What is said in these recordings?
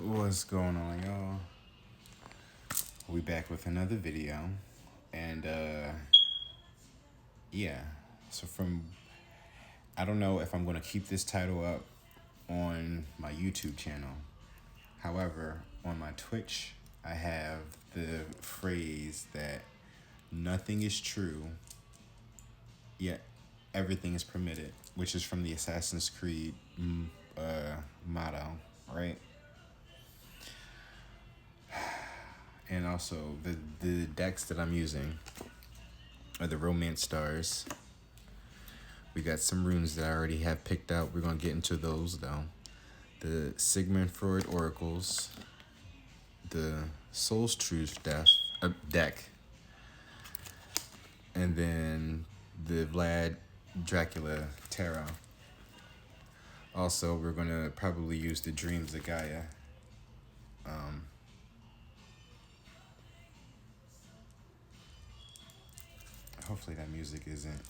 What's going on, y'all? We back with another video, and yeah. So I don't know if I'm gonna keep this title up on my YouTube channel. However, on my Twitch, I have the phrase that nothing is true, yet everything is permitted, which is from the Assassin's Creed motto, right? And also the decks that I'm using are the Romance Stars. We got some runes that I already have picked out. We're gonna get into those though. The Sigmund Freud Oracles, the Soul's Truth deck, and then the Vlad Dracula Tarot. Also, we're gonna probably use the Dreams of Gaia. Hopefully that music isn't.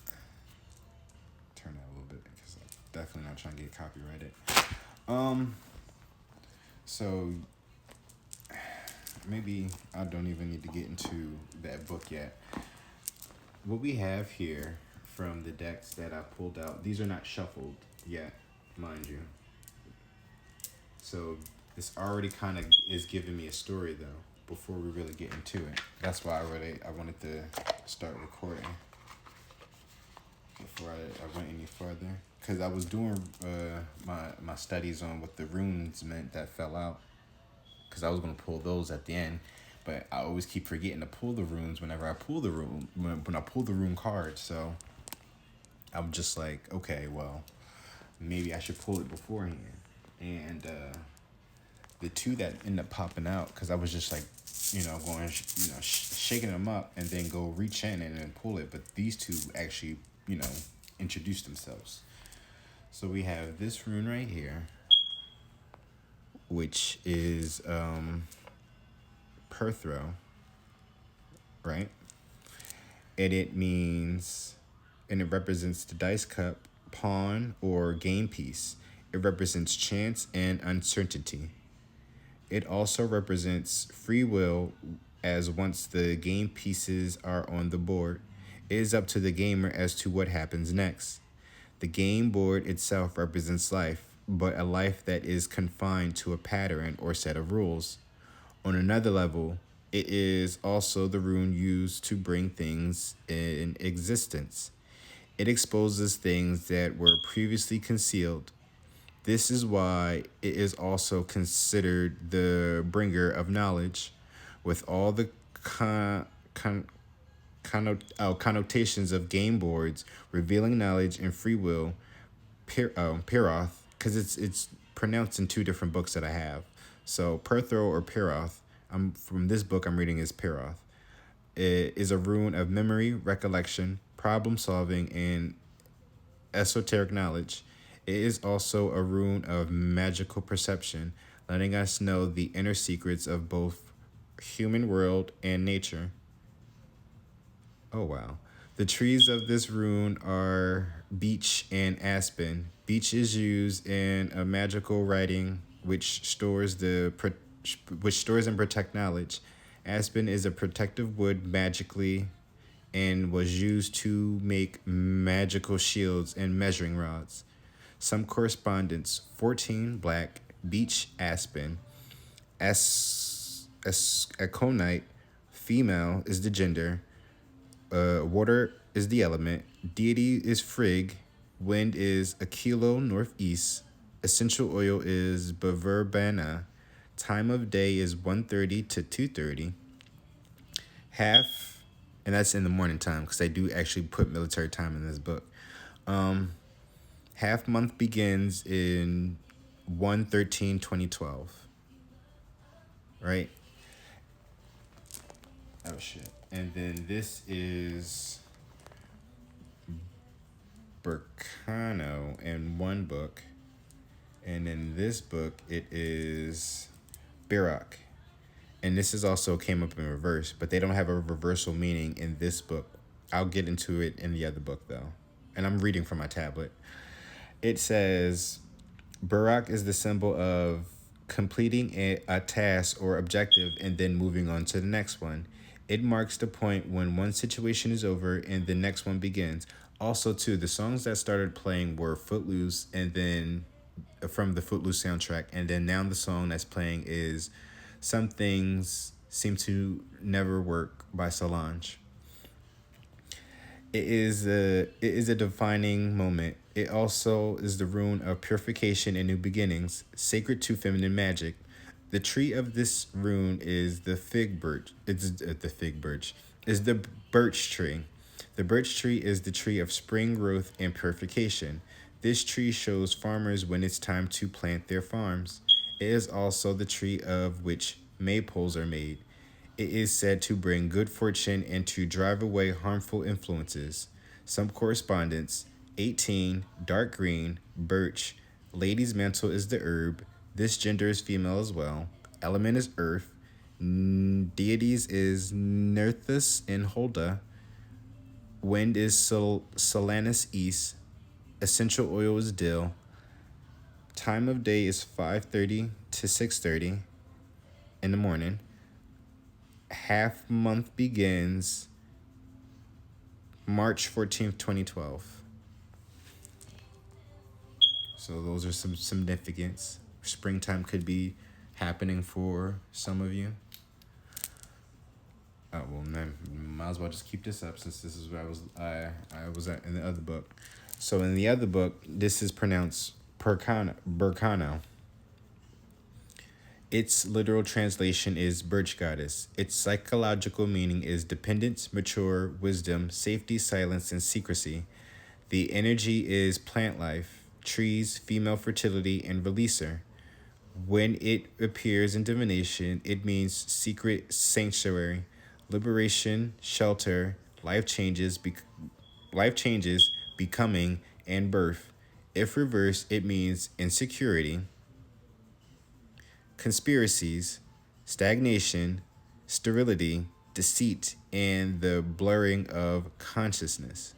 Turn that a little bit because I'm definitely not trying to get copyrighted. So maybe I don't even need to get into that book yet. What we have here from the decks that I pulled out, these are not shuffled yet, mind you. So this already kind of is giving me a story though, before we really get into it. That's why I wanted to start recording before I went any further. Because I was doing my studies on what the runes meant that fell out. Because I was going to pull those at the end. But I always keep forgetting to pull the runes whenever I pull the rune, when I pull the rune card. So I'm just like, okay, well, maybe I should pull it beforehand. And the two that end up popping out, because I was just like, going, shaking them up and then go reach in and then pull it. But these two actually, introduce themselves. So we have this rune right here, which is Perthro, right? And it represents the dice cup, pawn, or game piece. It represents chance and uncertainty. It also represents free will, as once the game pieces are on the board, it is up to the gamer as to what happens next. The game board itself represents life, but a life that is confined to a pattern or set of rules. On another level, it is also the rune used to bring things in existence. It exposes things that were previously concealed. This is why it is also considered the bringer of knowledge, with all the connotations of game boards, revealing knowledge and free will. Piroth, because it's pronounced in two different books that I have. So Perthro or Piroth, from this book I'm reading is Piroth. It is a rune of memory, recollection, problem solving, and esoteric knowledge. It is also a rune of magical perception, letting us know the inner secrets of both human world and nature. Oh, wow. The trees of this rune are beech and aspen. Beech is used in a magical writing which stores and protect knowledge. Aspen is a protective wood magically and was used to make magical shields and measuring rods. Some correspondence: 14 black, beech, aspen, aconite, female is the gender, water is the element, deity is Frigg, wind is a kilo northeast, essential oil is Baverbana, time of day is 1:30 to 2:30, half, and that's in the morning time because they do actually put military time in this book. Half month begins in 1/13/2012. Right? Oh shit. And then this is Burkano in one book. And in this book it is Birak. And this is also came up in reverse, but they don't have a reversal meaning in this book. I'll get into it in the other book though. And I'm reading from my tablet. It says Burak is the symbol of completing a task or objective and then moving on to the next one. It marks the point when one situation is over and the next one begins. Also, too, the songs that started playing were Footloose and then from the Footloose soundtrack, and then now the song that's playing is Some Things Seem to Never Work by Solange. It is a defining moment. It also is the rune of purification and new beginnings, sacred to feminine magic. The tree of this rune is the fig birch. It's the fig birch. Is the birch tree. The birch tree is the tree of spring growth and purification. This tree shows farmers when it's time to plant their farms. It is also the tree of which maypoles are made. It is said to bring good fortune and to drive away harmful influences. Some correspondence 18, dark green, birch. Lady's mantle is the herb. This gender is female as well. Element is earth. Deities is Nerthus and Holda. Wind is Solanus east. Essential oil is dill. Time of day is 5:30 to 6:30 in the morning. Half month begins March 14th, 2012. So those are some significance. Springtime could be happening for some of you. Oh well, man, might as well just keep this up since this is where I was at in the other book. So in the other book, this is pronounced Burkano. Its literal translation is birch goddess. Its psychological meaning is dependence, mature, wisdom, safety, silence, and secrecy. The energy is plant life, trees, female fertility, and releaser. When it appears in divination, it means secret sanctuary, liberation, shelter, life changes, becoming, and birth. If reversed, it means insecurity, conspiracies, stagnation, sterility, deceit, and the blurring of consciousness.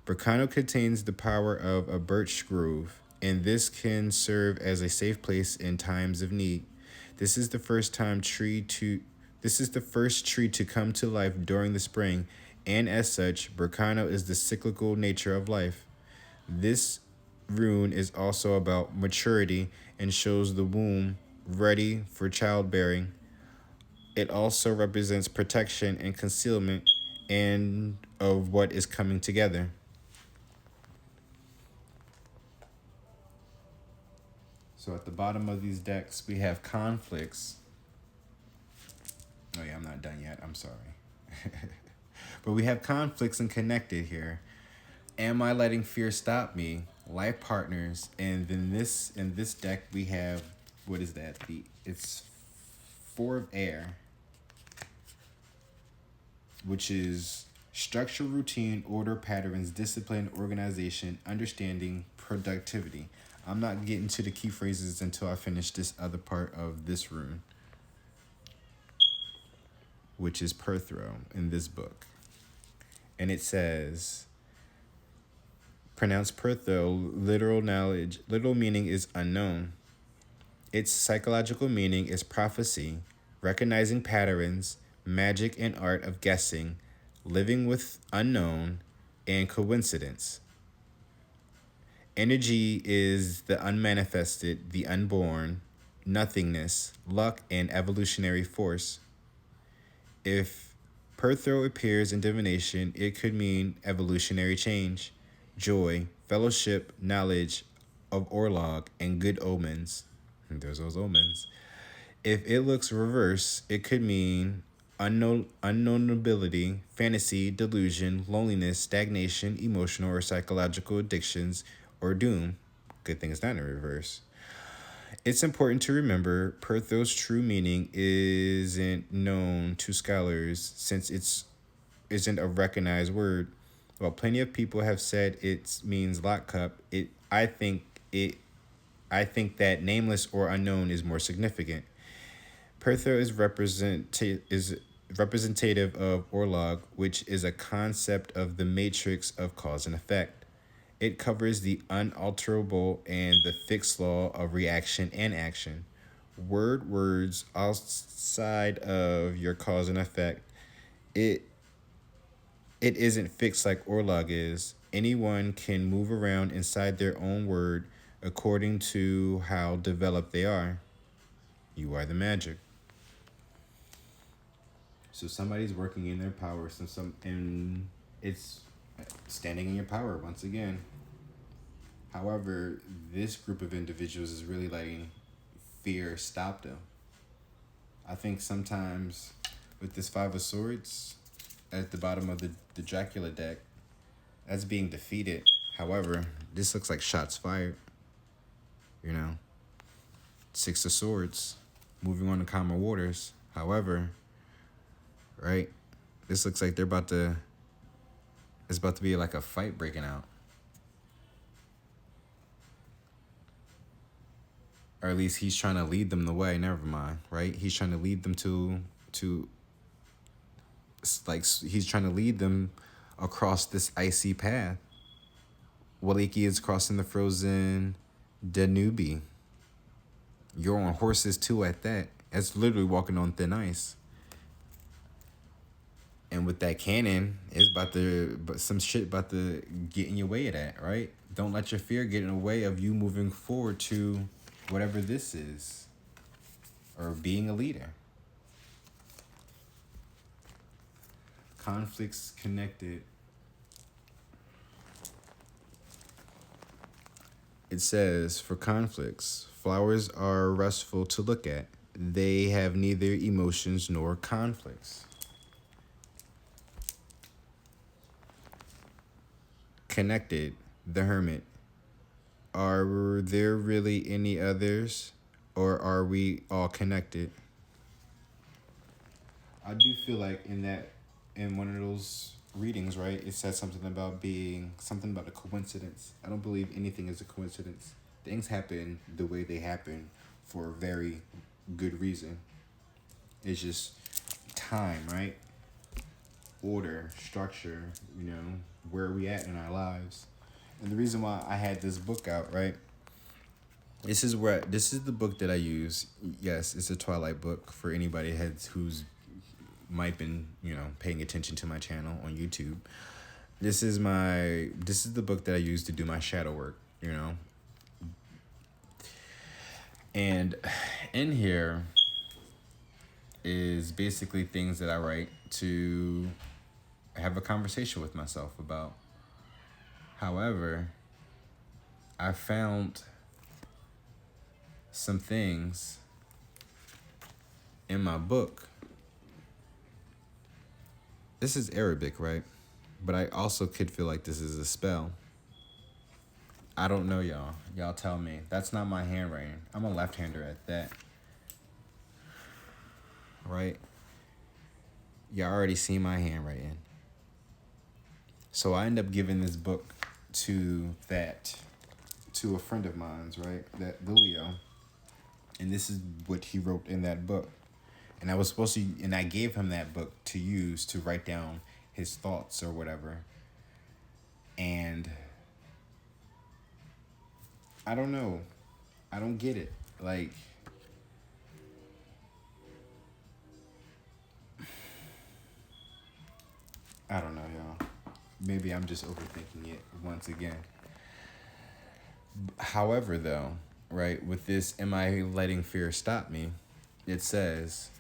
Burkano contains the power of a birch grove, and this can serve as a safe place in times of need. This is the first tree to come to life during the spring, and as such, Burkano is the cyclical nature of life. This rune is also about maturity and shows the womb ready for childbearing. It also represents protection and concealment and of what is coming together. So at the bottom of these decks, we have conflicts. Oh yeah, I'm not done yet. I'm sorry. But we have conflicts and connected here. Am I letting fear stop me? Life partners, and then in this deck we have, what is that? It's 4 of air, which is structure, routine, order, patterns, discipline, organization, understanding, productivity. I'm not getting to the key phrases until I finish this other part of this rune, which is Perthro in this book. And it says, pronounced Perthro, literal meaning is unknown. Its psychological meaning is prophecy, recognizing patterns, magic and art of guessing, living with unknown, and coincidence. Energy is the unmanifested, the unborn, nothingness, luck, and evolutionary force. If Perthro appears in divination, it could mean evolutionary change, joy, fellowship, knowledge of Orlog, and good omens. There's those omens. If it looks reverse, it could mean unknowability, fantasy, delusion, loneliness, stagnation, emotional or psychological addictions, or doom. Good thing it's not in reverse. It's important to remember Perthro's true meaning isn't known to scholars since it isn't a recognized word. While plenty of people have said it means lock cup, I think that nameless or unknown is more significant. Perthro is representative of Orlog, which is a concept of the matrix of cause and effect. It covers the unalterable and the fixed law of reaction and action. Words outside of your cause and effect. It it isn't fixed like Orlog is. Anyone can move around inside their own word according to how developed they are. You are the magic. So somebody's working in their power. And it's standing in your power once again. However, this group of individuals is really letting fear stop them. I think sometimes with this Five of Swords at the bottom of the Dracula deck, that's being defeated. However, this looks like shots fired. You know, Six of Swords, moving on to calmer waters. However, right, this looks like it's about to be like a fight breaking out. Or at least he's trying to lead them the way. Never mind, right? He's trying to lead them to like he's trying to lead them across this icy path. Waliki is crossing the frozen Danube. You're on horses too at that. It's literally walking on thin ice. And with that cannon, it's but some shit about to get in your way of that, right? Don't let your fear get in the way of you moving forward to whatever this is, or being a leader. Conflicts connected. It says, for conflicts, flowers are restful to look at. They have neither emotions nor conflicts. Connected, the hermit. Are there really any others, or are we all connected? I do feel like in one of those readings, right, it said something about a coincidence. I don't believe anything is a coincidence. Things happen the way they happen for a very good reason. It's just time, right? Order, structure, where are we at in our lives? And the reason why I had this book out, right? This is the book that I use. Yes, it's a Twilight book for anybody who's might been, paying attention to my channel on YouTube. This is the book that I use to do my shadow work, And in here is basically things that I write to have a conversation with myself about. However, I found some things in my book. This is Arabic, right? But I also could feel like this is a spell. I don't know, y'all. Y'all tell me. That's not my handwriting. I'm a left-hander at that. Right? Y'all already see my handwriting. So I end up giving this book to a friend of mine's, right? That Lilio. And this is what he wrote in that book. And I gave him that book to use to write down his thoughts or whatever. And I don't know. I don't get it. Like, I don't know, y'all. Maybe I'm just overthinking it once again. However, though, right, with this, am I letting fear stop me? It says,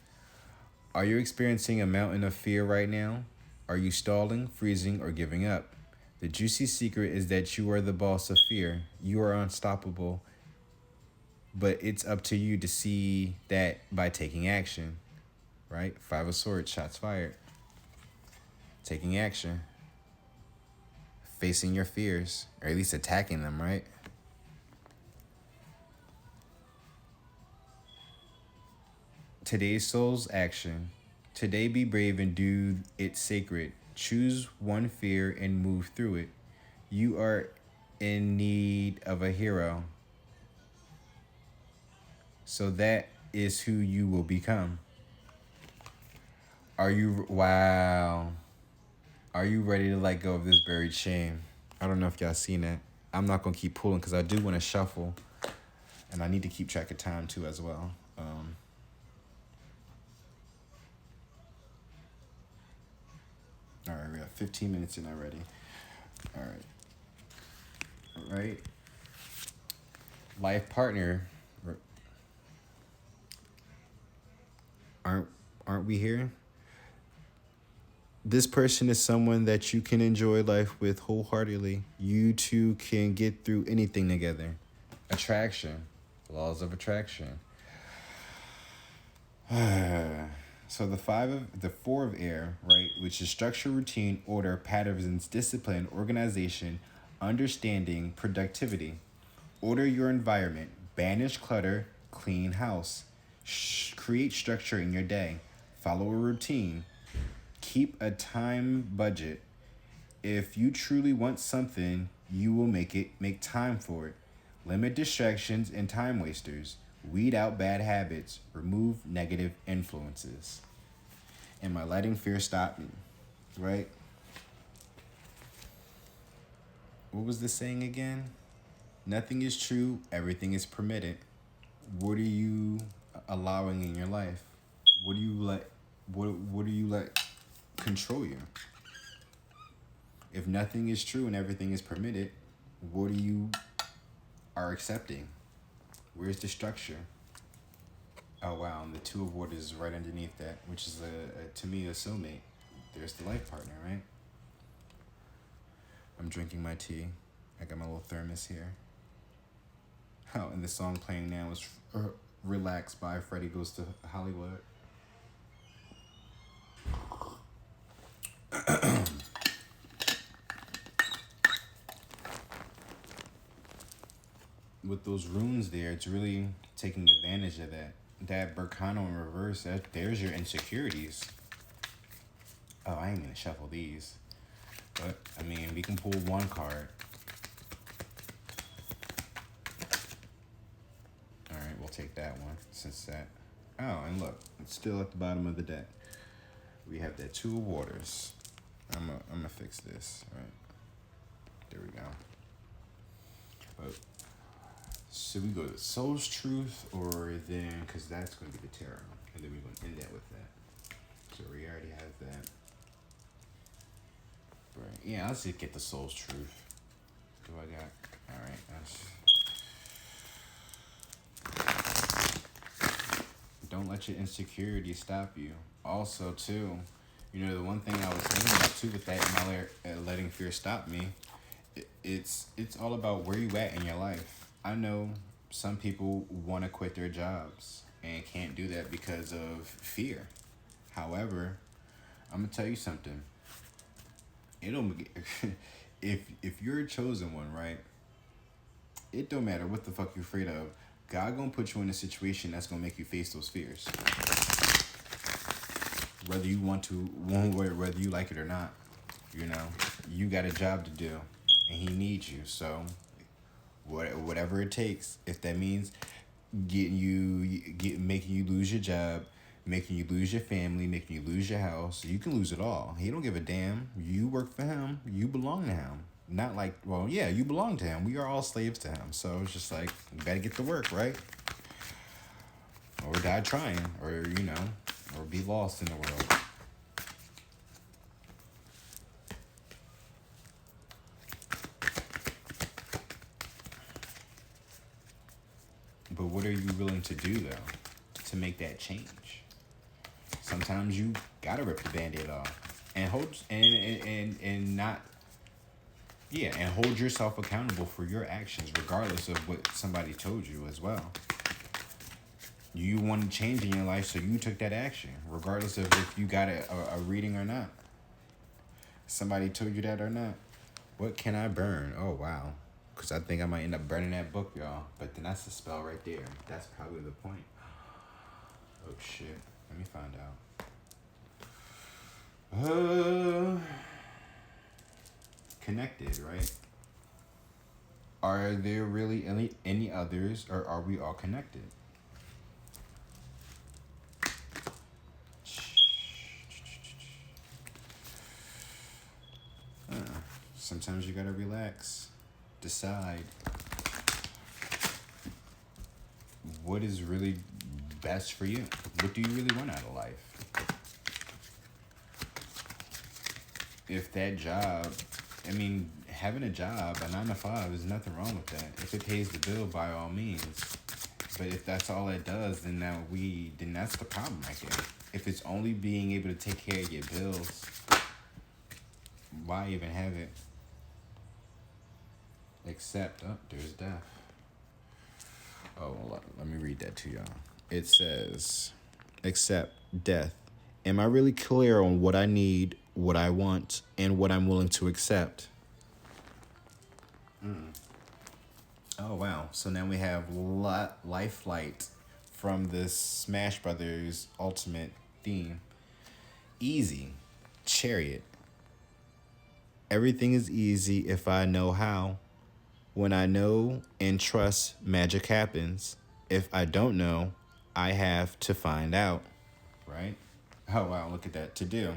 are you experiencing a mountain of fear right now? Are you stalling, freezing, or giving up? The juicy secret is that you are the boss of fear. You are unstoppable, but it's up to you to see that by taking action, right? Five of Swords, shots fired. Taking action. Facing your fears, or at least attacking them, right? Today's soul's action. Today be brave and do it sacred. Choose one fear and move through it. You are in need of a hero. So that is who you will become. Wow. Are you ready to let go of this buried shame? I don't know if y'all seen that. I'm not going to keep pulling because I do want to shuffle. And I need to keep track of time too as well. Um, all right, we got 15 minutes in already. All right. All right. Life partner. Aren't aren't we here? This person is someone that you can enjoy life with wholeheartedly. You two can get through anything together. Attraction. Laws of attraction. So the four of air, right, which is structure, routine, order, patterns, discipline, organization, understanding, productivity. Order your environment. Banish clutter. Clean house. Create structure in your day. Follow a routine. Keep a time budget. If you truly want something, you will make time for it. Limit distractions and time wasters. Weed out bad habits. Remove negative influences. Am I letting fear stop me? Right? What was the saying again? Nothing is true, everything is permitted. What are you allowing in your life? What do you let what do you let control you? If nothing is true and everything is permitted, what do you are accepting? Where's the structure? Oh wow, and the two of what is right underneath that, which is to me a soulmate. There's the life partner, right? I'm drinking my tea. I got my little thermos here. Oh, and the song playing now is "Relax" by Freddie Goes to Hollywood. With those runes there, it's really taking advantage of that. That Burkano in reverse, there's your insecurities. Oh, I ain't gonna shuffle these. But, I mean, we can pull one card. Alright, we'll take that one, since that... Oh, and look, it's still at the bottom of the deck. We have that Two of Waters. I'm gonna fix this, right? There we go. But, should we go to Soul's Truth, or then, because that's going to be the Tarot, and then we're going to end that with that. So we already have that. Right. Yeah, let's just get the Soul's Truth. Do I got? All right. Don't let your insecurity stop you. Also, too, you know, the one thing I was thinking about too with that, letting fear stop me, it's all about where you at in your life. I know some people want to quit their jobs and can't do that because of fear. However, I'm gonna tell you something. It'll if you're a chosen one, right? It don't matter what the fuck you're afraid of. God gonna put you in a situation that's gonna make you face those fears. Whether you want to, whether you like it or not, you know, you got a job to do, and He needs you. So, whatever it takes, if that means making you lose your job, making you lose your family, making you lose your house, you can lose it all. He don't give a damn. You work for Him. You belong to Him. Not like, well, yeah, you belong to Him. We are all slaves to Him. So it's just like, you gotta get to work, right? Or die trying, or, you know, or be lost in the world. But what are you willing to do, though, to make that change? Sometimes you gotta rip the Band-Aid off and hold yourself accountable for your actions, regardless of what somebody told you as well. You wanted change in your life, so you took that action, regardless of if you got a reading or not. Somebody told you that or not. What can I burn? Oh, wow. Because I think I might end up burning that book, y'all. But then that's the spell right there. That's probably the point. Oh, shit. Let me find out. Connected, right? Are there really any others, or are we all connected? Sometimes you gotta relax. Decide what is really best for you. What do you really want out of life? If that job, I mean, having a job, a 9 to 5, there's nothing wrong with that. If it pays the bill, by all means. But if that's all it does, then that's the problem right there. If it's only being able to take care of your bills, why even have it? Except, oh, there's death. Oh, well, let me read that to y'all. It says, except death. Am I really clear on what I need, what I want, and what I'm willing to accept? Oh, wow. So now we have Life Flight from this Smash Brothers Ultimate theme. Easy. Chariot. Everything is easy if I know how. When I know and trust, magic happens. If I don't know, I have to find out. Right? Oh, wow. Look at that. To do.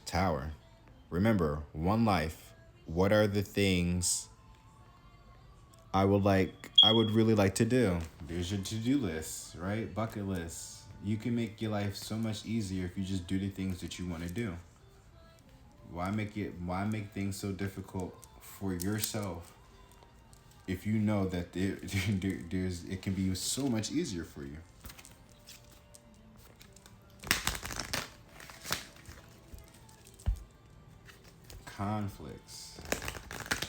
Tower. Remember, one life. What are the things I would really like to do? There's your to-do list, right? Bucket list. You can make your life so much easier if you just do the things that you want to do. Why make things so difficult for yourself if you know that it can be so much easier for you? Conflicts.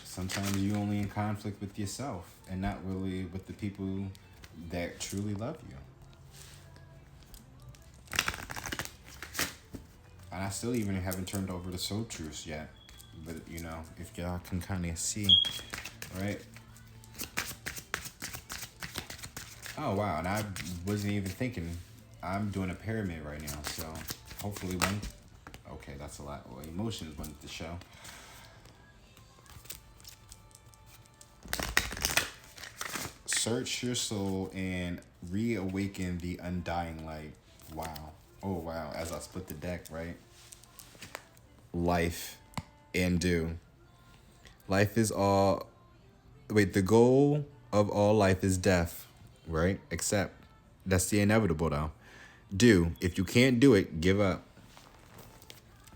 Sometimes you're only in conflict with yourself and not really with the people that truly love you. And I still even haven't turned over the soul truths yet. But, if y'all can kind of see, right? Oh, wow. And I wasn't even thinking. I'm doing a pyramid right now. So hopefully okay, that's a lot. Well, emotions wanted to show. Search your soul and reawaken the undying light. Wow. Oh, wow. As I split the deck, right? Life and do. Life is all... Wait, the goal of all life is death, right? Except that's the inevitable, though. Do. If you can't do it, give up.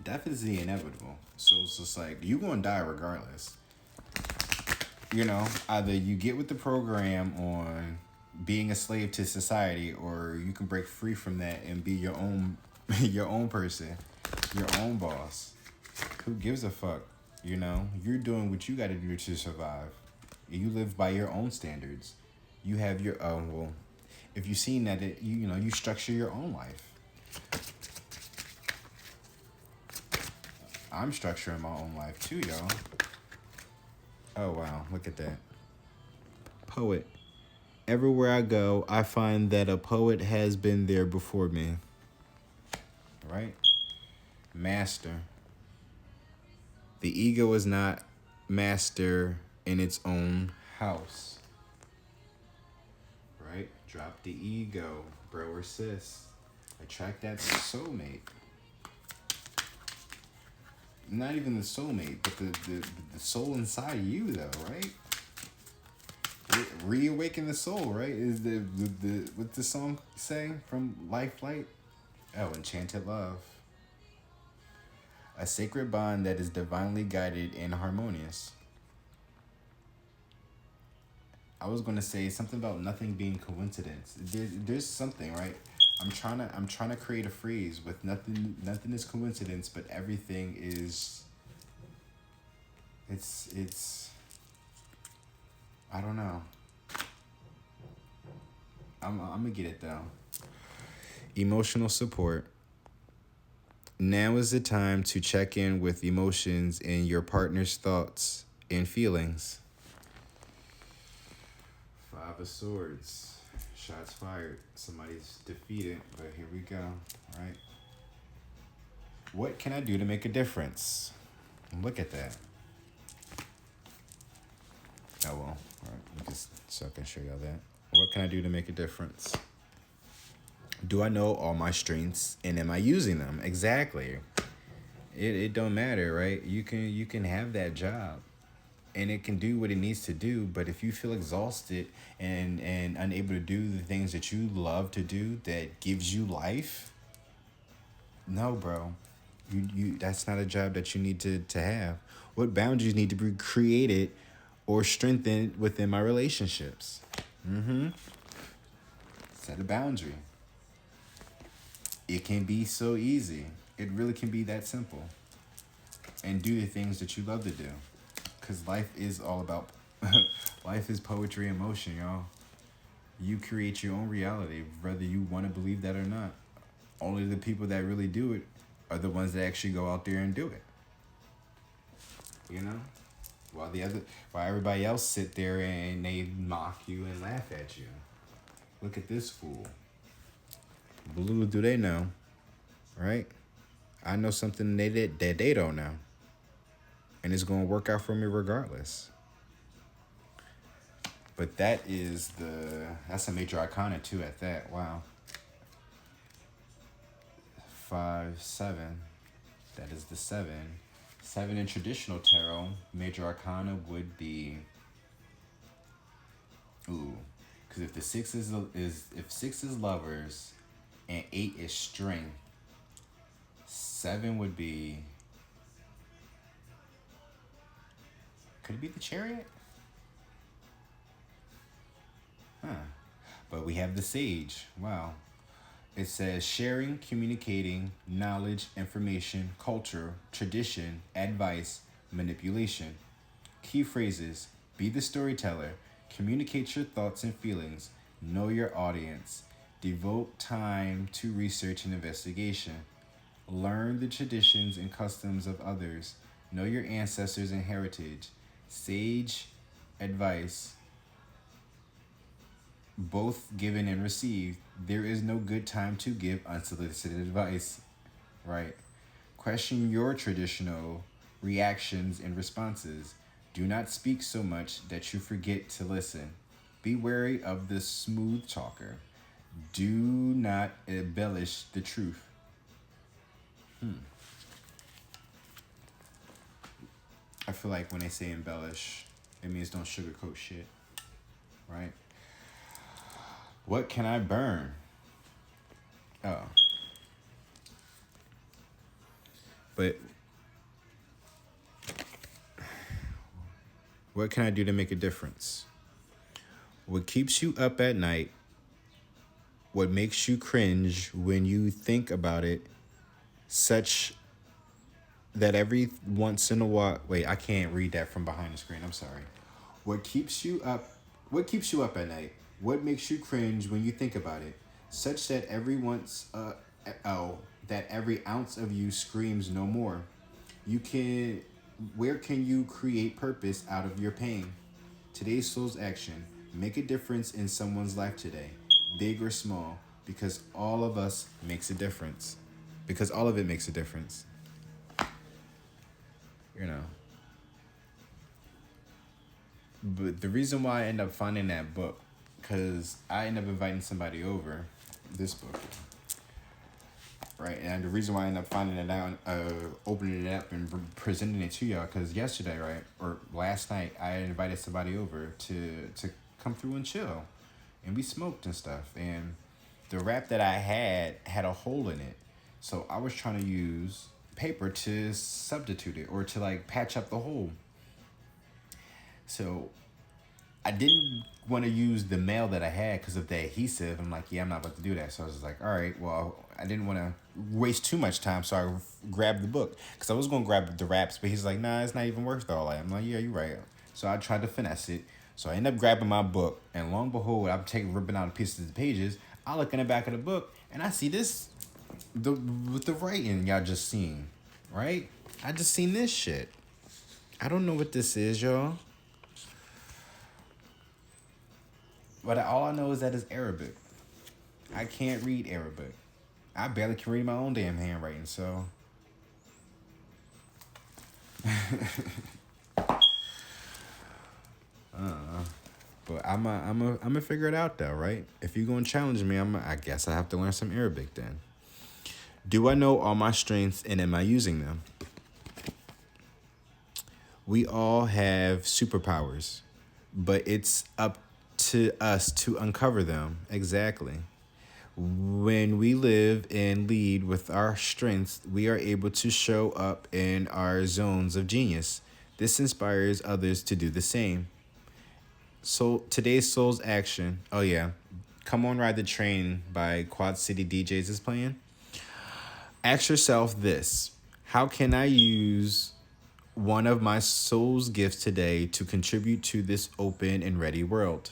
Death is the inevitable. So it's just like, you're going to die regardless. Either you get with the program on being a slave to society, or you can break free from that and be your own your own person, your own boss. Who gives a fuck? You're doing what you got to do to survive. You live by your own standards. You have your if you've seen that, you structure your own life. I'm structuring my own life too, y'all. Oh, wow. Look at that. Poet. Everywhere I go, I find that a poet has been there before me. Right? Master. The ego is not master in its own house. Right? Drop the ego, bro or sis. Attract that soulmate. Not even the soulmate, but the soul inside you, though, right? Reawaken the soul, right? Is the what's the song say from Life Flight? Oh, Enchanted Love. A sacred bond that is divinely guided and harmonious. I was gonna say something about nothing being coincidence. There's something, right? I'm trying to create a phrase with nothing is coincidence, but everything is. It's. I don't know. I'm gonna get it though. Emotional support. Now is the time to check in with emotions and your partner's thoughts and feelings. 5 of Swords. Shots fired. Somebody's defeated, but here we go. All right. What can I do to make a difference? Look at that. Oh, well. All right. Just so I can show y'all that. What can I do to make a difference? Do I know all my strengths and am I using them? Exactly. It don't matter, right? You can have that job and it can do what it needs to do. But if you feel exhausted and unable to do the things that you love to do that gives you life, no, bro. You that's not a job that you need to have. What boundaries need to be created or strengthened within my relationships? Set a boundary. It can be so easy. It really can be that simple. And do the things that you love to do. Because life is all about, life is poetry in motion, y'all. You create your own reality, whether you want to believe that or not. Only the people that really do it are the ones that actually go out there and do it. You know? While while everybody else sit there and they mock you and laugh at you. Look at this fool. But little do they know, right? I know something that they don't know. And it's going to work out for me regardless. But that's a major arcana too at that. Wow. 5, 7. That is the 7. 7 in traditional tarot, major arcana would be, because if the 6 if 6 is lovers and 8 is strength, 7 would be, could it be the Chariot? But we have the Sage. Wow. It says sharing, communicating, knowledge, information, culture, tradition, advice, manipulation. Key phrases: be the storyteller, communicate your thoughts and feelings, know your audience, devote time to research and investigation, learn the traditions and customs of others, know your ancestors and heritage, sage advice, both given and received. There is no good time to give unsolicited advice, right? Question your traditional reactions and responses. Do not speak so much that you forget to listen. Be wary of the smooth talker. Do not embellish the truth. I feel like when they say embellish, it means don't sugarcoat shit, right? What can I burn? Oh. But what can I do to make a difference? What keeps you up at night? What makes you cringe when you think about it, such that every once in a while... Wait, I can't read that from behind the screen. I'm sorry. What keeps you up at night? What makes you cringe when you think about it, such that that every ounce of you screams no more? Where can you create purpose out of your pain? Today's soul's action. Make a difference in someone's life today, big or small, because all of us makes a difference. Because all of it makes a difference. You know. But the reason why I end up finding that book, because I end up inviting somebody over, this book, right? And the reason why I end up finding it out, opening it up and presenting it to y'all, because yesterday, right, or last night, I invited somebody over to come through and chill, and we smoked and stuff, and the wrap that I had a hole in it, so I was trying to use paper to substitute it, or to like patch up the hole. So I didn't want to use the mail that I had because of the adhesive. I'm like, yeah, I'm not about to do that. So I was like, all right, well, I didn't want to waste too much time. So I grabbed the book because I was going to grab the wraps, but he's like, nah, it's not even worth all that. I'm like, yeah, you're right. So I tried to finesse it. So I end up grabbing my book, and lo and behold, I'm ripping out a piece of the pages. I look in the back of the book and I see this, with the writing y'all just seen, right? I just seen this shit. I don't know what this is, y'all. But all I know is that it's Arabic. I can't read Arabic. I barely can read my own damn handwriting, so. But I'm a figure it out though, right? If you're gonna challenge me, I guess I have to learn some Arabic then. Do I know all my strengths and am I using them? We all have superpowers, but it's up to us to uncover them. Exactly. When we live and lead with our strengths, we are able to show up in our zones of genius. This inspires others to do the same. So today's Soul's Action. Oh yeah. Come on Ride the Train by Quad City DJs is playing. Ask yourself this. How can I use one of my soul's gifts today to contribute to this open and ready world?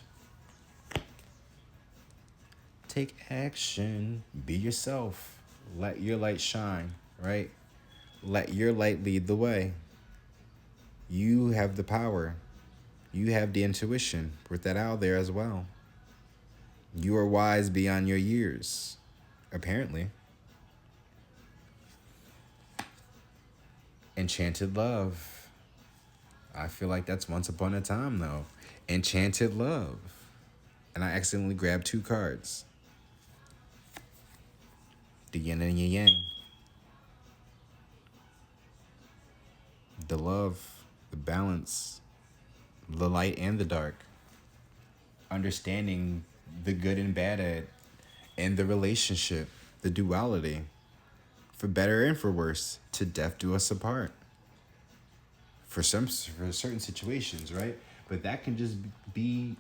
Take action. Be yourself. Let your light shine, right? Let your light lead the way. You have the power. You have the intuition. Put that out there as well. You are wise beyond your years, apparently. Enchanted Love. I feel like that's Once Upon a Time, though. Enchanted Love. And I accidentally grabbed two cards. The yin and the yang. The love, the balance, the light and the dark. Understanding the good and bad in the relationship, the duality. For better and for worse, to death do us apart. For certain situations, right? But that can just be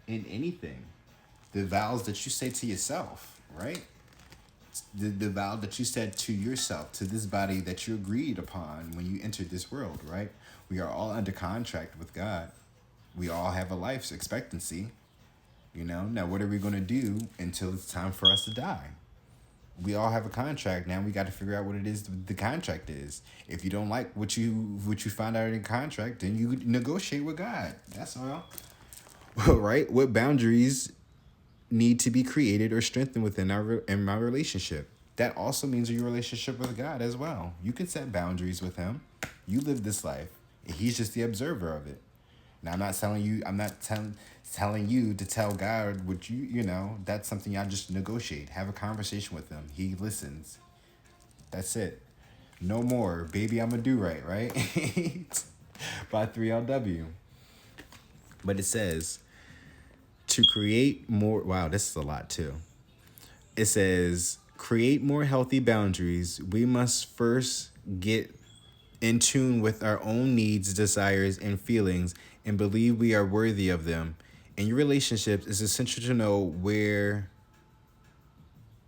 in anything. The vows that you say to yourself, right? The vow that you said to yourself, to this body that you agreed upon when you entered this world, right? We are all under contract with God. We all have a life expectancy, Now, what are we going to do until it's time for us to die? We all have a contract. Now we got to figure out what it is the contract is. If you don't like what you find out in the contract, then you negotiate with God. That's all. Right? What boundaries need to be created or strengthened within my relationship? That also means your relationship with God as well. You can set boundaries with Him. You live this life. He's just the observer of it. Now I'm not telling you. I'm not telling you to tell God what That's something y'all just negotiate. Have a conversation with Him. He listens. That's it. No more, baby. I'ma do right, right? By 3LW. But it says to create more. Wow, this is a lot too. It says create more healthy boundaries. We must first get in tune with our own needs, desires, and feelings, and believe we are worthy of them. In your relationships, it's essential to know where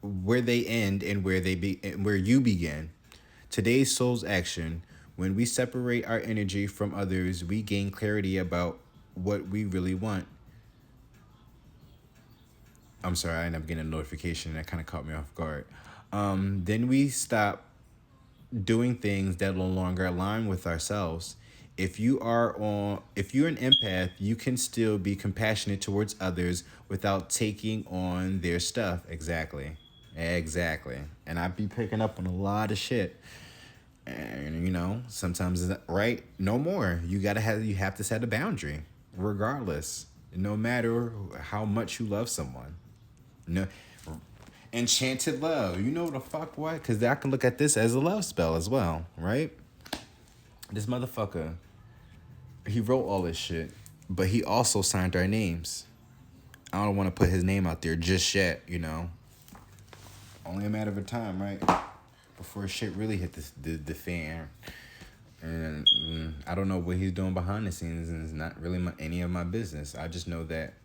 they end and where you begin. Today's Soul's Action. When we separate our energy from others, we gain clarity about what we really want. I'm sorry, I ended up getting a notification that kind of caught me off guard. Then we stop doing things that no longer align with ourselves. If you're an empath, you can still be compassionate towards others without taking on their stuff. Exactly. And I be picking up on a lot of shit. And sometimes it's right. No more. You have to set a boundary, regardless. No matter how much you love someone. No. Enchanted Love. You know what the fuck what? Because I can look at this as a love spell as well, right? This motherfucker, he wrote all this shit, but he also signed our names. I don't want to put his name out there just yet, Only a matter of time, right? Before shit really hit the fan. And I don't know what he's doing behind the scenes, and it's not really any of my business. I just know that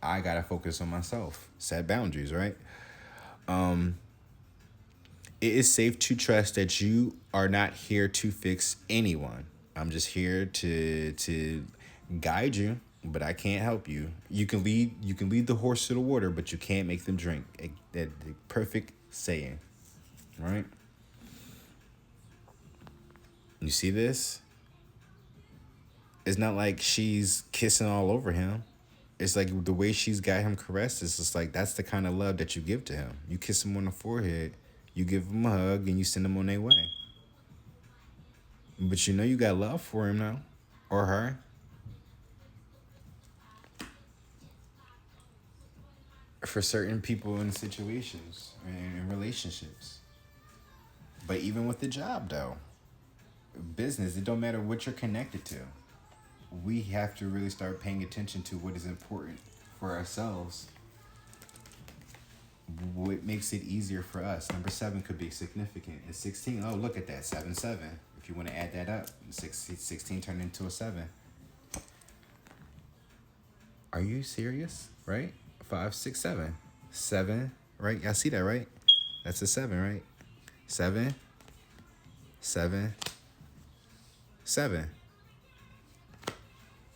I got to focus on myself. Set boundaries, right? It is safe to trust that you are not here to fix anyone. I'm just here to guide you, but I can't help you. You can lead the horse to the water, but you can't make them drink. That the perfect saying, right? You see this? It's not like she's kissing all over him. It's like the way she's got him caressed. It's just like that's the kind of love that you give to him. You kiss him on the forehead, you give him a hug, and you send him on their way. But you got love for him now, or her. For certain people in situations and in relationships. But even with the job, though, business, it don't matter what you're connected to. we have to really start paying attention to what is important for ourselves. What makes it easier for us. Number 7 could be significant. And 16, oh, look at that. 7, 7. If you want to add that up, 16 turned into a 7. Are you serious? Right? 5, 6, 7. 7, right? Y'all see that, right? That's a 7, right? 7, 7, 7.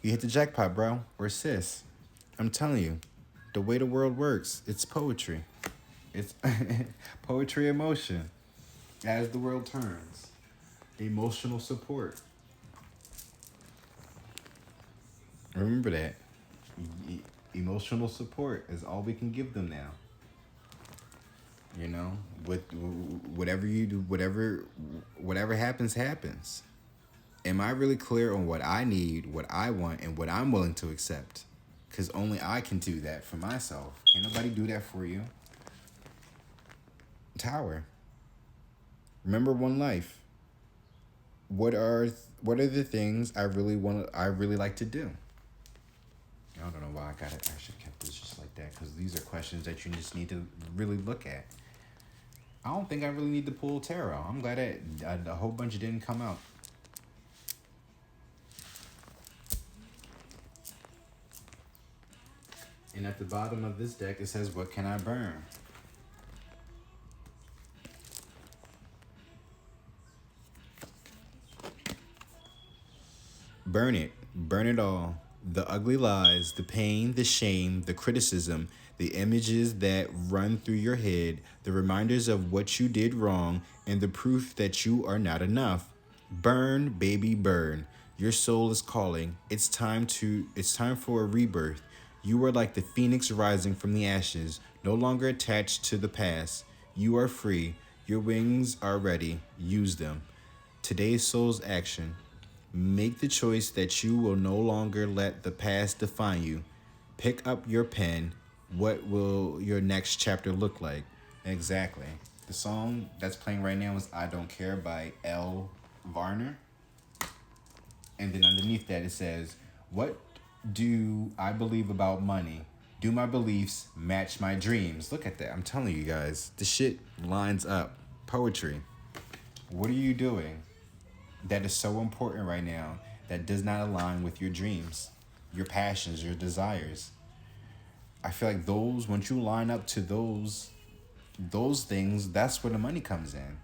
You hit the jackpot, bro. Or sis. I'm telling you, the way the world works, it's poetry. It's poetry emotion. As the world turns. Emotional support. Remember that. Emotional support is all we can give them now. You know, with whatever you do, whatever happens, happens. Am I really clear on what I need, what I want, and what I'm willing to accept? Because only I can do that for myself. Can't nobody do that for you. Tower. Remember one life. What are the things I really like to do? I don't know why I got it. I should have kept this just like that, because these are questions that you just need to really look at. I don't think I really need to pull tarot. I'm glad that a whole bunch didn't come out. And at the bottom of this deck, it says, what can I burn? Burn it. Burn it all. The ugly lies, the pain, the shame, the criticism, the images that run through your head, the reminders of what you did wrong, and the proof that you are not enough. Burn, baby, burn. Your soul is calling. It's time for a rebirth. You are like the phoenix rising from the ashes, no longer attached to the past. You are free. Your wings are ready. Use them. Today's soul's action. Make the choice that you will no longer let the past define you. Pick up your pen. What will your next chapter look like? Exactly. The song that's playing right now is I Don't Care by L. Varner. And then underneath that it says, what do I believe about money? Do my beliefs match my dreams? Look at that. I'm telling you guys, the shit lines up. Poetry. What are you doing that is so important right now that does not align with your dreams, your passions, your desires? I feel like once you line up to those things, that's where the money comes in.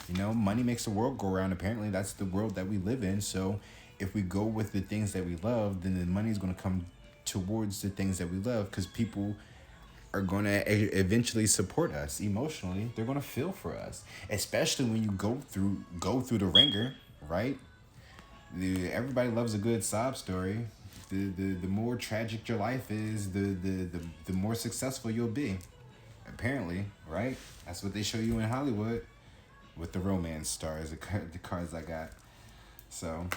You know, money makes the world go around. Apparently, that's the world that we live in. So if we go with the things that we love, then the money is going to come towards the things that we love, because people are going to eventually support us emotionally. They're going to feel for us, especially when you go through the ringer, right? Everybody loves a good sob story. The more tragic your life is, the more successful you'll be. Apparently, right? That's what they show you in Hollywood with the romance stars, the cards I got. So,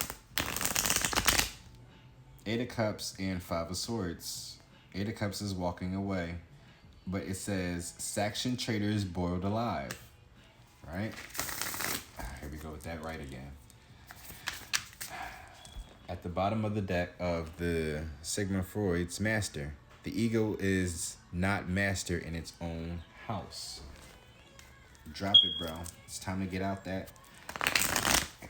8 of Cups and 5 of Swords. 8 of Cups is walking away. But it says, Saxon traitors boiled alive. Right? Here we go with that right again. At the bottom of the deck of the Sigmund Freud's Master, the ego is not master in its own house. Drop it, bro. It's time to get out that.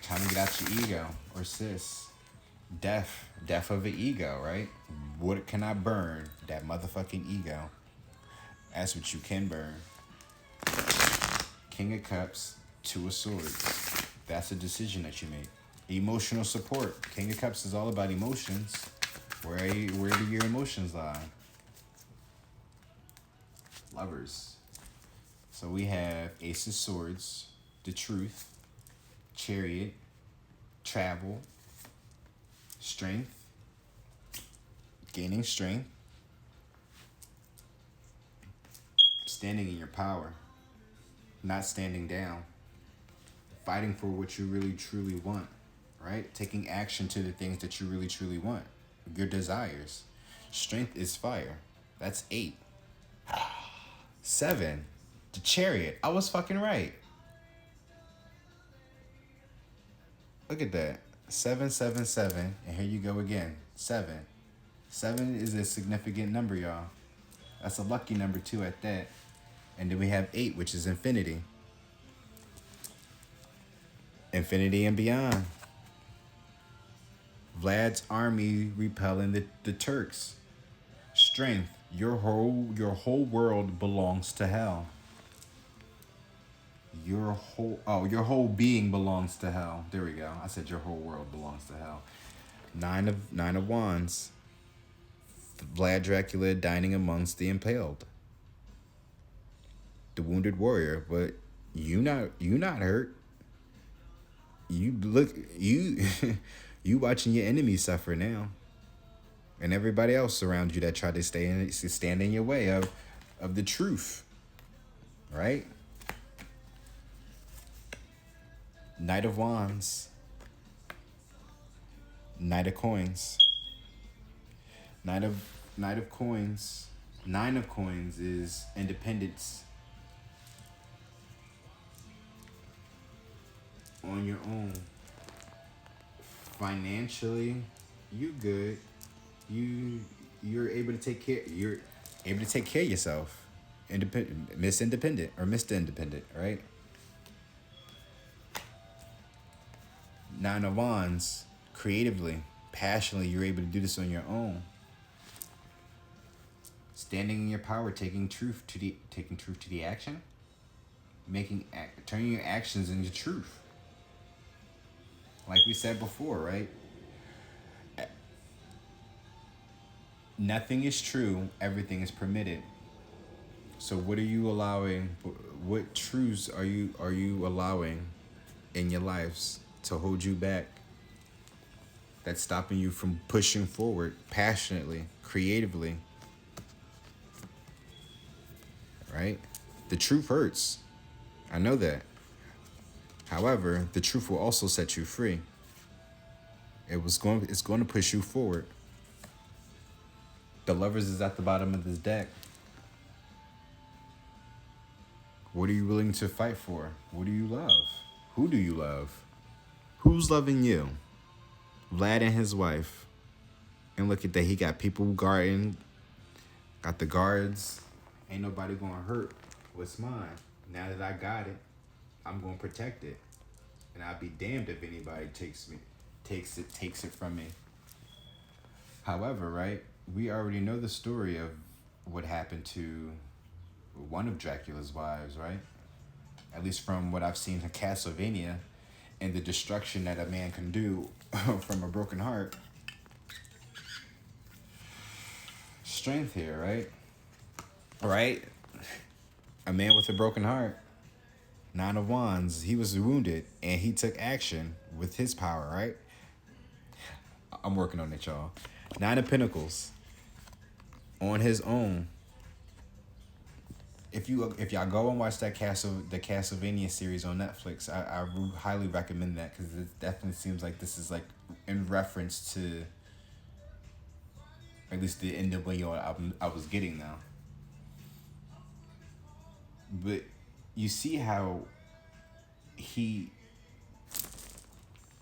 Time to get out your ego, or sis. Death of the ego, right? What can I burn? That motherfucking ego. That's what you can burn. King of Cups, 2 of Swords. That's a decision that you make. Emotional support. King of Cups is all about emotions. Where do your emotions lie? Lovers. So we have Ace of Swords, the truth, Chariot, travel, strength, gaining strength, standing in your power, not standing down, fighting for what you really truly want, right? Taking action to the things that you really truly want, your desires. Strength is fire. That's 8. 7, the Chariot. I was fucking right. Look at that. 777, and here you go again. Seven. Seven is a significant number, y'all. That's a lucky number too at that. And then we have eight, which is infinity. Infinity and beyond. Vlad's army repelling the Turks. Strength. Your whole world belongs to hell. Your whole being belongs to hell. There we go. I said your whole world belongs to hell. Nine of wands. Vlad Dracula dining amongst the impaled. The wounded warrior, but you not hurt. You look you you watching your enemies suffer now, and everybody else around you that tried to stand in your way of the truth, right? Knight of Wands. Knight of Coins. Knight of Coins. Nine of Coins is independence. On your own. Financially, you good. You're able to take care. You're able to take care of yourself. Independent, Miss Independent or Mr. Independent, right? Nine of Wands. Creatively, passionately, you're able to do this on your own. Standing in your power, taking truth to the action, turning your actions into truth. Like we said before, right? Nothing is true, everything is permitted. So what are you allowing? What truths are you allowing in your lives to hold you back? That's stopping you from pushing forward passionately, creatively. Right? The truth hurts. I know that. However, the truth will also set you free. It's going to push you forward. The Lovers is at the bottom of this deck. What are you willing to fight for? What do you love? Who do you love? Who's loving you? Vlad and his wife. And look at that, he got people guarding, got the guards. Ain't nobody gonna hurt what's mine. Now that I got it, I'm gonna protect it. And I'll be damned if anybody takes it from me. However, right, we already know the story of what happened to one of Dracula's wives, right? At least from what I've seen in Castlevania, and the destruction that a man can do from a broken heart. Strength here, right? Right? A man with a broken heart. Nine of Wands. He was wounded and he took action with his power, right? I'm working on it, y'all. Nine of Pentacles. On his own. If y'all go and watch the Castlevania series on Netflix, I highly recommend that, because it definitely seems like this is like in reference to at least the NWO album I was getting now. But you see how he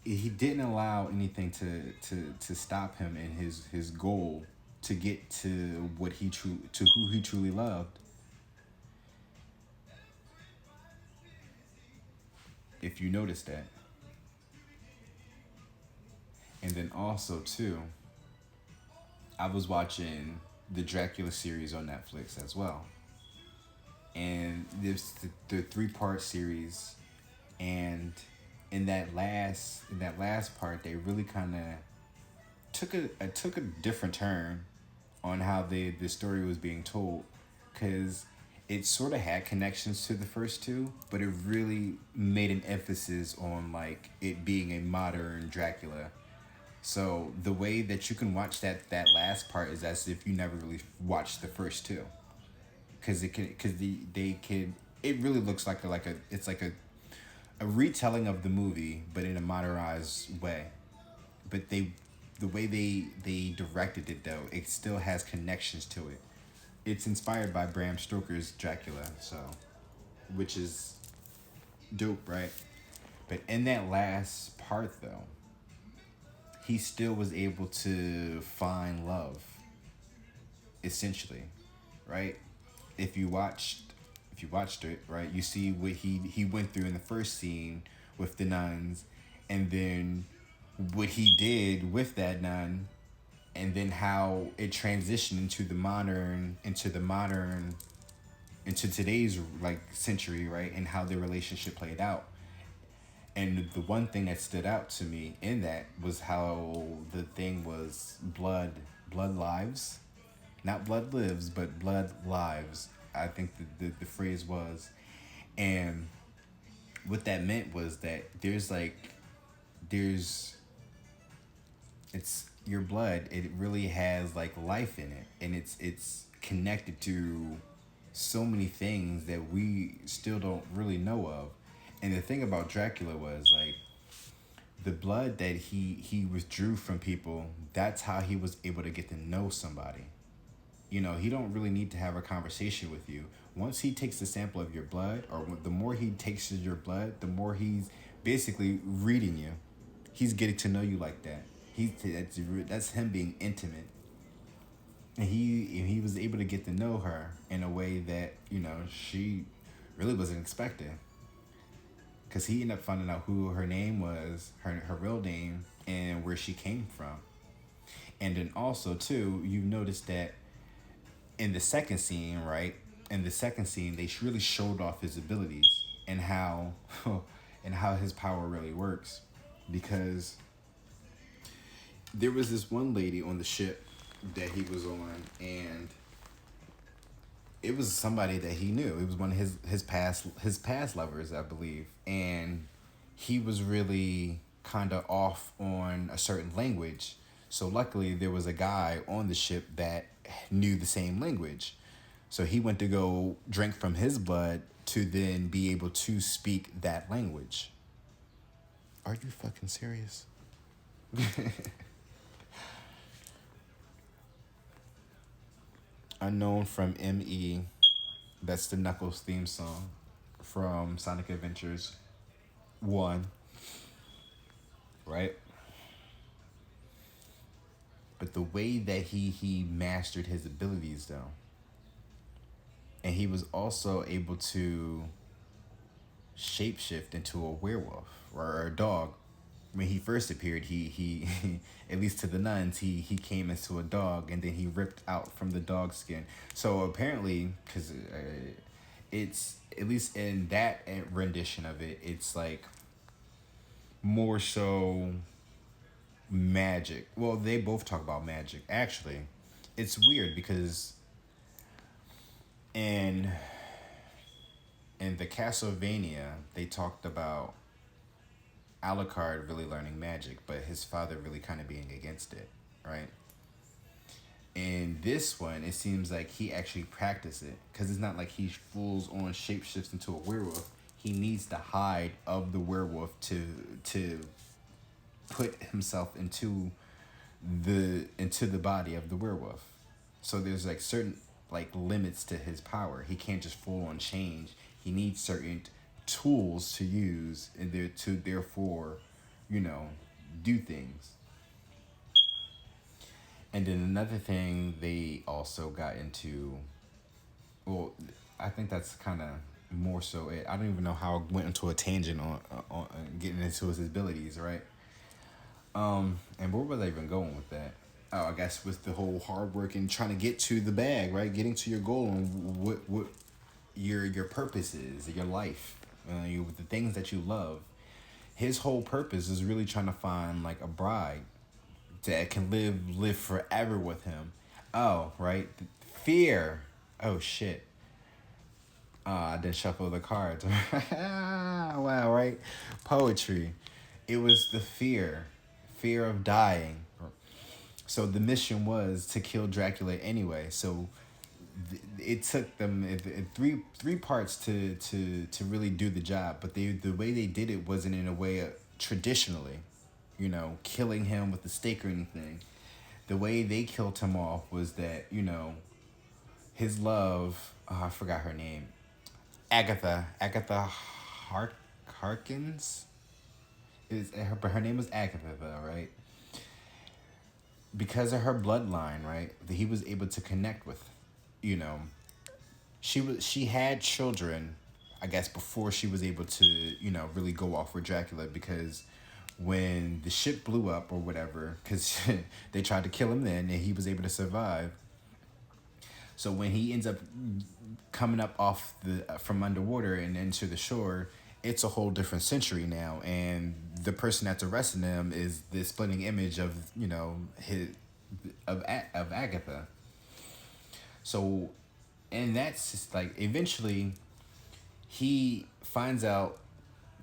didn't allow anything to stop him in his goal to get to who he truly loved. If you notice that. And then also too, I was watching the Dracula series on Netflix as well. And there's the 3-part series, and in that last part, they really kind of took a different turn on how the story was being told, because it sort of had connections to the first two, but it really made an emphasis on like it being a modern Dracula. So the way that you can watch that last part is as if you never really watched the first two, because it really looks like a retelling of the movie, but in a modernized way. But the way they directed it though, it still has connections to it. It's inspired by Bram Stoker's Dracula, so, which is dope, right? But in that last part though, he still was able to find love, essentially, right? If you watched, if you watched it, right, you see what he went through in the first scene with the nuns, and then what he did with that nun, and then how it transitioned into today's like century, right, and how their relationship played out. And the one thing that stood out to me in that was how the thing was blood lives, not blood lives, but blood lives. I think the phrase was, and what that meant was that there's it's your blood. It really has like life in it, and it's connected to so many things that we still don't really know of. And the thing about Dracula was like the blood that he withdrew from people. That's how he was able to get to know somebody. You know, he don't really need to have a conversation with you. Once he takes a sample of your blood, or the more he takes of your blood, the more he's basically reading you. He's getting to know you like that. That's him being intimate, and he was able to get to know her in a way that she really wasn't expecting. Cause he ended up finding out who her name was, her real name, and where she came from. And then also too, you noticed that in the second scene, right? In the second scene, they really showed off his abilities and how and how his power really works. Because there was this one lady on the ship that he was on, and it was somebody that he knew. It was one of his past lovers, I believe, and he was really kind of off on a certain language. So luckily, there was a guy on the ship that knew the same language. So he went to go drink from his blood to then be able to speak that language. Are you fucking serious? Unknown from ME. That's the Knuckles theme song from Sonic Adventures 1, right? But the way that he mastered his abilities though, and he was also able to shapeshift into a werewolf or a dog. When he first appeared, he at least to the nuns, he came into a dog, and then he ripped out from the dog skin. So apparently, because it's at least in that rendition of it, it's like more so magic. Well, they both talk about magic. Actually, it's weird because in the Castlevania, they talked about Alucard really learning magic, but his father really kind of being against it, right? In this one, it seems like he actually practiced it, because it's not like he fools on shapeshifts into a werewolf. He needs to hide of the werewolf to put himself into the body of the werewolf. So there's like certain like limits to his power. He can't just full on change. He needs certain tools to use and there to therefore, you know, do things. And then another thing they also got into, well, I think that's kind of more so it. I don't even know how I went into a tangent on getting into his abilities, right? And where was I even going with that? Oh, I guess with the whole hard work and trying to get to the bag, right? Getting to your goal and what your purpose is, your life, the things that you love. His whole purpose is really trying to find like a bride that can live forever with him. Oh, right, fear. Oh shit. I didn't shuffle the cards. Wow, right? Poetry. It was the fear of dying. So the mission was to kill Dracula anyway. So it took them three parts to really do the job. But the way they did it wasn't in a way traditionally, killing him with a stake or anything. The way they killed him off was that his love. Oh, I forgot her name. Agatha Harkins. But her name was Agatha though, right? because of her bloodline, right? That he was able to connect with, you know, she had children, I guess, before she was able to, really go off with Dracula, because when the ship blew up or whatever, because they tried to kill him then and he was able to survive. So when he ends up coming up off the from underwater and into the shore, it's a whole different century now, and the person that's arresting him is the splitting image of his of Agatha. So, and that's just like eventually he finds out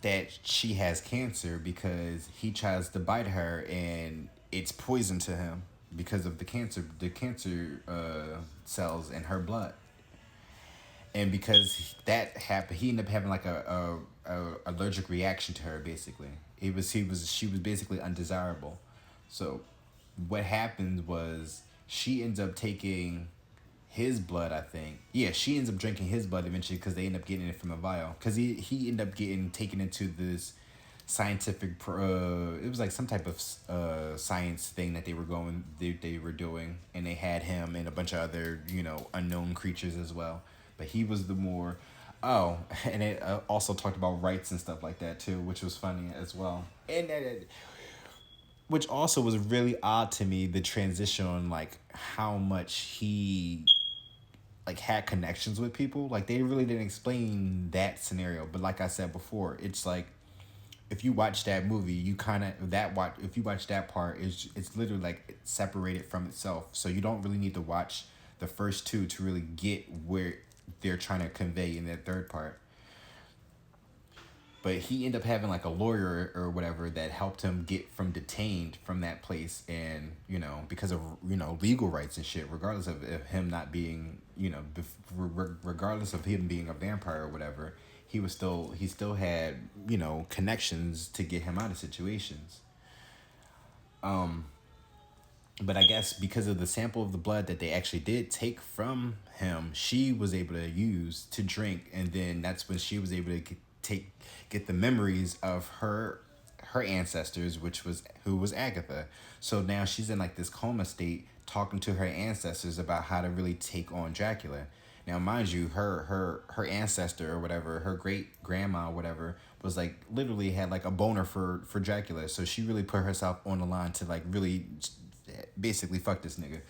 that she has cancer because he tries to bite her and it's poison to him because of the cancer cells in her blood. And because that happened, he ended up having like a allergic reaction to her. Basically, she was basically undesirable. So what happened was she ends up taking his blood. I think, yeah, she ends up drinking his blood eventually because they end up getting it from a vial. Because he ended up getting taken into this scientific. It was like some type of science thing that they were doing, and they had him and a bunch of other unknown creatures as well. But he was the more. Oh, and it also talked about rights and stuff like that too, which was funny as well. And which also was really odd to me, the transition on like how much he like had connections with people. Like they really didn't explain that scenario, but like I said before, it's like if you watch that movie, you kind of that watch. If you watch that part, it's literally like it's separated from itself. So you don't really need to watch the first two to really get where they're trying to convey in that third part. But he ended up having like a lawyer or whatever that helped him get from detained from that place, and because of legal rights and shit, regardless of him not being regardless of him being a vampire or whatever, he still had connections to get him out of situations. But I guess because of the sample of the blood that they actually did take from him, she was able to use to drink, and then that's when she was able to get the memories of her ancestors, which was who was Agatha. So now she's in like this coma state, talking to her ancestors about how to really take on Dracula. Now, mind you, her ancestor or whatever, her great grandma or whatever, was like literally had like a boner for Dracula. So she really put herself on the line to like really basically fuck this nigga.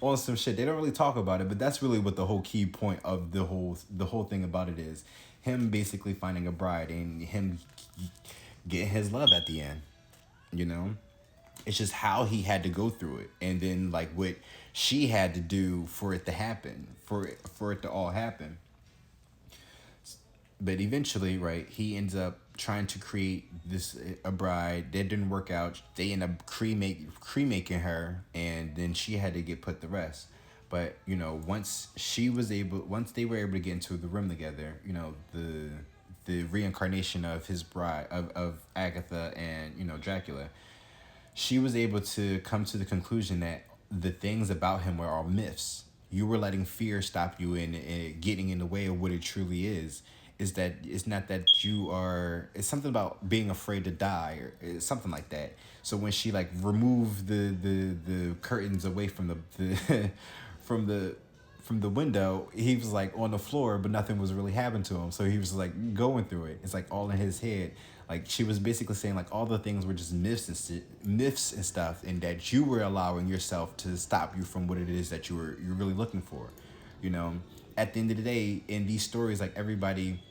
On some shit. They don't really talk about it, but that's really what the whole key point of the whole thing about it is. Him basically finding a bride and him getting his love at the end. You know? It's just how he had to go through it. And then like what she had to do for it to happen. For it to all happen. But eventually, right, he ends up trying to create this a bride that didn't work out. They end up cremaking her, and then she had to get put to rest. But once they were able to get into the room together, the reincarnation of his bride of Agatha and Dracula, she was able to come to the conclusion that the things about him were all myths. You were letting fear stop you in getting in the way of what it truly is that it's not that you are, it's something about being afraid to die or it's something like that. So when she like removed the curtains away from the from the from the window, he was like on the floor, but nothing was really happening to him. So he was like going through it. It's like all in his head. Like she was basically saying like all the things were just myths and stuff, and that you were allowing yourself to stop you from what it is that you're really looking for. At the end of the day, in these stories, like everybody,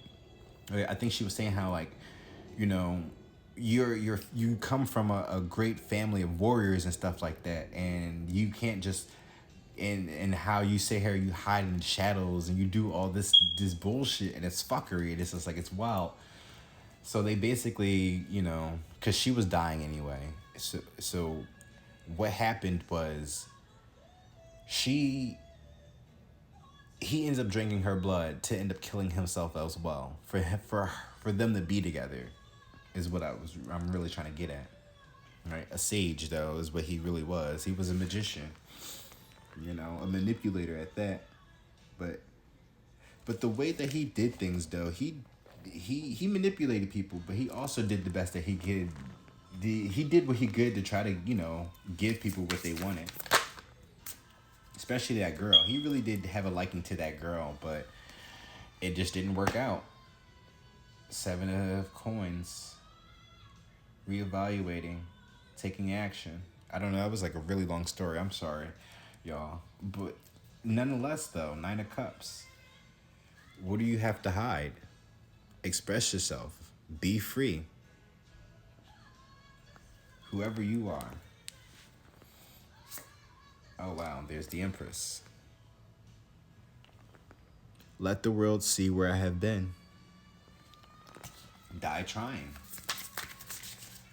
I think she was saying how like, you know, you come from a great family of warriors and stuff like that, and you can't just and how you say here you hide in the shadows and you do all this bullshit, and it's fuckery, and it's just like it's wild. So they basically, because she was dying anyway. So what happened was she he ends up drinking her blood to end up killing himself as well for them to be together is what I'm really trying to get at. Right? A sage though is what he really was. He was a magician. A manipulator at that. But the way that he did things though, he manipulated people, but he also did the best that he could he did what he could to try to give people what they wanted, especially that girl. He really did have a liking to that girl, but it just didn't work out. Seven of coins. Reevaluating, taking action. I don't know. That was like a really long story. I'm sorry, y'all. But nonetheless, though, Nine of Cups. What do you have to hide? Express yourself. Be free. Whoever you are. Oh, wow. There's the Empress. Let the world see where I have been. Die trying.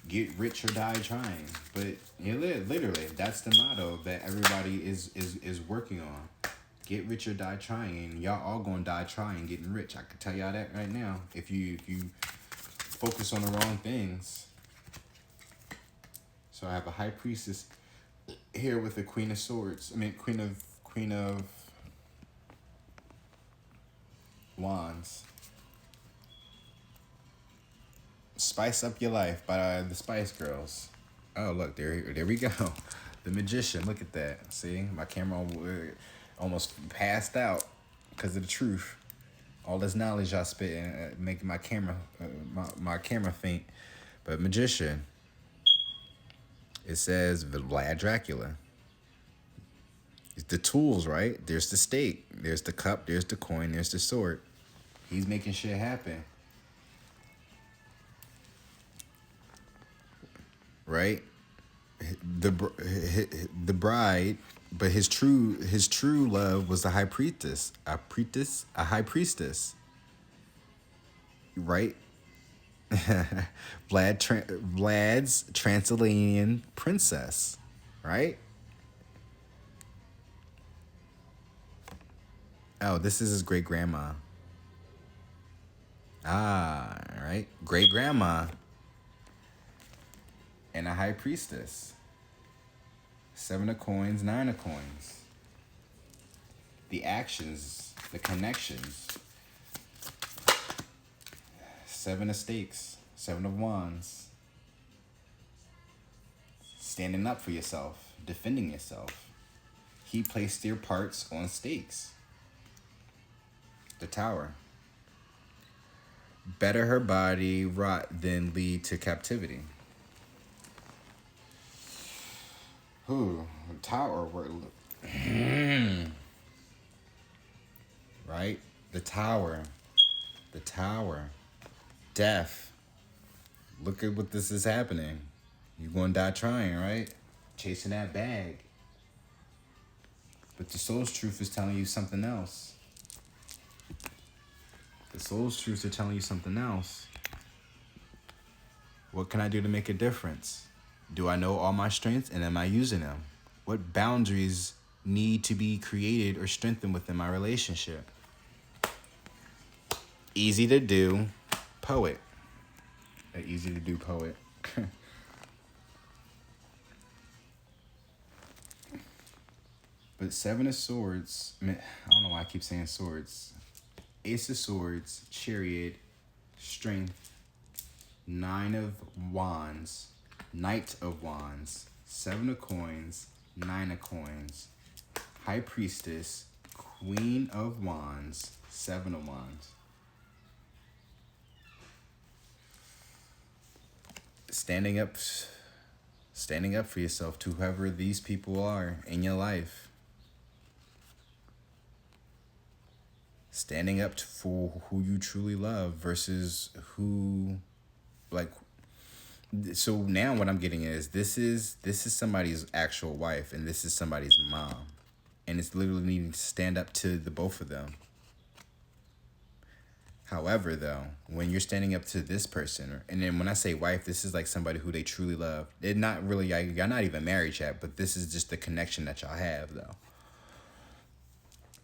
Get rich or die trying. But literally, that's the motto that everybody is working on. Get rich or die trying. And y'all all gonna die trying, getting rich. I can tell y'all that right now. If you focus on the wrong things. So I have a High Priestess here with the Queen of Swords. I mean Queen of Wands. Spice Up Your Life by the Spice Girls. Oh, look, there we go. The Magician, look at that. See, my camera almost passed out because of the truth. All this knowledge I spit making my camera my camera faint. But Magician, it says Vlad Dracula. It's the tools, right? There's the stake, there's the cup, there's the coin, there's the sword. He's making shit happen. Right, the bride, but his true love was the high priestess, a high priestess, right? Vlad's Transylvanian princess, right? Oh, this is his great grandma. Ah, right, great grandma. And a high priestess. Seven of coins, nine of coins. The actions, the connections. Seven of stakes, seven of wands. Standing up for yourself, defending yourself. He placed your parts on stakes. The Tower. Better her body rot than lead to captivity. Ooh, Tower. Right? The Tower. The Tower. Death. Look at what this is happening. You're going to die trying, right? Chasing that bag. But the soul's truth is telling you something else. The soul's truths are telling you something else. What can I do to make a difference? Do I know all my strengths and am I using them? What boundaries need to be created or strengthened within my relationship? Easy to do, poet. An easy to do poet. But Seven of Swords, I don't know why I keep saying swords. Ace of Swords, Chariot, Strength, Nine of Wands, Knight of Wands, Seven of Coins, Nine of Coins, High Priestess, Queen of Wands, Seven of Wands. Standing up for yourself to whoever these people are in your life. Standing up for who you truly love versus who, like, so now what I'm getting is this is somebody's actual wife and this is somebody's mom. And it's literally needing to stand up to the both of them. However, though, when you're standing up to this person, and then when I say wife, this is like somebody who they truly love. They're not really, y'all not even married yet, but this is just the connection that y'all have, though.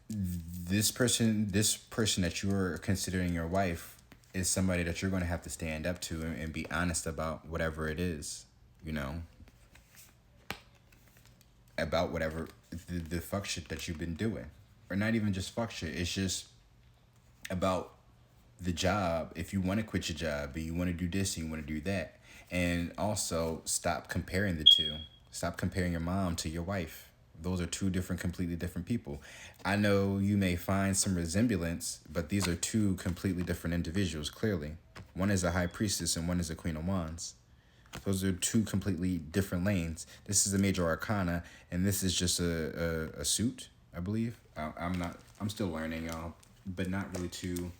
This person that you're considering your wife is somebody that you're going to have to stand up to and be honest about whatever it is, you know, about whatever the fuck shit that you've been doing. Or not even just fuck shit, it's just about the job. If you want to quit your job, but you want to do this and you want to do that, And also, stop comparing the two. Stop comparing your mom to your wife. Those are two different, completely different people. I know you may find some resemblance, but these are two completely different individuals, clearly. One is a high priestess and one is a queen of wands. Those are two completely different lanes. This is a major arcana, and this is just a suit, I believe. I'm still learning, y'all, but not really too,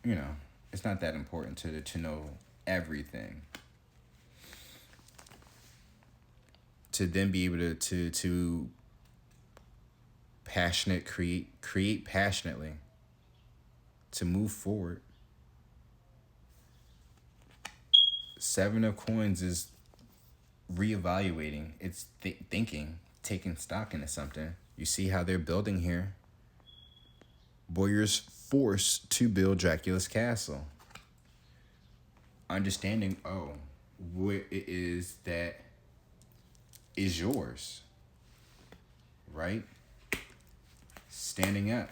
you know, it's not that important to know everything. To then be able to create passionately, to move forward. Seven of Coins is reevaluating. It's thinking, taking stock into something. You see how they're building here. Warriors forced to build Dracula's castle. Understanding, oh, what it is that is yours, right? Standing up.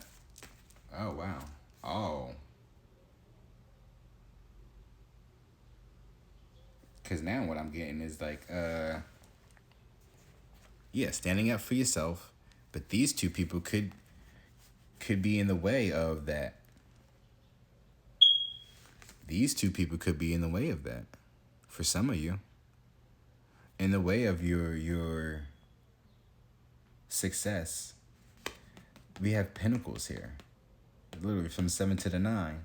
Oh, wow. Oh. Because now what I'm getting is like, yeah, standing up for yourself. But these two people could be in the way of that. These two people could be in the way of that. For some of you. In the way of your success. We have pentacles here. Literally from 7 to the 9.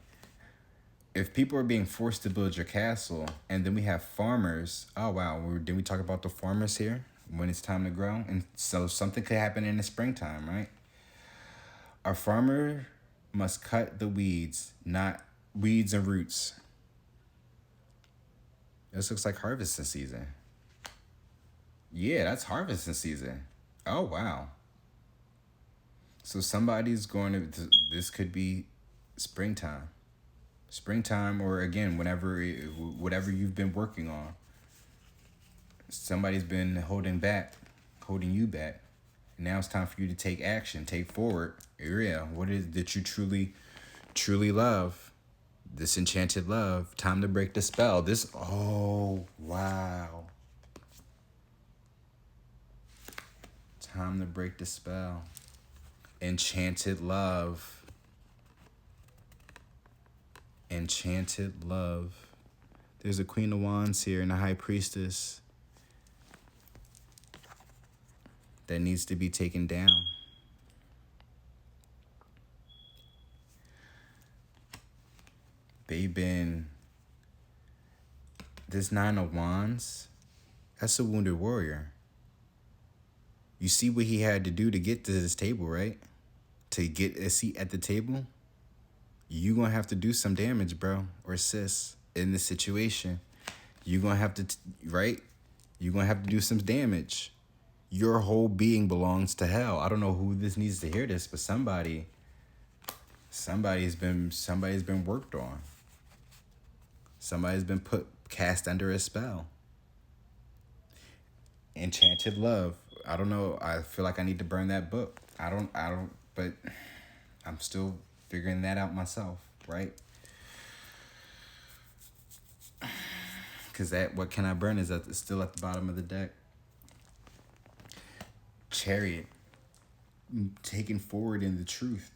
If people are being forced to build your castle, and then we have farmers, oh wow, did we talk about the farmers here? When it's time to grow? And so something could happen in the springtime, right? A farmer must cut the weeds, not weeds and roots. This looks like harvesting season. Yeah, that's harvesting season. Oh, wow. So somebody's going to, this could be springtime. Springtime, or again, whatever you've been working on. Somebody's been holding you back. Now it's time for you to take action, take forward. Yeah, what is it that you truly love? This enchanted love. Time to break the spell. Oh, wow. Time to break the spell. Enchanted love. Enchanted love. There's a Queen of Wands here and a High Priestess that needs to be taken down. This Nine of Wands, that's a wounded warrior. You see what he had to do to get to this table, right? To get a seat at the table. You gonna have to do some damage, bro, or sis, in this situation. You gonna have to, right? You gonna have to do some damage. Your whole being belongs to hell. I don't know who this needs to hear this, but somebody's been worked on. Somebody's been cast under a spell. Enchanted love. I don't know. I feel like I need to burn that book. I don't, but I'm still figuring that out myself, right? Because what can I burn is still at the bottom of the deck. Chariot. Taking forward in the truth.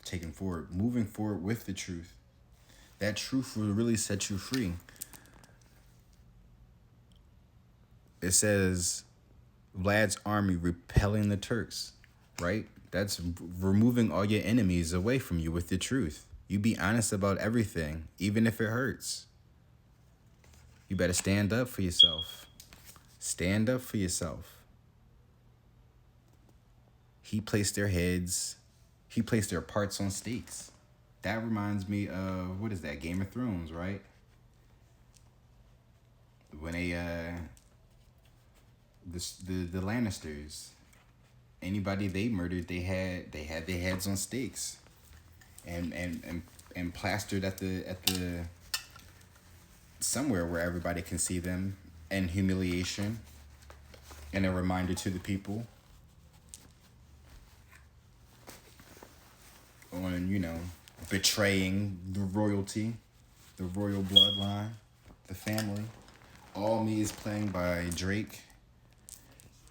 Moving forward with the truth. That truth will really set you free. It says Vlad's army repelling the Turks, right? That's removing all your enemies away from you with the truth. You be honest about everything, even if it hurts. You better stand up for yourself. Stand up for yourself. He placed their parts on stakes. That reminds me of, what is that, Game of Thrones, right? When the Lannisters, anybody they murdered, they had their heads on stakes, and plastered at the somewhere where everybody can see them, and humiliation, and a reminder to the people on betraying the royalty, the royal bloodline, the family. All Me is playing by Drake,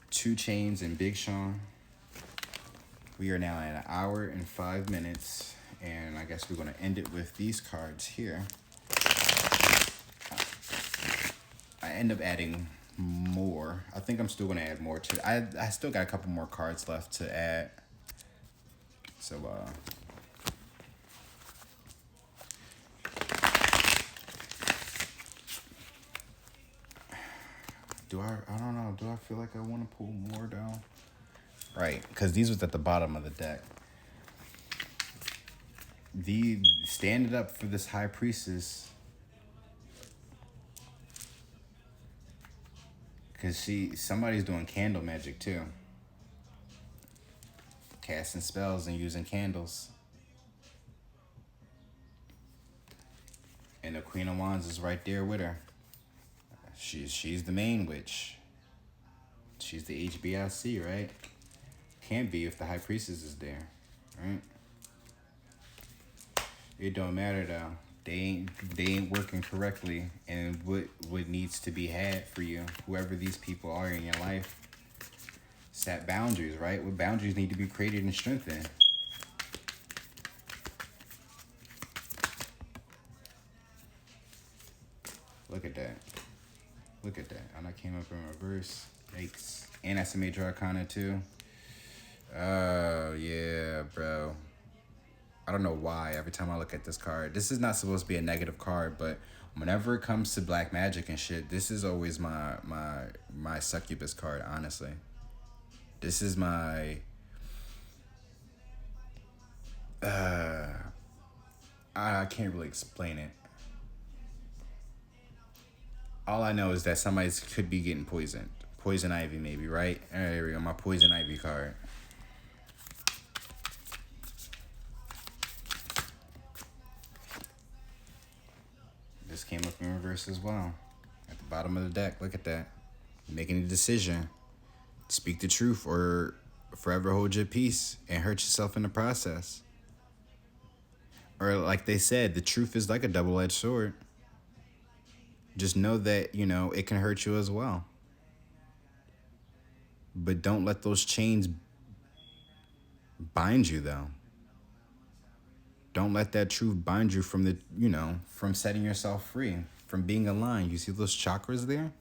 Two Chains, and Big Sean. We are now at 1 hour and 5 minutes, and I guess we're going to end it with these cards here. I end up adding more. I think I'm still going to add more to it. I still got a couple more cards left to add. So, I don't know. Do I feel like I want to pull more though? Right, because these was at the bottom of the deck. The standing up for this High Priestess, because somebody's doing candle magic too, casting spells and using candles. And the Queen of Wands is right there with her. She's the main witch. She's the HBIC, right? Can't be if the High Priestess is there, right? It don't matter though. They ain't working correctly, and what needs to be had for you, whoever these people are in your life, set boundaries, right? What boundaries need to be created and strengthened. Look at that. Look at that. And I came up in reverse. Yikes. And that's a major arcana too. Oh yeah, bro. I don't know why every time I look at this card, this is not supposed to be a negative card, but whenever it comes to black magic and shit, this is always my succubus card, honestly. This is my I can't really explain it. All I know is that somebody could be getting poisoned. Poison ivy maybe, right? All right, there we go, my poison ivy card. This came up in reverse as well. At the bottom of the deck, look at that. Making a decision. Speak the truth or forever hold your peace and hurt yourself in the process. Or like they said, the truth is like a double-edged sword. Just know that, it can hurt you as well. But don't let those chains bind you, though. Don't let that truth bind you from from setting yourself free, from being aligned. You see those chakras there?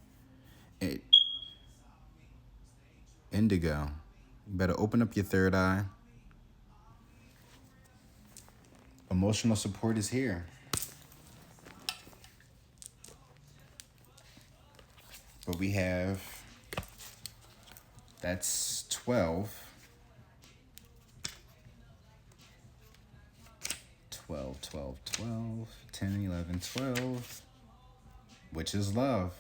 Indigo. You better open up your third eye. Emotional support is here. But we have, that's 12. 12, 12, 12, 10, 11, 12, which is love.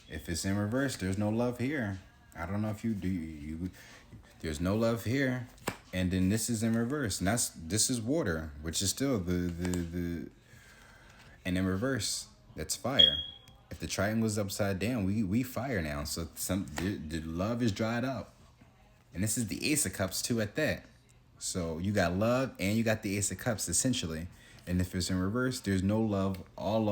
If it's in reverse, there's no love here. I don't know if you do. There's no love here. And then this is in reverse. And this is water, which is still and in reverse, that's fire. If the triangle's upside down, we fire now. So the love is dried up. And this is the Ace of Cups too at that. So you got love and you got the Ace of Cups essentially. And if it's in reverse, there's no love. All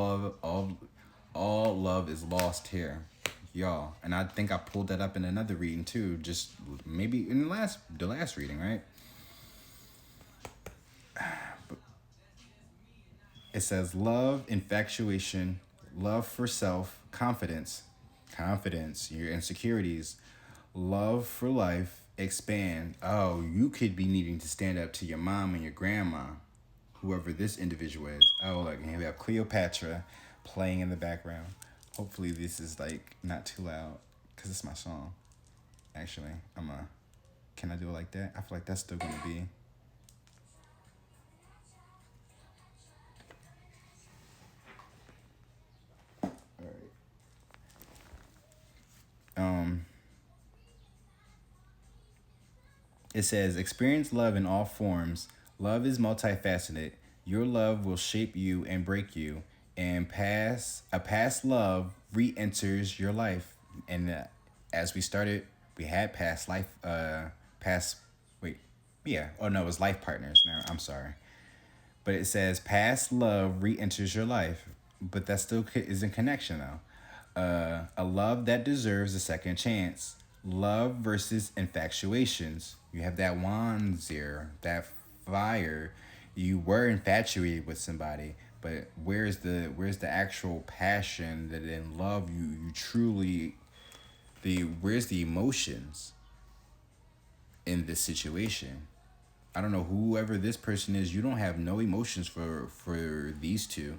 love is lost here, y'all. And I think I pulled that up in another reading too, just maybe in the last reading, right? It says love, infatuation, love for self, confidence, your insecurities, love for life, expand. Oh, you could be needing to stand up to your mom and your grandma, whoever this individual is. Oh, look, here we have Cleopatra playing in the background. Hopefully this is like not too loud because it's my song. Actually, can I do it like that? I feel like that's still gonna be. It says, experience love in all forms. Love is multifaceted. Your love will shape you and break you. And a past love re-enters your life. And as we started, we had past life, it was life partners. Now, I'm sorry. But it says, past love re-enters your life. But that still is in connection, though. A love that deserves a second chance. Love versus infatuations. You have that wands here, that fire. You were infatuated with somebody, but where's the actual passion that in love you truly the where's the emotions in this situation? I don't know whoever this person is. You don't have no emotions for these two,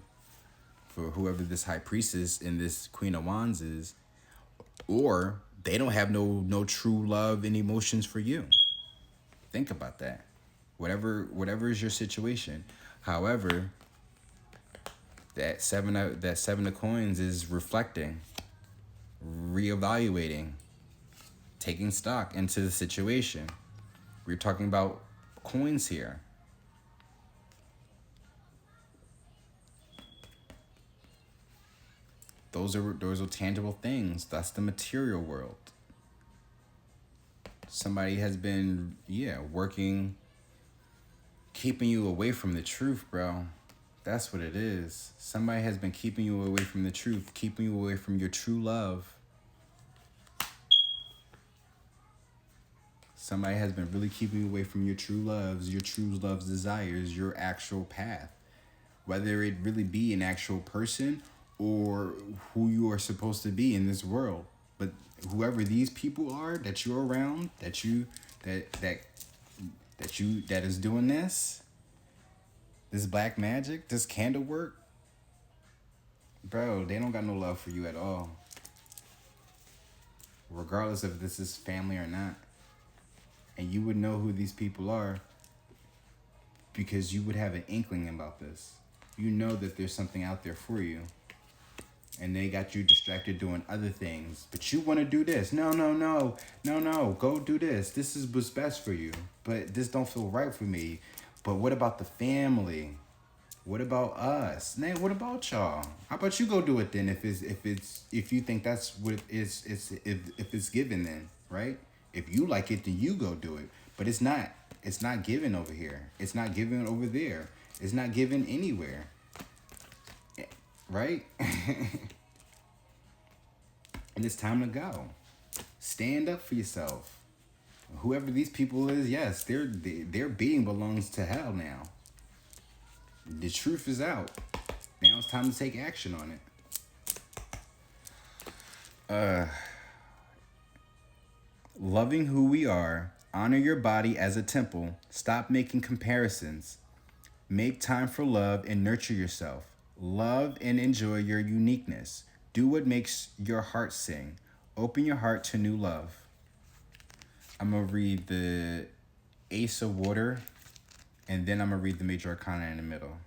for whoever this high priestess and this queen of wands is, or they don't have no true love and emotions for you. Think about that. Whatever is your situation. However, that seven of coins is reflecting, reevaluating, taking stock into the situation. We're talking about coins here. Those are tangible things. That's the material world. Somebody has been, working, keeping you away from the truth, bro. That's what it is. Somebody has been keeping you away from the truth, keeping you away from your true love. Somebody has been really keeping you away from your true love's desires, your actual path. Whether it really be an actual person or who you are supposed to be in this world. But whoever these people are that you're around, that is doing this black magic, this candle work, bro, they don't got no love for you at all. Regardless if this is family or not. And you would know who these people are because you would have an inkling about this. You know that there's something out there for you. And they got you distracted doing other things. But you want to do this. No. Go do this. This is what's best for you. But this don't feel right for me. But what about the family? What about us? Man, what about y'all? How about you go do it then? If you think that's what it is, if it's given then, right? If you like it, then you go do it. But it's not. It's not given over here. It's not given over there. It's not given anywhere. Right? And it's time to go. Stand up for yourself. Whoever these people is, yes, their being belongs to hell now. The truth is out. Now it's time to take action on it. Loving who we are, honor your body as a temple, stop making comparisons. Make time for love and nurture yourself. Love and enjoy your uniqueness. Do what makes your heart sing. Open your heart to new love. I'm going to read the Ace of Water, and then I'm going to read the Major Arcana in the middle.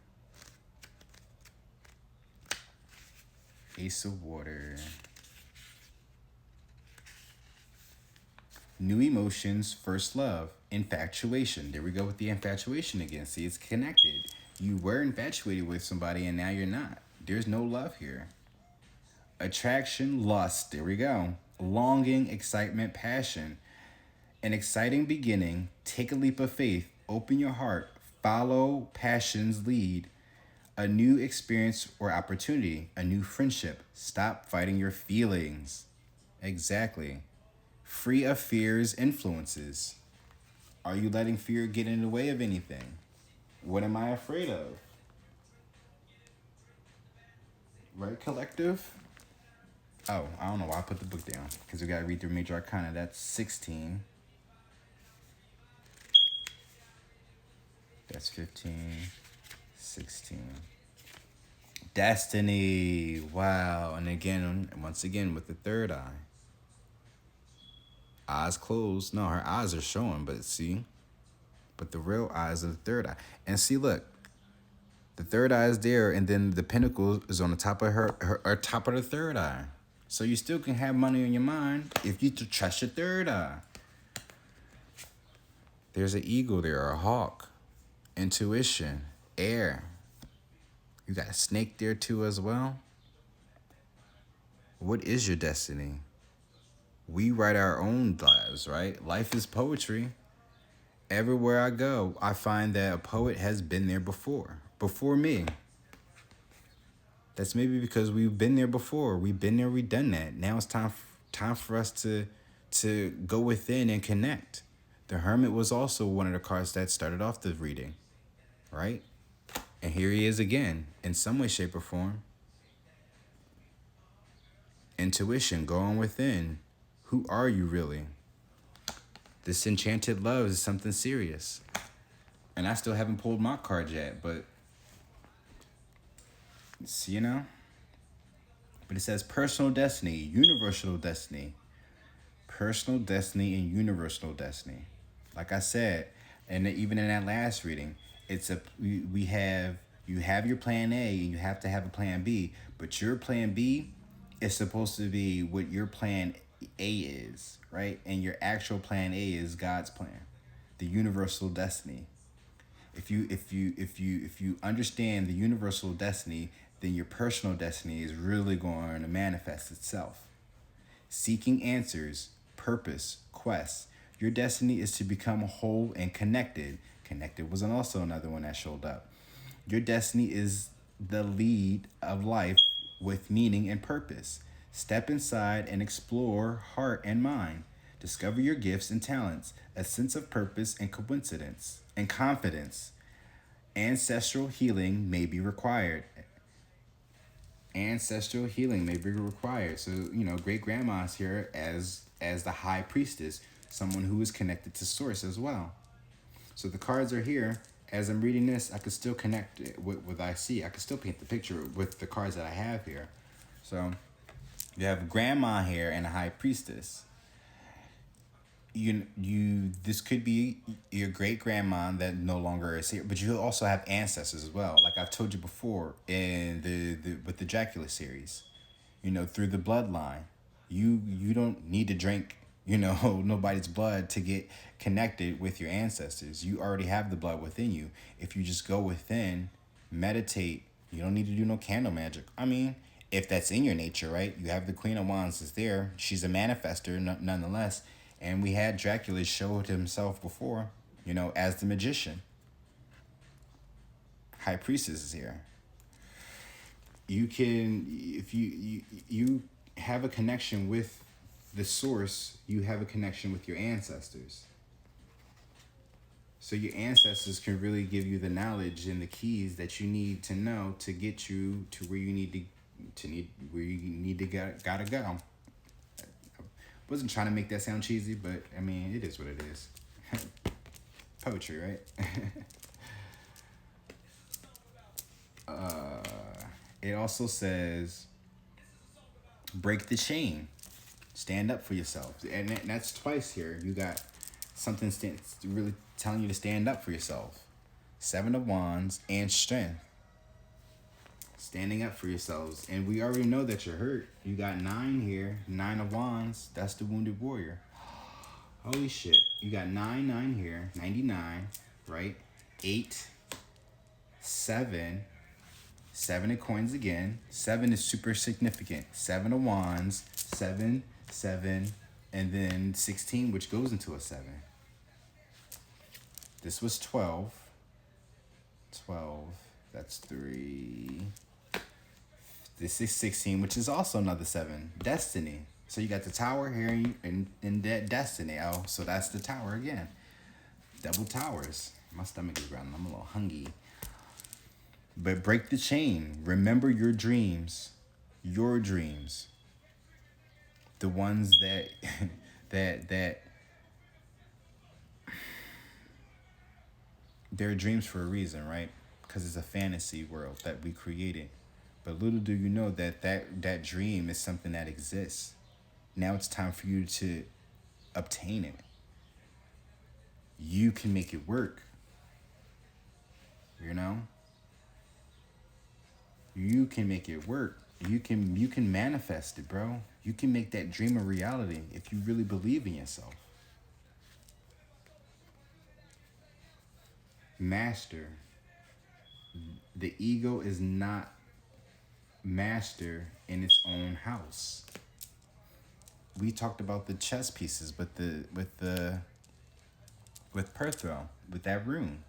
Ace of Water. New emotions, first love, infatuation. There we go with the infatuation again. See, it's connected. You were infatuated with somebody and now you're not. There's no love here. Attraction, lust. There we go. Longing, excitement, passion. An exciting beginning. Take a leap of faith. Open your heart. Follow passion's lead. A new experience or opportunity. A new friendship. Stop fighting your feelings. Exactly. Free of fear's influences. Are you letting fear get in the way of anything? What am I afraid of? Right, collective? Oh, I don't know why I put the book down. Because we got to read through Major Arcana. That's 16. That's 15. 16. Destiny. Wow. And again, once again, with the third eye. Eyes closed. No, her eyes are showing, but see? But the real eyes are the third eye. And see, look. The third eye is there, and then the pentacle is on the top of her top of the third eye. So you still can have money on your mind if you trust your third eye. There's an eagle there, a hawk, intuition, air. You got a snake there too as well. What is your destiny? We write our own lives, right? Life is poetry. Everywhere I go, I find that a poet has been there before me. That's maybe because we've been there before. We've been there, we've done that. Now it's time for us to go within and connect. The Hermit was also one of the cards that started off the reading, right? And here he is again, in some way, shape, or form. Intuition, going within. Who are you really? This enchanted love is something serious. And I still haven't pulled my card yet, but you know? But it says personal destiny, universal destiny. Personal destiny and universal destiny. Like I said, and even in that last reading, we have you have your plan A and you have to have a plan B, but your plan B is supposed to be what your plan A is, right? And your actual plan A is God's plan, the universal destiny. If you understand the universal destiny, then your personal destiny is really going to manifest itself. Seeking answers, purpose, quest. Your destiny is to become whole and connected. Connected was also another one that showed up. Your destiny is the lead of life with meaning and purpose. Step inside and explore heart and mind. Discover your gifts and talents, a sense of purpose and coincidence and confidence. Ancestral healing may be required. Ancestral healing may be required. So, great grandma's here as the high priestess, someone who is connected to source as well. So the cards are here. As I'm reading this, I could still connect it with what I see. I could still paint the picture with the cards that I have here. So you have grandma here and a high priestess. This could be your great grandma that no longer is here, but you also have ancestors as well. Like I've told you before in the with the Dracula series, through the bloodline, you don't need to drink nobody's blood to get connected with your ancestors. You already have the blood within you. If you just go within, meditate, you don't need to do no candle magic. I mean, if that's in your nature, right? You have the Queen of Wands is there. She's a manifester nonetheless. And we had Dracula showed himself before, as the magician. High Priestess is here. You can, if you have a connection with the source, you have a connection with your ancestors. So your ancestors can really give you the knowledge and the keys that you need to know to get you to where you need to gotta go. Wasn't trying to make that sound cheesy, but I mean, it is what it is. Poetry, right? It also says, break the chain. Stand up for yourself. And that's twice here. You got something really telling you to stand up for yourself. 7 of Wands and strength. Standing up for yourselves. And we already know that you're hurt. You got 9 here. 9 of Wands. That's the wounded warrior. Holy shit. You got 9 here. 99. Right? 8. 7. 7 of coins again. 7 is super significant. 7 of Wands. 7. 7. And then 16, which goes into a 7. This was 12. 12. That's 3. This is 16, which is also another 7. Destiny. So you got the tower here and that destiny. Oh, so that's the tower again. Double towers. My stomach is growling. I'm a little hungry. But break the chain. Remember your dreams. Your dreams. The ones that they're dreams for a reason, right? Because it's a fantasy world that we created. But little do you know that dream is something that exists. Now it's time for you to obtain it. You can make it work. You can make it work. You can manifest it, bro. You can make that dream a reality if you really believe in yourself. Master. The ego is not master in its own house. We talked about the chess pieces with Perthro, with that rune.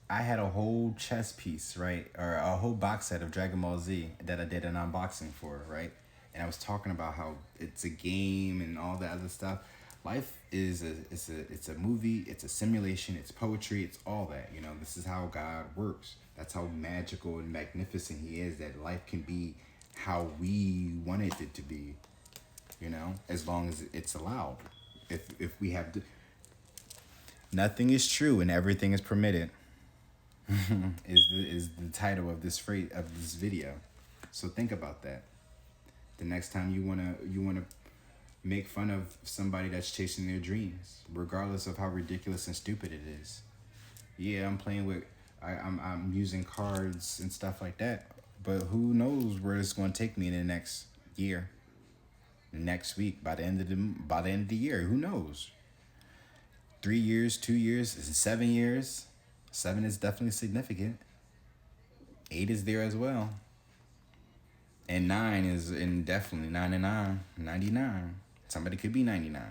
I had a whole chess piece, right, or a whole box set of Dragon Ball Z that I did an unboxing for, right, and I was talking about how it's a game and all that other stuff. Life is it's a movie, it's a simulation, it's poetry, it's all that. You know, this is how God works. That's how magical and magnificent He is. That life can be how we wanted it to be. You know, as long as it's allowed. If we have to, nothing is true and everything is permitted. is the title of this phrase of this video. So think about that. The next time you wanna make fun of somebody that's chasing their dreams, regardless of how ridiculous and stupid it is. Yeah, I'm playing with, I'm using cards and stuff like that. But who knows where it's going to take me in the next year, next week, by the end of the year? Who knows? 3 years, 2 years, 7 years. 7 is definitely significant. 8 is there as well. And 9 is definitely 9 and 9, 99. Somebody could be 99.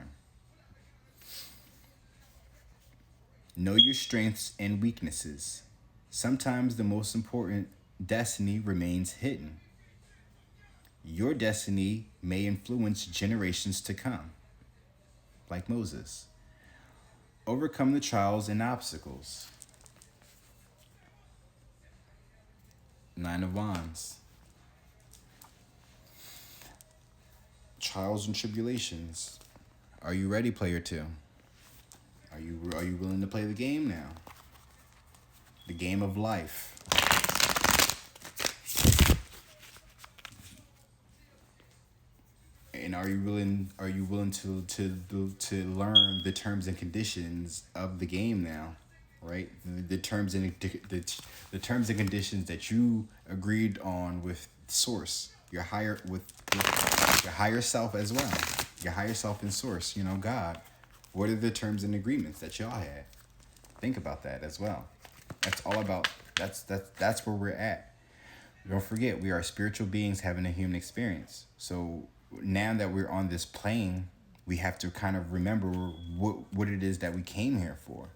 Know your strengths and weaknesses. Sometimes the most important destiny remains hidden. Your destiny may influence generations to come, like Moses. Overcome the trials and obstacles. 9 of Wands. Trials and tribulations. Are you ready, player 2? Are you willing to play the game now? The game of life. And are you willing to learn the terms and conditions of the game now? Right? The terms and conditions that you agreed on with Source, your higher your higher self as well, your higher self in Source. You know, God. What are the terms and agreements that y'all had? Think about that as well. That's all about. That's where we're at. Don't forget, we are spiritual beings having a human experience. So now that we're on this plane, we have to kind of remember what it is that we came here for.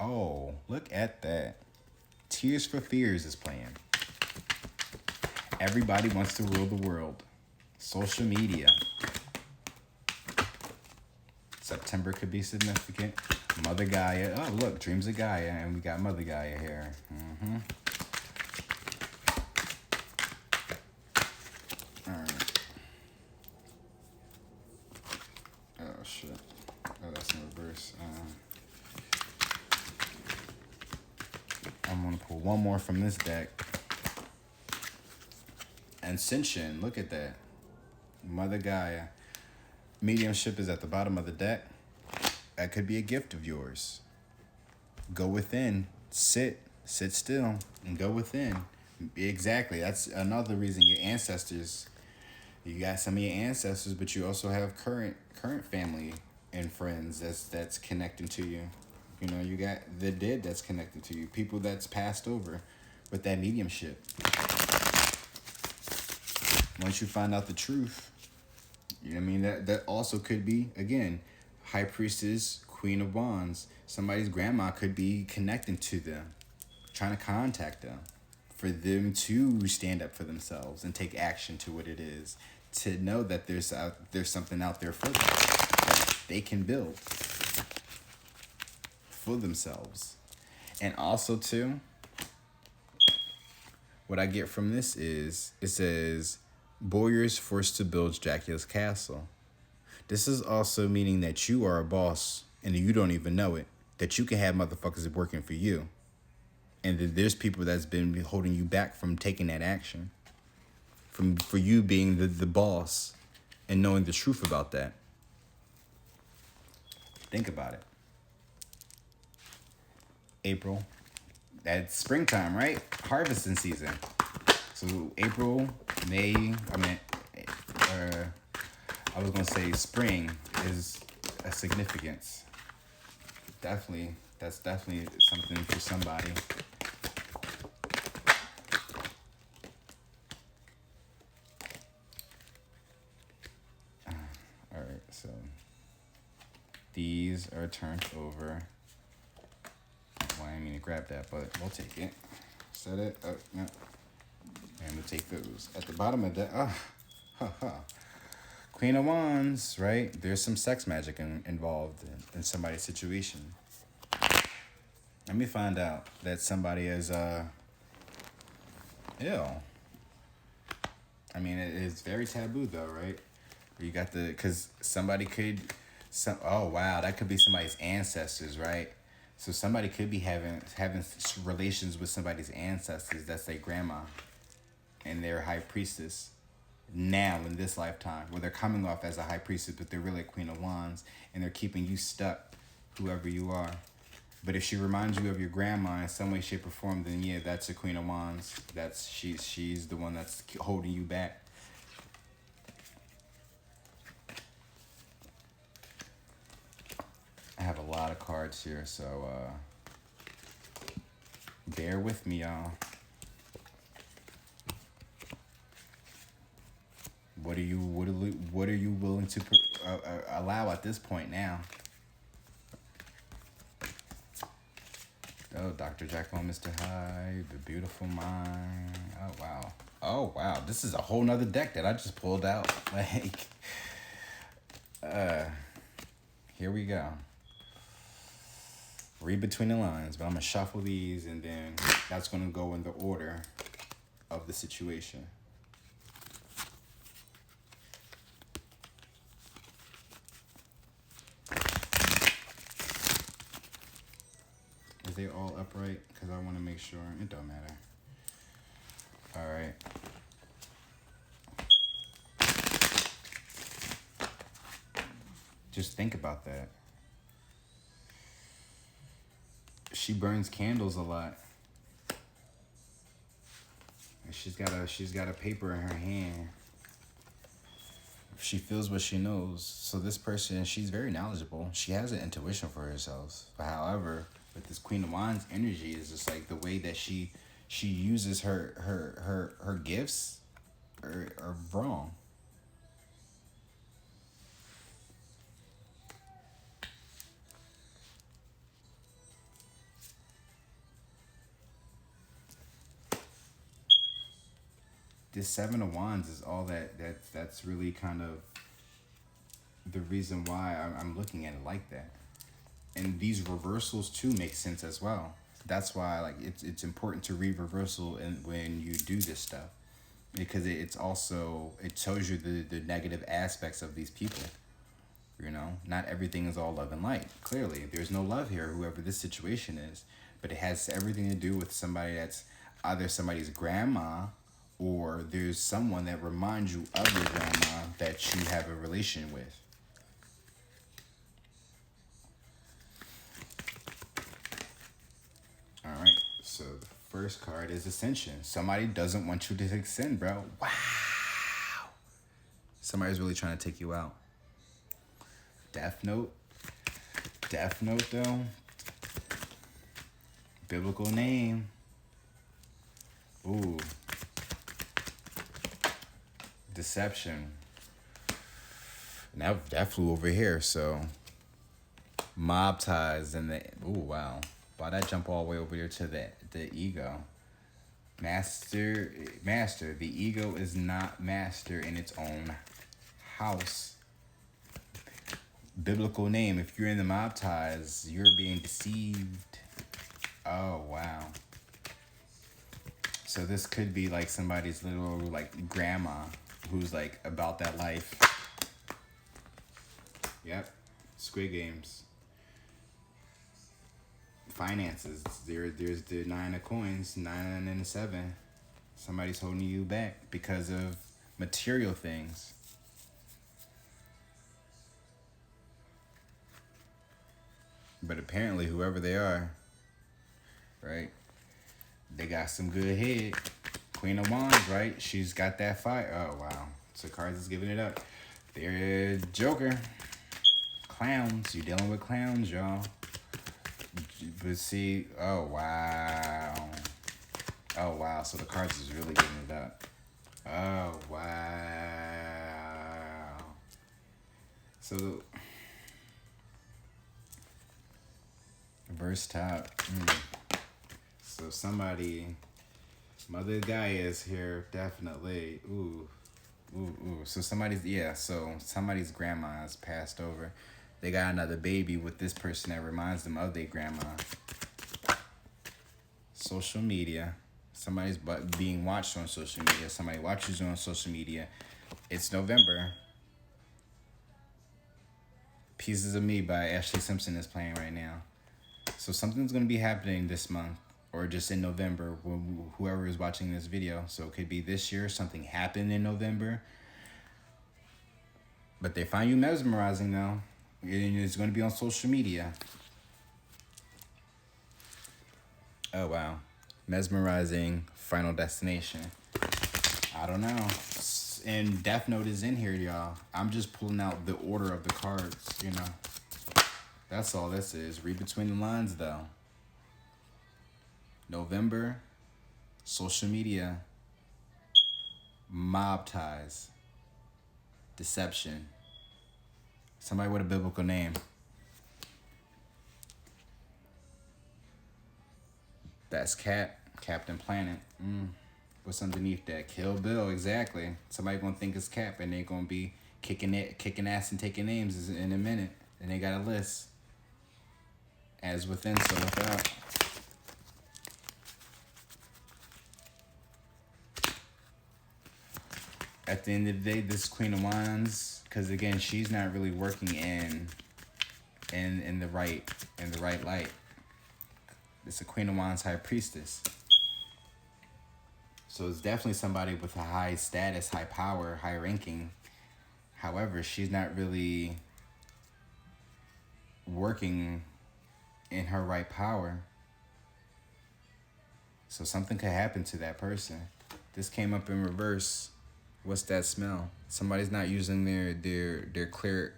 Oh, look at that. Tears for Fears is playing. Everybody wants to rule the world. Social media. September could be significant. Mother Gaia. Oh, look, Dreams of Gaia. And we got Mother Gaia here. All right. Oh, shit. Oh, that's in reverse. I'm going to pull one more from this deck. Ascension. Look at that. Mother Gaia. Mediumship is at the bottom of the deck. That could be a gift of yours. Go within. Sit still, and go within. Exactly. That's another reason your ancestors. You got some of your ancestors, but you also have current family and friends that's connecting to you. You know, you got the dead that's connected to you. People that's passed over with that mediumship. Once you find out the truth, you know what I mean? That also could be, again, High Priestess, Queen of Wands. Somebody's grandma could be connecting to them, trying to contact them, for them to stand up for themselves and take action to what it is, to know that there's something out there for them that they can build for themselves. And also, too, what I get from this is, it says, Boyar's forced to build Dracula's castle. This is also meaning that you are a boss and you don't even know it. That you can have motherfuckers working for you. And that there's people that's been holding you back from taking that action. For you being the boss and knowing the truth about that. Think about it. April. That's springtime, right? Harvesting season. So April, May, I was going to say spring is a significance. Definitely, that's definitely something for somebody. All right, so these are turned over. Why am I can't grab that, but we'll take it. Set it up. No. And we'll take those. At the bottom of that, Queen of Wands, right? There's some sex magic involved in somebody's situation. Let me find out that somebody is ill. I mean, it is very taboo though, right? You got because somebody could, oh wow, that could be somebody's ancestors, right? So somebody could be having relations with somebody's ancestors. That's their grandma and their high priestess now in this lifetime, where they're coming off as a high priestess, but they're really a Queen of Wands, and they're keeping you stuck, whoever you are. But if she reminds you of your grandma in some way, shape, or form, then yeah, that's a Queen of Wands. She's the one that's holding you back. I have a lot of cards here, so bear with me, y'all. What are you willing to allow at this point now? Oh, Dr. Jekyll and Mr. Hyde, The Beautiful Mind. Oh, wow. Oh, wow. This is a whole nother deck that I just pulled out. Like, here we go. Read between the lines, but I'm going to shuffle these, and then that's going to go in the order of the situation. Is they all upright? Because I want to make sure. It don't matter. All right. Just think about that. She burns candles a lot. And she's got a paper in her hand. She feels what she knows. So this person, she's very knowledgeable. She has an intuition for herself. However, with this Queen of Wands energy, is just like the way that she uses her gifts are wrong. This Seven of Wands is all that's really kind of the reason why I'm looking at it like that. And these reversals too make sense as well. That's why like it's important to read reversal and when you do this stuff, because it tells you the negative aspects of these people. You know, not everything is all love and light. Clearly, there's no love here, whoever this situation is, but it has everything to do with somebody that's either somebody's grandma, or there's someone that reminds you of your grandma that you have a relation with. All right, so the first card is Ascension. Somebody doesn't want you to ascend, bro. Wow. Somebody's really trying to take you out. Death Note. Death Note, though. Biblical name. Ooh. Deception. Now that flew over here, so mob ties and the wow. Why'd that jump all the way over here to the ego? Master. The ego is not master in its own house. Biblical name. If you're in the mob ties, you're being deceived. Oh wow. So this could be like somebody's little like grandma who's like about that life. Yep. Squid Games. Finances. There's the 9 of coins, 9 and a 7. Somebody's holding you back because of material things. But apparently, whoever they are, right? They got some good head. Queen of Wands, right? She's got that fire. Oh, wow. So cards is giving it up. They're Joker. Clowns. You're dealing with clowns, y'all. But see, oh, wow. Oh, wow. So the cards is really giving it up. Oh, wow. So, verse top. So somebody, Mother Gaia is here, definitely. Ooh, ooh, ooh. So somebody's grandma has passed over. They got another baby with this person that reminds them of their grandma. Social media. Somebody's being watched on social media. Somebody watches you on social media. It's November. Pieces of Me by Ashley Simpson is playing right now. So something's going to be happening this month or just in November, whoever is watching this video. So it could be this year, something happened in November. But they find you mesmerizing though. And it's going to be on social media. Oh, wow. Mesmerizing Final Destination. I don't know. And Death Note is in here, y'all. I'm just pulling out the order of the cards, you know. That's all this is. Read between the lines, though. November, social media, mob ties, deception. Somebody with a biblical name. That's Captain Planet. What's underneath that? Kill Bill, exactly. Somebody gonna think it's Cap, and they gonna be kicking ass and taking names in a minute. And they got a list. As within, so without. At the end of the day, this Queen of Wands, because again, she's not really working in the right light. It's a Queen of Wands High Priestess. So it's definitely somebody with a high status, high power, high ranking. However, she's not really working in her right power. So something could happen to that person. This came up in reverse. What's that smell? Somebody's not using their clear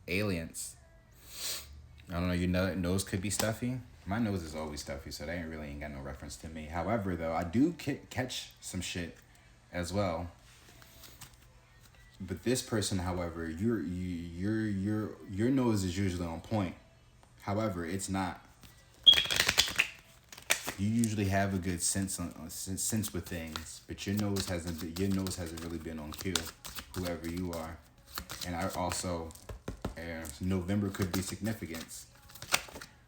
aliens. I don't know, your nose could be stuffy. My nose is always stuffy, so that ain't got no reference to me. However, though, I do catch some shit as well. But this person, however, your nose is usually on point. However, it's not. You usually have a good sense with things, but your nose hasn't really been on cue. Whoever you are, and I also, November could be significance.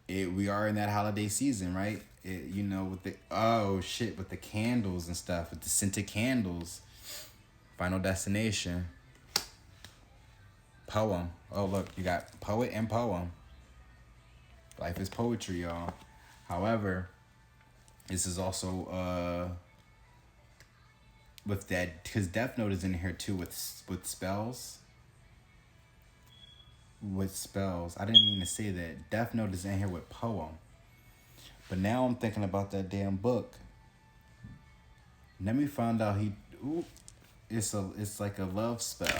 We are in that holiday season, right? With the candles and stuff, with the scented candles. Final Destination. Poem. Oh, look, you got poet and poem. Life is poetry, y'all. However, this is also with that, because Death Note is in here too with spells. With spells. I didn't mean to say that. Death Note is in here with poem. But now I'm thinking about that damn book. Let me find out it's like a love spell.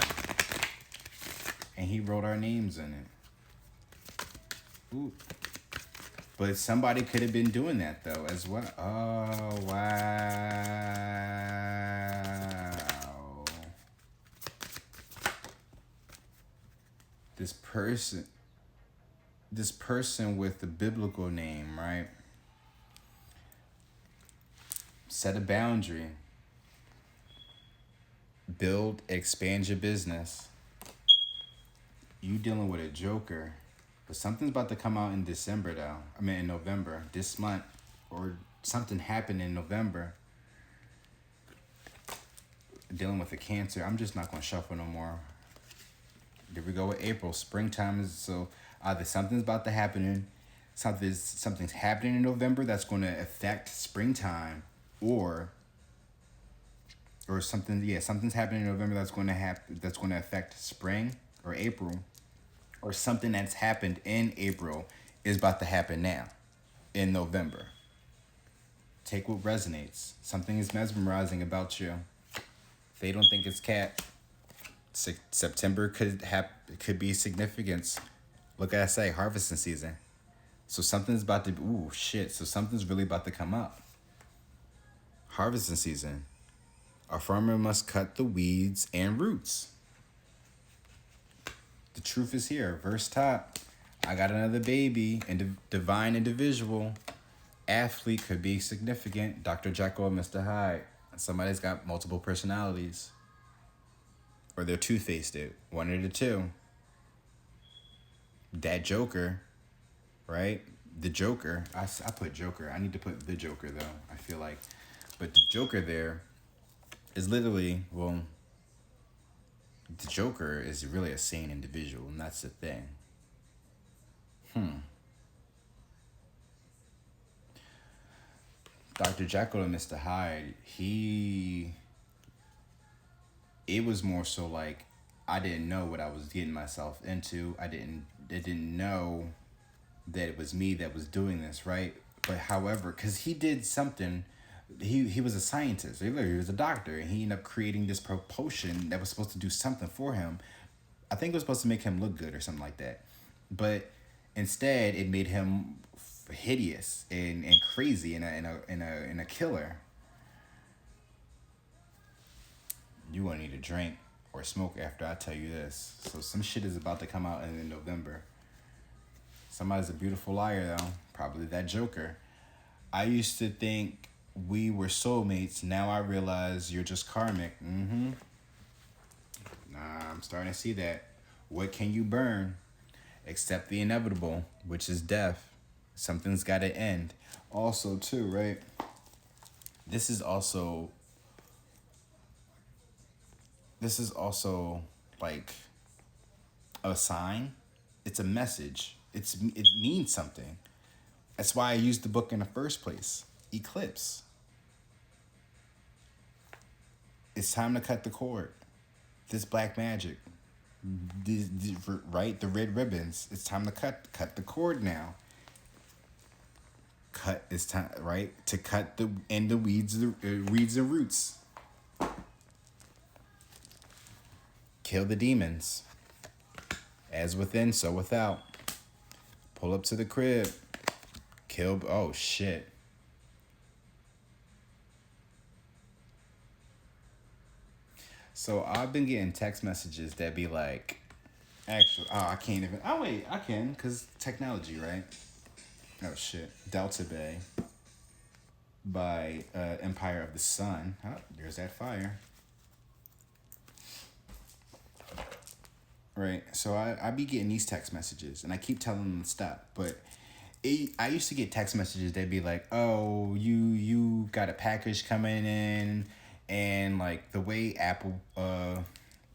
And he wrote our names in it. Ooh. But somebody could have been doing that though as well. Oh, wow. This person with the biblical name, right? Set a boundary. Build, expand your business. You dealing with a joker. But something's about to come out in December though. In November, this month. Or something happened in November. Dealing with a Cancer. I'm just not going to shuffle no more. Here we go with April. Springtime is so either something's about to happen. Something's happening in November that's going to affect springtime, or something. Yeah, something's happening in November that's going to affect spring or April, or something that's happened in April is about to happen now, in November. Take what resonates. Something is mesmerizing about you. They don't think it's cat. September could be significance. Look, I say harvesting season. So something's about to. Ooh, shit. So something's really about to come up. Harvesting season. A farmer must cut the weeds and roots. The truth is here. Verse top. I got another baby and divine individual. Athlete could be significant. Dr. Jekyll and Mr. Hyde. Somebody's got multiple personalities. Or they're two-faced it. One of the two. That Joker, right? The Joker. I put Joker. I need to put the Joker, though, I feel like. But the Joker there is literally, well, the Joker is really a sane individual, and that's the thing. Dr. Jekyll and Mr. Hyde, it was more so like I didn't know what I was getting myself into. I didn't know that it was me that was doing this, right? But however, because he did something, he was a scientist. He was a doctor, and he ended up creating this propulsion that was supposed to do something for him. I think it was supposed to make him look good or something like that. But instead, it made him hideous and crazy and a killer. You won't need a drink or smoke after I tell you this. So some shit is about to come out in November. Somebody's a beautiful liar though. Probably that Joker. I used to think we were soulmates. Now I realize you're just karmic. Nah, I'm starting to see that. What can you burn? Except the inevitable, which is death. Something's got to end. Also, too, right? This is also like a sign. It's a message. It means something. That's why I used the book in the first place. Eclipse. It's time to cut the cord. This black magic. Right? The red ribbons. It's time to cut the cord now. It's time, right? To cut the weeds and roots. Kill the demons. As within, so without. Pull up to the crib. Kill. Oh, shit. So I've been getting text messages that be like, actually, I can't even. Oh, wait, I can, because technology, right? Oh, shit. Delta Bay by Empire of the Sun. Oh, there's that fire. Right, so I be getting these text messages, and I keep telling them to stop, but I used to get text messages that'd be like, oh, you got a package coming in, and like the way Apple,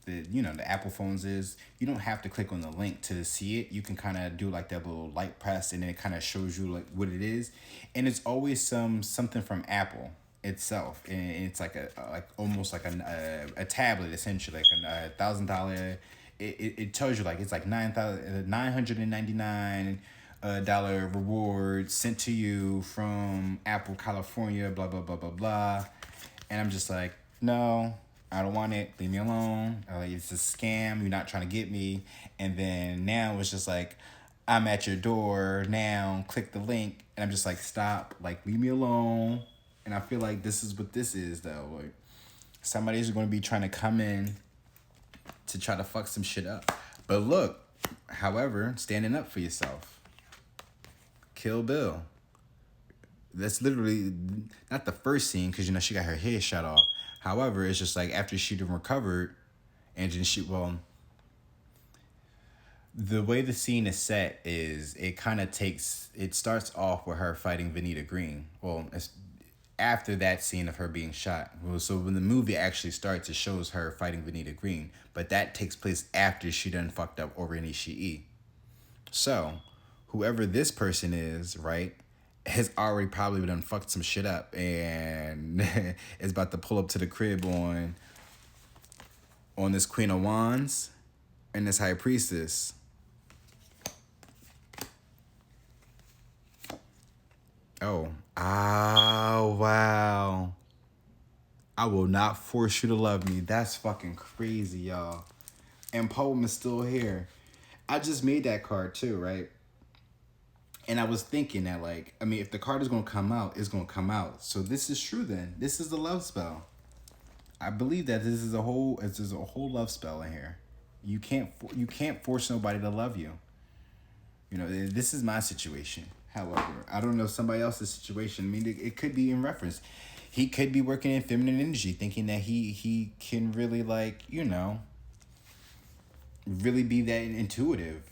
the Apple phones is, you don't have to click on the link to see it. You can kind of do like that little light press, and then it kind of shows you like what it is, and it's always something from Apple itself, and it's like almost like a tablet essentially, like $1,000. It tells you like it's like $999 reward sent to you from Apple California, blah blah blah blah blah, and I'm just like, no, I don't want it. Leave me alone. Like, it's a scam. You're not trying to get me. And then now it's just like, I'm at your door now. Click the link, and I'm just like, stop. Like, leave me alone. And I feel like this is what this is though. Like, somebody's going to be trying to come in to try to fuck some shit up. But look, however, standing up for yourself. Kill Bill. That's literally not the first scene, because she got her head shot off. However, it's just like after she'd recovered, and then the way the scene is set is it starts off with her fighting Vanita Green. Well, it's after that scene of her being shot. Well, so when the movie actually starts, it shows her fighting Vanita Green, but that takes place after she done fucked up Oren Ishii. So, whoever this person is, right, has already probably done fucked some shit up and is about to pull up to the crib on this Queen of Wands and this High Priestess. Oh, wow. I will not force you to love me. That's fucking crazy, y'all. And Poem is still here. I just made that card too, right? And I was thinking that, like, I mean, if the card is going to come out, it's going to come out. So this is true then. This is the love spell. I believe that this is a whole love spell in here. You can't force nobody to love you. You know, this is my situation. However, I don't know somebody else's situation. I mean, it could be in reference. He could be working in feminine energy, thinking that he can really like really be that intuitive.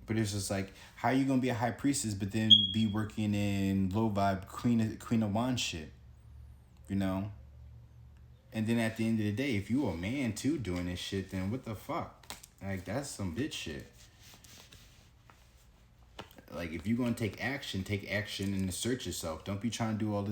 But it's just like, how are you gonna be a high priestess, but then be working in low vibe Queen of Wands shit, you know? And then at the end of the day, if you a man too doing this shit, then what the fuck? Like, that's some bitch shit. Like, if you gonna take action and assert yourself. Don't be trying to do all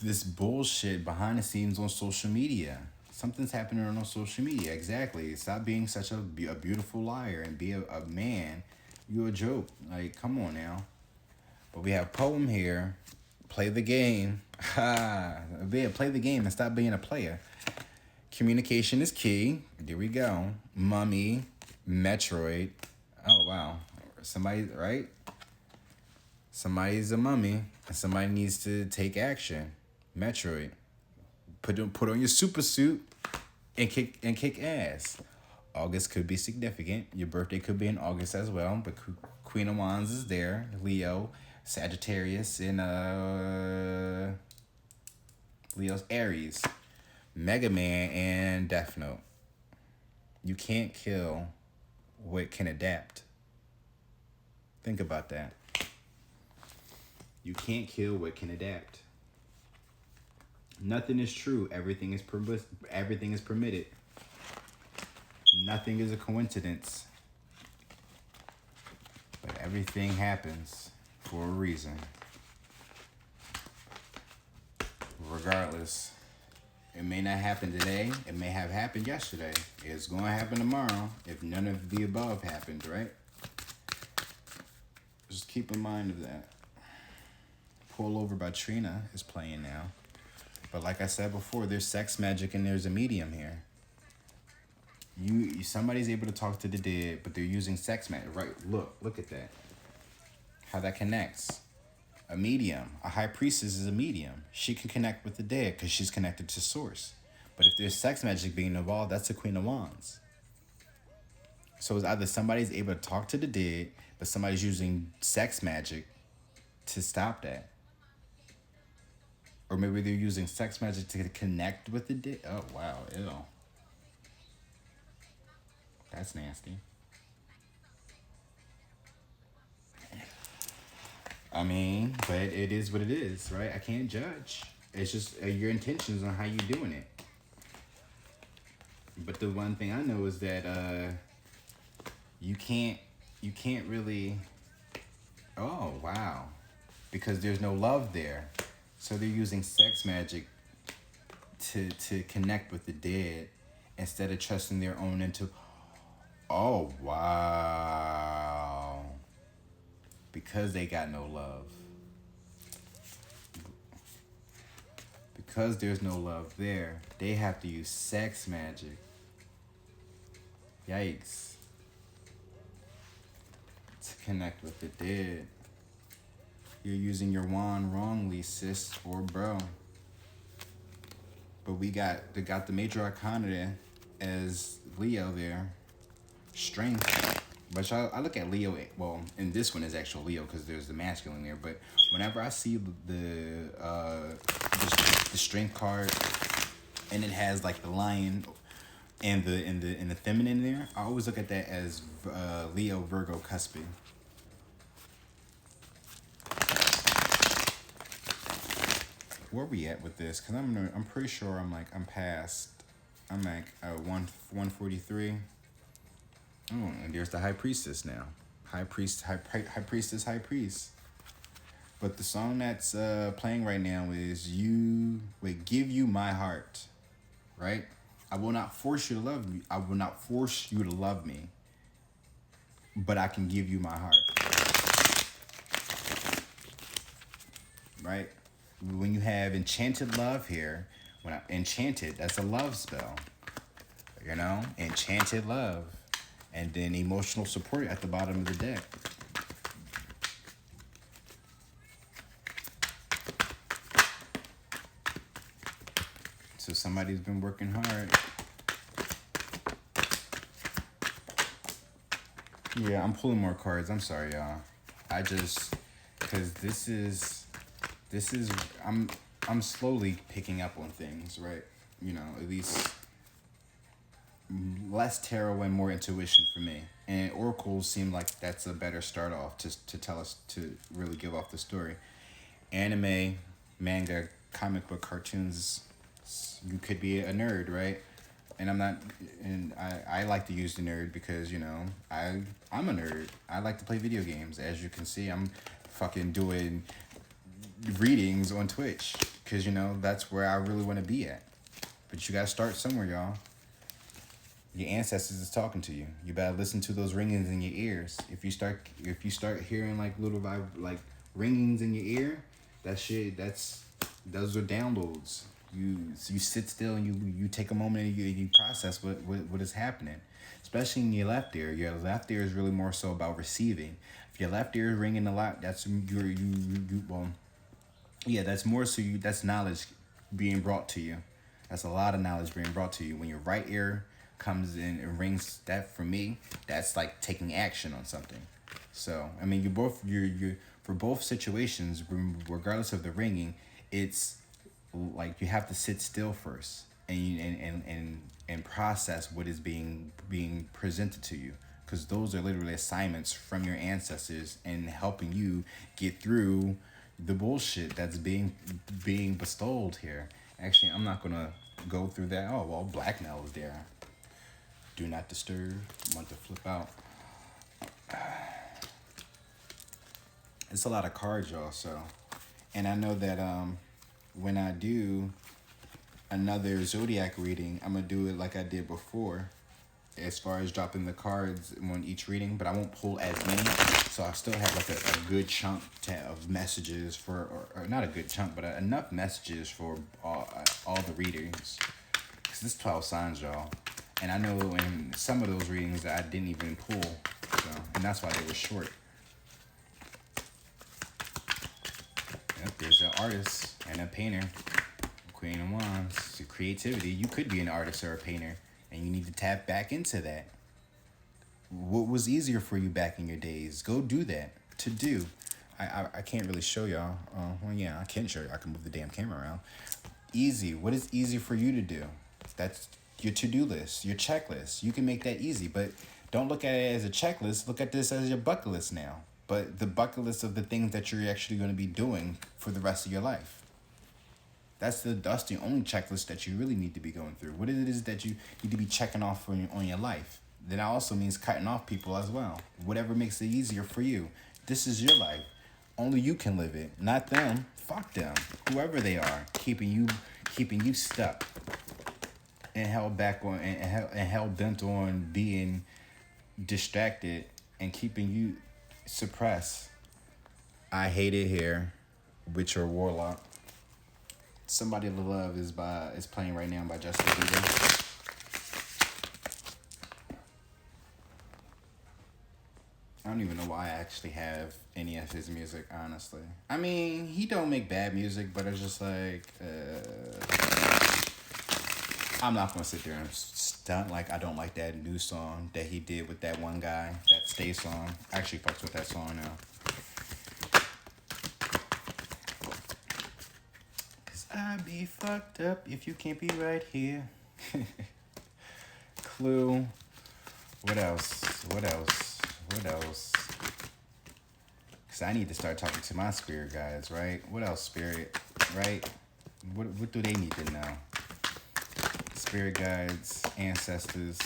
this bullshit behind the scenes on social media. Something's happening on social media. Exactly. Stop being such a beautiful liar and be a man. You a joke. Like, come on now. But we have Poem here. Play the game. Ha. Play the game and stop being a player. Communication is key. There we go. Mummy. Metroid. Oh, wow. Somebody, right? Somebody's a mummy. And somebody needs to take action. Metroid. Put on your super suit and kick ass. August could be significant. Your birthday could be in August as well. But Queen of Wands is there. Leo, Sagittarius, and Leo's Aries. Mega Man and Death Note. You can't kill what can adapt. Think about that. You can't kill what can adapt. Nothing is true. Everything is permitted. Nothing is a coincidence. But everything happens for a reason. Regardless. It may not happen today. It may have happened yesterday. It's going to happen tomorrow if none of the above happened, right? Just keep in mind of that. Pull Over by Trina is playing now. But like I said before, there's sex magic and there's a medium here. Somebody's able to talk to the dead, but they're using sex magic. Right, look at that. How that connects. A medium, a high priestess is a medium. She can connect with the dead because she's connected to source. But if there's sex magic being involved, that's the Queen of Wands. So it's either somebody's able to talk to the dead, but somebody's using sex magic to stop that. Or maybe they're using sex magic to connect with the dead. Oh, wow, ew. That's nasty. I mean, but it is what it is, right? I can't judge. It's just your intentions on how you doing it. But the one thing I know is that you can't really. Oh, wow. Because there's no love there. So they're using sex magic to connect with the dead instead of trusting their own into. Oh, wow. Because they got no love. Because there's no love there, they have to use sex magic. Yikes. To connect with the dead. You're using your wand wrongly, sis or bro. But they got the major arcana there as Leo there. Strength. But I look at Leo, well, and this one is actual Leo because there's the masculine there. But whenever I see the strength card and it has like the lion and the feminine there, I always look at that as Leo Virgo cuspid. Where we at with this? Cause I'm pretty sure I'm like 143. Oh, and there's the high priestess now. High priest. But the song that's playing right now is Give You My Heart. Right? I will not force you to love me. I will not force you to love me. But I can give you my heart. Right? When you have enchanted love here, enchanted, that's a love spell. You know? Enchanted love. And then emotional support at the bottom of the deck. So somebody's been working hard. Yeah, I'm pulling more cards. I'm sorry, y'all. because this is I'm I'm slowly picking up on things, right? At least less tarot and more intuition for me. And oracles seem like that's a better start off to tell us to really give off the story. Anime, manga, comic book, cartoons, you could be a nerd, right? And I'm not, and I like to use the nerd because I'm a nerd. I like to play video games. As you can see, I'm fucking doing readings on Twitch because that's where I really want to be at. But you gotta start somewhere, y'all. Your ancestors is talking to you. You better listen to those ringings in your ears. If you start hearing like little like ringings in your ear, that shit those are downloads. You sit still and you take a moment and you process what is happening, especially in your left ear. Your left ear is really more so about receiving. If your left ear is ringing a lot, that's well, yeah, that's more so that's knowledge being brought to you. That's a lot of knowledge being brought to you. When your right ear comes in and rings, that for me, that's like taking action on something. So I mean, you for both situations, regardless of the ringing, it's like you have to sit still first and process what is being presented to you, because those are literally assignments from your ancestors and helping you get through the bullshit that's being bestowed here. Actually, I'm not gonna go through that. Oh well, blackmail is there. Do not disturb. I want to flip out. It's a lot of cards, y'all. So, and I know that when I do another zodiac reading, I'm gonna do it like I did before, as far as dropping the cards on each reading, but I won't pull as many, so I still have like a good chunk of messages for, or not a good chunk, but enough messages for all the readings. Because this 12 signs, y'all. And I know in some of those readings I didn't even pull, so, and that's why they were short. Yep, there's an artist and a painter. Queen of Wands. So creativity. You could be an artist or a painter, and you need to tap back into that. What was easier for you back in your days? Go do that. To do. I can't really show y'all. Well, yeah, I can show you. I can move the damn camera around. Easy. What is easy for you to do? That's your to-do list, your checklist. You can make that easy, but don't look at it as a checklist. Look at this as your bucket list now. But the bucket list of the things that you're actually going to be doing for the rest of your life. That's the only checklist that you really need to be going through. What it is that you need to be checking off on your life. Then that also means cutting off people as well. Whatever makes it easier for you. This is your life. Only you can live it, not them. Fuck them. Whoever they are, keeping you stuck and held back on and hell bent on being distracted and keeping you suppressed. I Hate It Here, Witcher Warlock. Somebody to Love is playing right now by Justin Bieber. I don't even know why I actually have any of his music, honestly. I mean, he don't make bad music, but it's just like, I'm not gonna sit there and stunt like I don't like that new song that he did with that one guy, that Stay song. I actually fucks with that song now. Cause I be fucked up if you can't be right here. Clue. What else? Cause I need to start talking to my spirit guides, right? What else, spirit? Right? What do they need to know? Spirit guides, ancestors.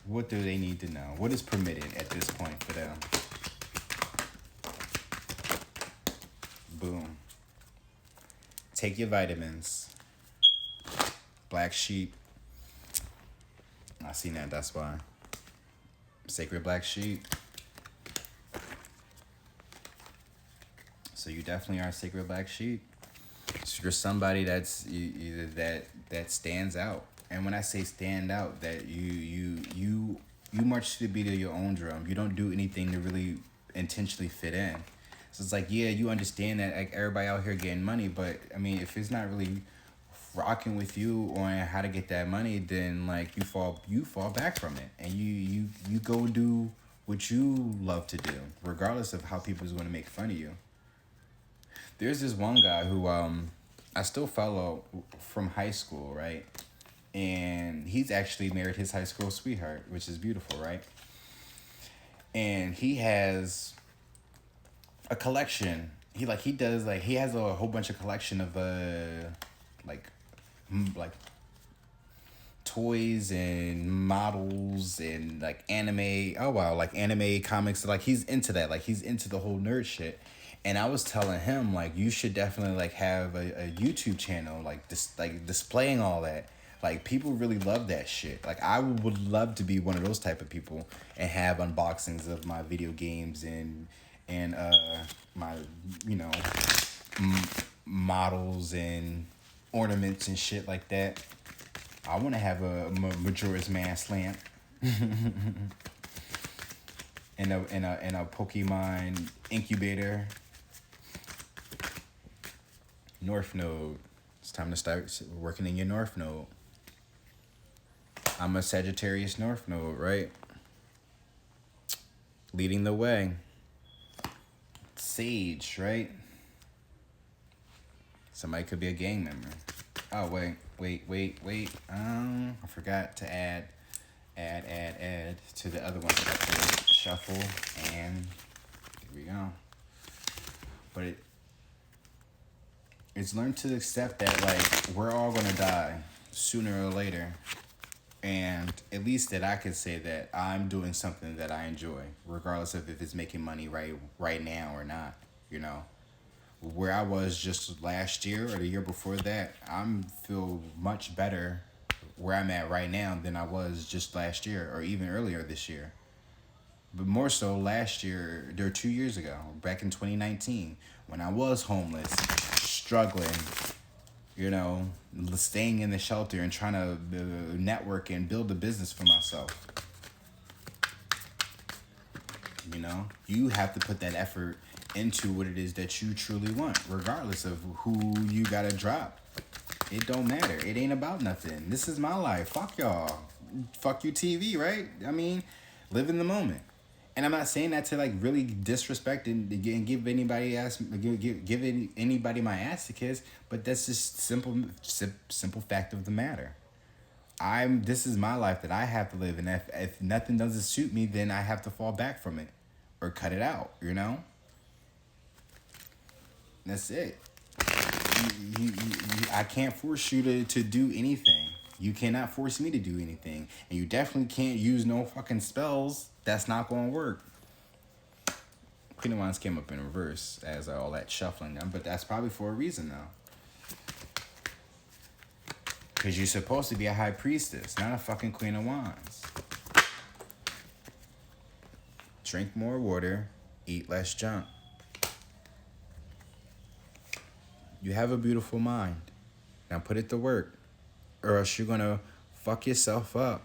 What do they need to know? What is permitted at this point for them? Boom. Take your vitamins. Black sheep. I seen that, that's why. Sacred black sheep. So you definitely are a sacred black sheep. So you're somebody that's either that stands out. And when I say stand out, that you march to the beat of your own drum. You don't do anything to really intentionally fit in. So it's like, yeah, you understand that like everybody out here getting money, but I mean, if it's not really rocking with you on how to get that money, then like you fall back from it, and you go do what you love to do, regardless of how people's going to make fun of you. There's this one guy who I still follow from high school, right? And he's actually married his high school sweetheart, which is beautiful, right? And he has a collection. He has a whole bunch of collection of like like toys and models and like anime. Oh wow, like anime comics. Like he's into that. Like he's into the whole nerd shit. And I was telling him like you should definitely like have a YouTube channel like this, like displaying all that. Like people really love that shit. Like I would love to be one of those type of people and have unboxings of my video games and my you know models and ornaments and shit like that. I want to have a Majora's Mask lamp and a Pokemon incubator. North Node. It's time to start working in your North Node. I'm a Sagittarius North Node, right? Leading the way. Sage, right? Somebody could be a gang member. Oh, wait. I forgot to add to the other ones that I played. Shuffle, and here we go. But it's learned to accept that, like, we're all gonna die sooner or later. And at least that I could say that I'm doing something that I enjoy, regardless of if it's making money right now or not, you know. Where I was just last year or the year before that, I'm feel much better where I'm at right now than I was just last year or even earlier this year. But more so last year, or 2 years ago, back in 2019, when I was homeless, struggling, you know, staying in the shelter and trying to network and build a business for myself. You know, you have to put that effort into what it is that you truly want, regardless of who you gotta drop. It don't matter. It ain't about nothing. This is my life. Fuck y'all. Fuck you, TV, right? I mean, live in the moment. And I'm not saying that to like really disrespect and give anybody anybody my ass to kiss, but that's just simple fact of the matter. This is my life that I have to live, and if nothing doesn't suit me, then I have to fall back from it or cut it out, you know? That's it. I can't force you to do anything. You cannot force me to do anything. And you definitely can't use no fucking spells. That's not going to work. Queen of Wands came up in reverse as all that shuffling. But that's probably for a reason, though. Because you're supposed to be a high priestess, not a fucking Queen of Wands. Drink more water. Eat less junk. You have a beautiful mind. Now put it to work, or else you're going to fuck yourself up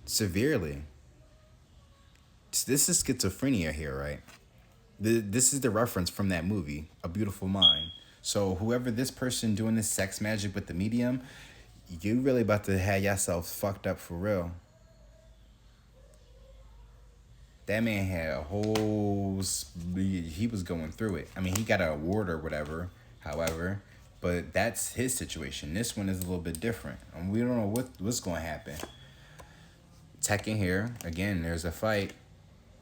severely. This is schizophrenia here, right? This is the reference from that movie, A Beautiful Mind. So whoever this person doing this sex magic with the medium, you really about to have yourself fucked up for real. That man had a whole... He was going through it. I mean, he got an award or whatever, however, but that's his situation. This one is a little bit different. And we don't know what's going to happen. Tekken here. Again, there's a fight.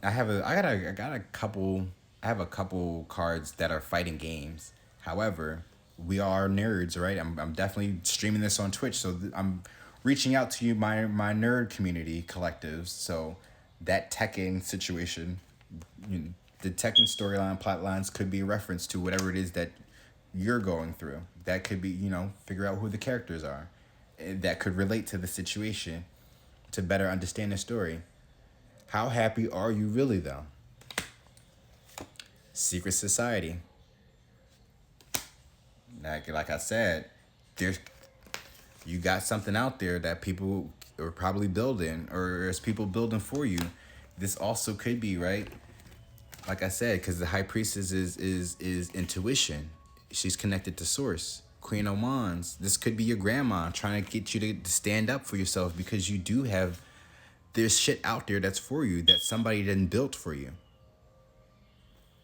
I have a couple cards that are fighting games. However, we are nerds, right? I'm definitely streaming this on Twitch, so I'm reaching out to you, my nerd community collectives. So that Tekken situation, the Tekken storyline, plot lines could be a reference to whatever it is that you're going through. That could be, figure out who the characters are. That could relate to the situation to better understand the story. How happy are you really, though? Secret society. Like I said, you got something out there that people are probably building, or there's people building for you. This also could be, right? Like I said, because the high priestess is intuition. She's connected to source. Queen of Wands. This could be your grandma trying to get you to stand up for yourself, because you do have There's shit out there that's for you that somebody done built for you,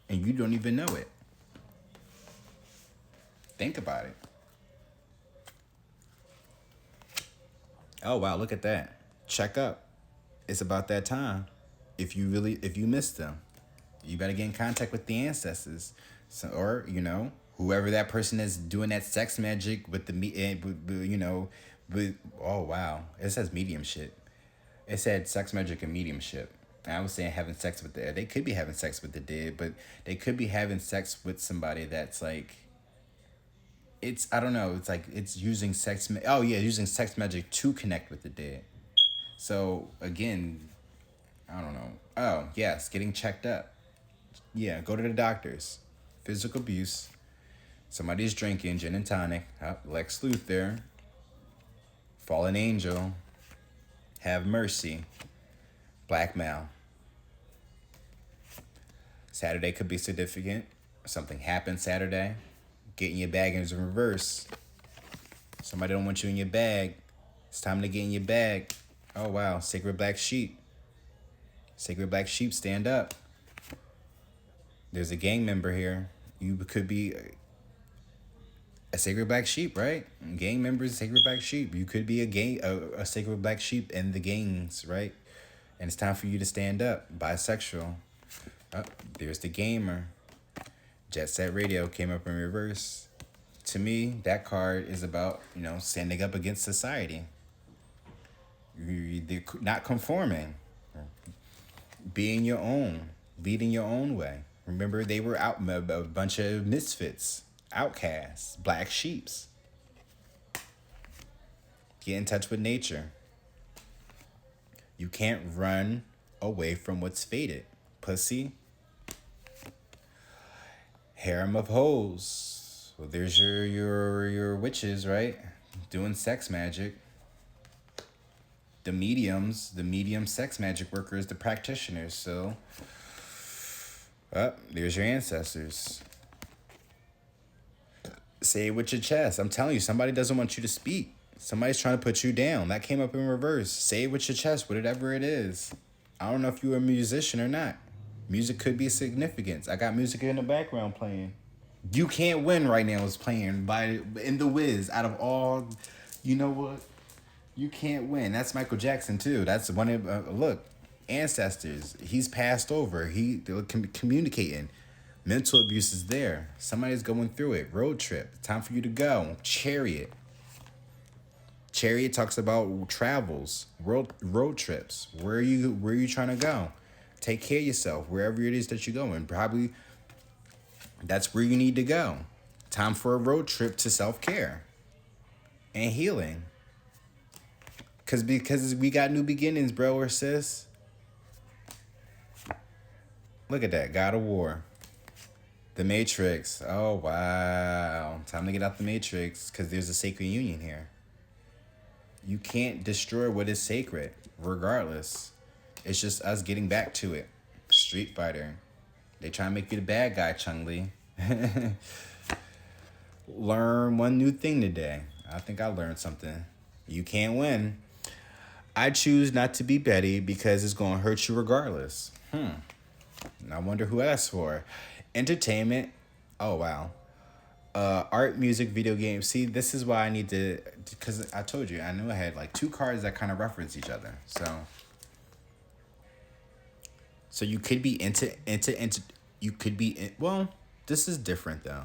and you don't even know it. Think about it. Oh wow, look at that. Check up. It's about that time. If you missed them, you better get in contact with the ancestors. So, or whoever that person is doing that sex magic with the with oh wow, it says medium shit. It said sex magic and mediumship. And I was saying having sex with they could be having sex with the dead, but they could be having sex with somebody that's like, it's, I don't know, it's like it's using oh yeah, using sex magic to connect with the dead. So again, I don't know. Oh yes, getting checked up. Yeah, go to the doctors. Physical abuse. Somebody's drinking gin and tonic. Lex Luthor. Fallen angel. Have mercy. Blackmail. Saturday could be significant. Something happened Saturday. Getting your bag is in reverse. Somebody don't want you in your bag. It's time to get in your bag. Oh wow, sacred black sheep. Sacred black sheep, stand up. There's a gang member here. You could be a sacred black sheep, right? Gang members, sacred black sheep. You could be a sacred black sheep in the gangs, right? And it's time for you to stand up. Bisexual. Oh, there's the gamer. Jet Set Radio came up in reverse. To me, that card is about, standing up against society. They're not conforming. Being your own. Leading your own way. Remember, they were out a bunch of misfits, outcasts, black sheeps. Get in touch with nature. You can't run away from what's fated. Pussy. Harem of hoes. Well, there's your witches, right? Doing sex magic. The medium sex magic workers, the practitioners. So, there's your ancestors. Say it with your chest. I'm telling you, somebody doesn't want you to speak. Somebody's trying to put you down. That came up in reverse. Say it with your chest, whatever it is. I don't know if you're a musician or not. Music could be significance. I got music in the background playing. You Can't Win right now is playing in the Wiz. Out of all, you know what? You Can't Win. That's Michael Jackson too. That's one of look, ancestors. He's passed over. They're communicating. Mental abuse is there. Somebody's going through it. Road trip. Time for you to go. Chariot. Chariot talks about travels, road trips. Where are you trying to go? Take care of yourself wherever it is that you're going. Probably that's where you need to go. Time for a road trip to self-care and healing. Because we got new beginnings, bro or sis. Look at that. God of War. The Matrix. Oh, wow. Time to get out the Matrix because there's a sacred union here. You can't destroy what is sacred, regardless. It's just us getting back to it. Street Fighter. They try to make you the bad guy, Chung-Li. Learn one new thing today. I think I learned something. You can't win. I choose not to be Betty because it's going to hurt you regardless. And I wonder who that's for. Entertainment. Oh, wow. Art, music, video games. See, this is why I need to, because I told you, I knew I had like two cards that kind of reference each other. So you could be you could be, well, this is different though.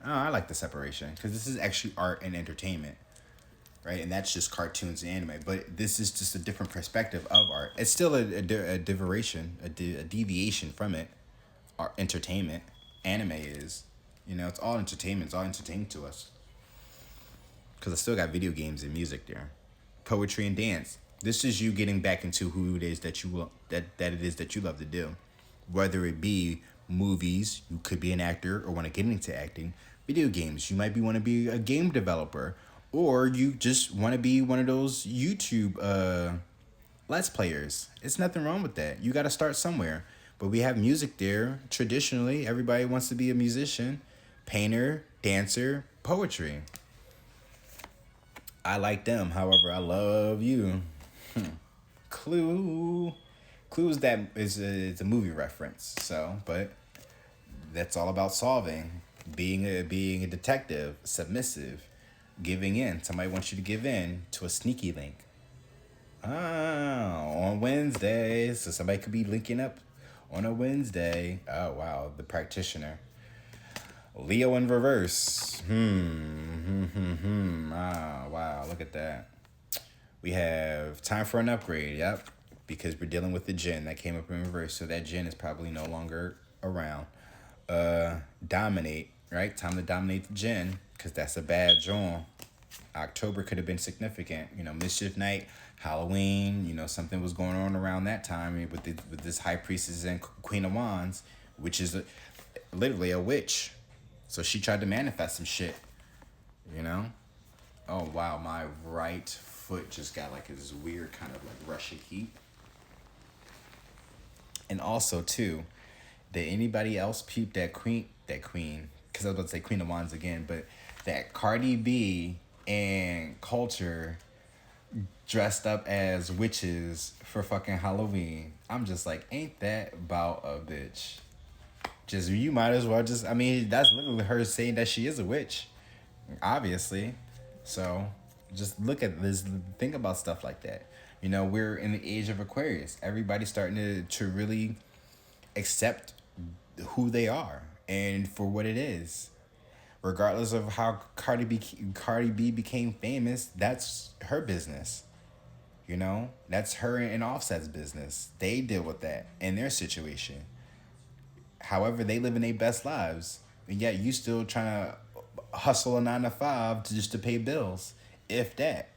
Oh, I like the separation because this is actually art and entertainment, right? And that's just cartoons and anime. But this is just a different perspective of art. It's still a deviation from it. Art, entertainment, anime is. It's all entertainment. It's all entertaining to us. Because I still got video games and music there. Poetry and dance. This is you getting back into who it is that you that it is that you love to do. Whether it be movies, you could be an actor or want to get into acting. Video games, you might want to be a game developer. Or you just want to be one of those YouTube Let's Players. It's nothing wrong with that. You got to start somewhere. But we have music there. Traditionally, everybody wants to be a musician. Painter, dancer, poetry. I like them. However, I love you. Clue. Clue is that it's a movie reference. So, but that's all about solving, being a detective, submissive, giving in. Somebody wants you to give in to a sneaky link. Ah, on Wednesday. So somebody could be linking up on a Wednesday. Oh wow, the practitioner. Leo in reverse. Ah, wow, look at that. We have time for an upgrade. Yep, because we're dealing with the Jinn that came up in reverse, so that Jinn is probably no longer around. Dominate, right? Time to dominate the Jinn, because that's a bad joint. October could have been significant. Mischief Night, Halloween. Something was going on around that time with this High Priestess and Queen of Wands, which is literally a witch. So she tried to manifest some shit. You know. Oh wow, my right foot just got like this weird kind of like rush of heat. And also too, did anybody else peep that queen? Because I was about to say Queen of Wands again, but that Cardi B and Culture dressed up as witches for fucking Halloween. I'm just like, ain't that about a bitch? Just you might as well just. I mean, that's literally her saying that she is a witch, obviously. So just look at this. Think about stuff like that. We're in the age of Aquarius. Everybody's starting to really accept who they are and for what it is. Regardless of how Cardi B became famous, that's her business. That's her and Offset's business. They deal with that in their situation. However, they live in their best lives, and yet you still trying to hustle a 9 to 5 just to pay bills, if that.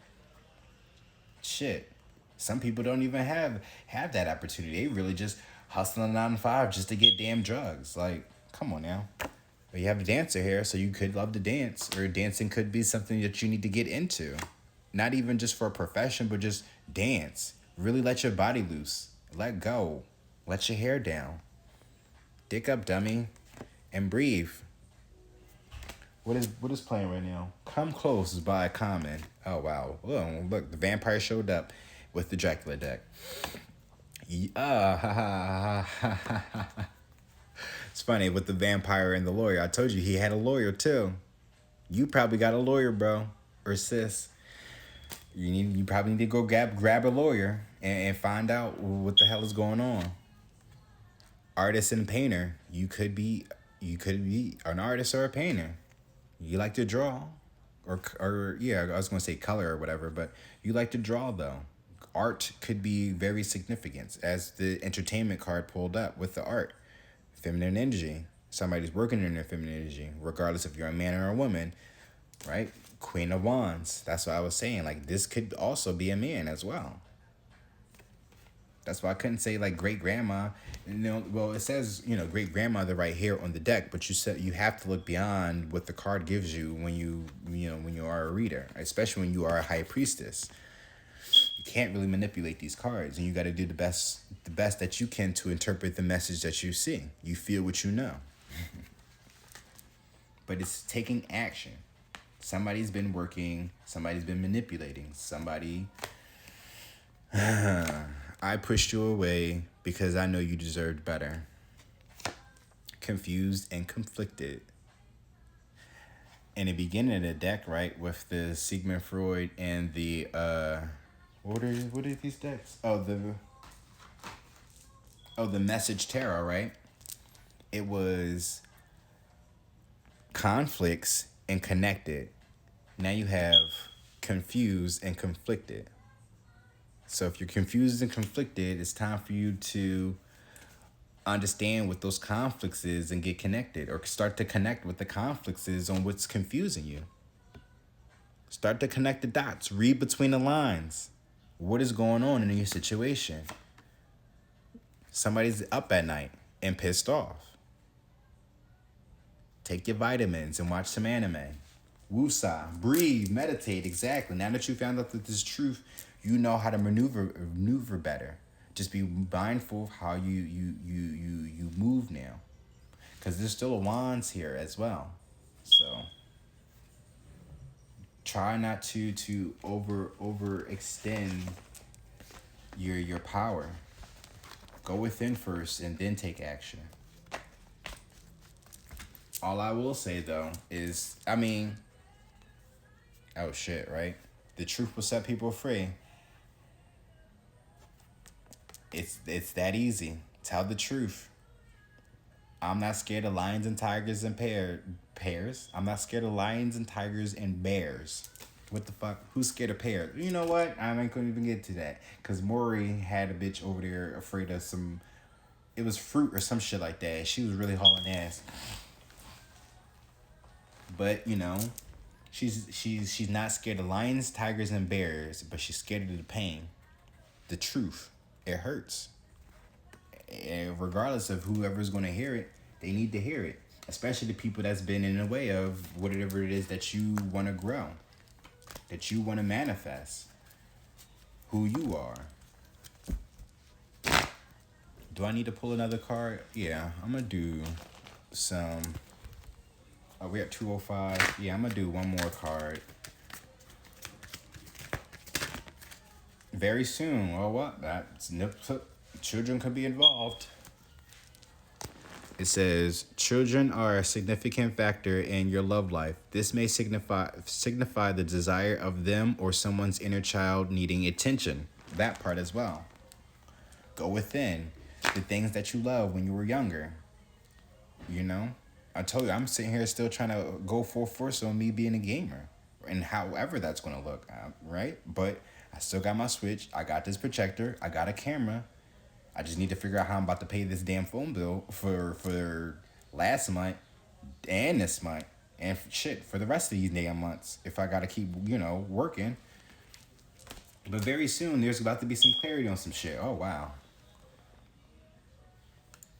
Shit, some people don't even have that opportunity. They really just hustling a 9 to 5 just to get damn drugs. Like, come on now. But you have a dancer here, so you could love to dance, or dancing could be something that you need to get into. Not even just for a profession, but just dance. Really let your body loose. Let go. Let your hair down. Dick up, dummy. And breathe. What is playing right now? Come Close is by Common. Oh, wow. Look, the vampire showed up with the Dracula deck. It's funny with the vampire and the lawyer. I told you he had a lawyer too. You probably got a lawyer, bro, or sis. You probably need to go grab a lawyer and find out what the hell is going on. Artist and painter. You could be an artist or a painter. You like to draw, or yeah, I was gonna say color or whatever, but you like to draw though. Art could be very significant, as the entertainment card pulled up with the art. Feminine energy. Somebody's working in their feminine energy, regardless if you're a man or a woman, right? Queen of Wands. That's what I was saying. Like, this could also be a man as well. That's why I couldn't say like great grandma. Well, it says great grandmother right here on the deck, but you said you have to look beyond what the card gives you when you are a reader, especially when you are a high priestess. You can't really manipulate these cards, and you got to do the best that you can to interpret the message that you see. You feel what you know. But it's taking action. Somebody's been working, somebody's been manipulating, somebody I pushed you away because I know you deserved better. Confused and conflicted. In the beginning of the deck, right, with the Sigmund Freud and the what are these decks? The Message Tarot, right? It was conflicts and connected. Now you have confused and conflicted. So if you're confused and conflicted, it's time for you to understand what those conflicts is and get connected, or start to connect what the conflicts is on what's confusing you. Start to connect the dots. Read between the lines. What is going on in your situation? Somebody's up at night and pissed off. Take your vitamins and watch some anime. Woosah. Breathe. Meditate. Exactly. Now that you found out that this truth, you know how to maneuver better. Just be mindful of how you move now. Because there's still a wands here as well. So try not to overextend your power. Go within first and then take action. All I will say though is, I mean, oh shit, right? The truth will set people free. It's that easy. Tell the truth. I'm not scared of lions and tigers and pears. I'm not scared of lions and tigers and bears. What the fuck? Who's scared of pears? You know what? I ain't gonna even get to that. Cause Maury had a bitch over there afraid of some. It was fruit or some shit like that. She was really hauling ass. But you know, she's not scared of lions, tigers, and bears. But she's scared of the pain. The truth. It hurts. And regardless of whoever's gonna hear it, they need to hear it. Especially the people that's been in the way of whatever it is that you want to grow, that you want to manifest, who you are. Do I need to pull another card? Yeah, I'm gonna do some. Oh, we're at 205. Yeah, I'm gonna do one more card. Very soon. Oh, what? That's children could be involved. It says, children are a significant factor in your love life. This may signify the desire of them or someone's inner child needing attention. That part as well. Go within. The things that you love when you were younger. You know? I told you, I'm sitting here still trying to go full force on me being a gamer. And however that's going to look, right? But I still got my Switch. I got this projector. I got a camera. I just need to figure out how I'm about to pay this damn phone bill for last month and this month. And shit, for the rest of these damn months. If I got to keep, working. But very soon, there's about to be some clarity on some shit. Oh, wow.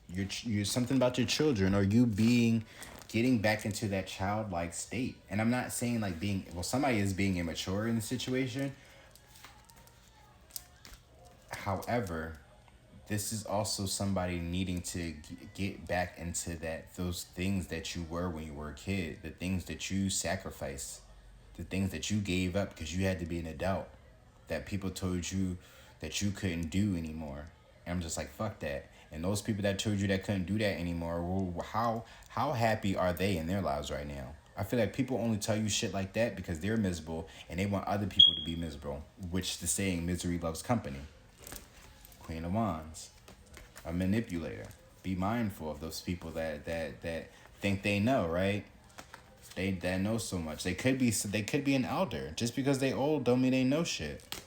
You're something about your children or you getting back into that childlike state. And I'm not saying like somebody is being immature in the situation. However, this is also somebody needing to get back into those things that you were when you were a kid, the things that you sacrificed, the things that you gave up because you had to be an adult, that people told you that you couldn't do anymore. And I'm just like, fuck that. And those people that told you that couldn't do that anymore, well, how happy are they in their lives right now? I feel like people only tell you shit like that because they're miserable and they want other people to be miserable, which the saying, misery loves company. Queen of Wands, a manipulator. Be mindful of those people that think they know, right? That know so much. They could be an elder. Just because they old don't mean they know shit.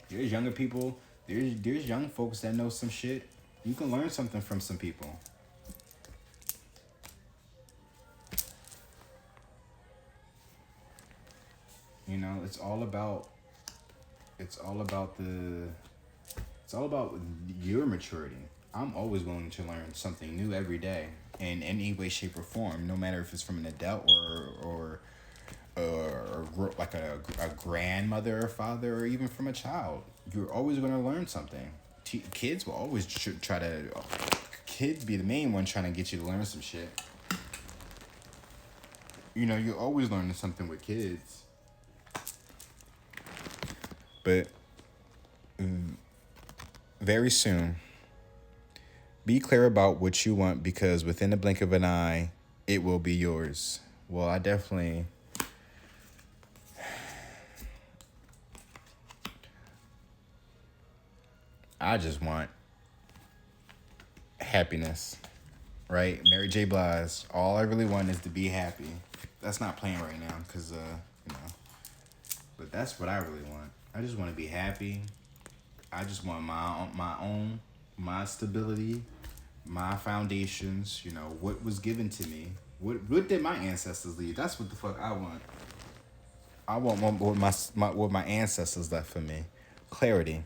There's younger people. There's young folks that know some shit. You can learn something from some people. It's all about your maturity. I'm always willing to learn something new every day in any way, shape, or form, no matter if it's from an adult or like a grandmother or father or even from a child. You're always going to learn something. Kids will always kids be the main one trying to get you to learn some shit. You're always learning something with kids. But very soon, be clear about what you want because within the blink of an eye, it will be yours. Well, I just want happiness, right? Mary J. Blige, all I really want is to be happy. That's not playing right now because, but that's what I really want. I just want to be happy. I just want my stability, my foundations, what was given to me. What did my ancestors leave? That's what the fuck I want. I want what my ancestors left for me. Clarity.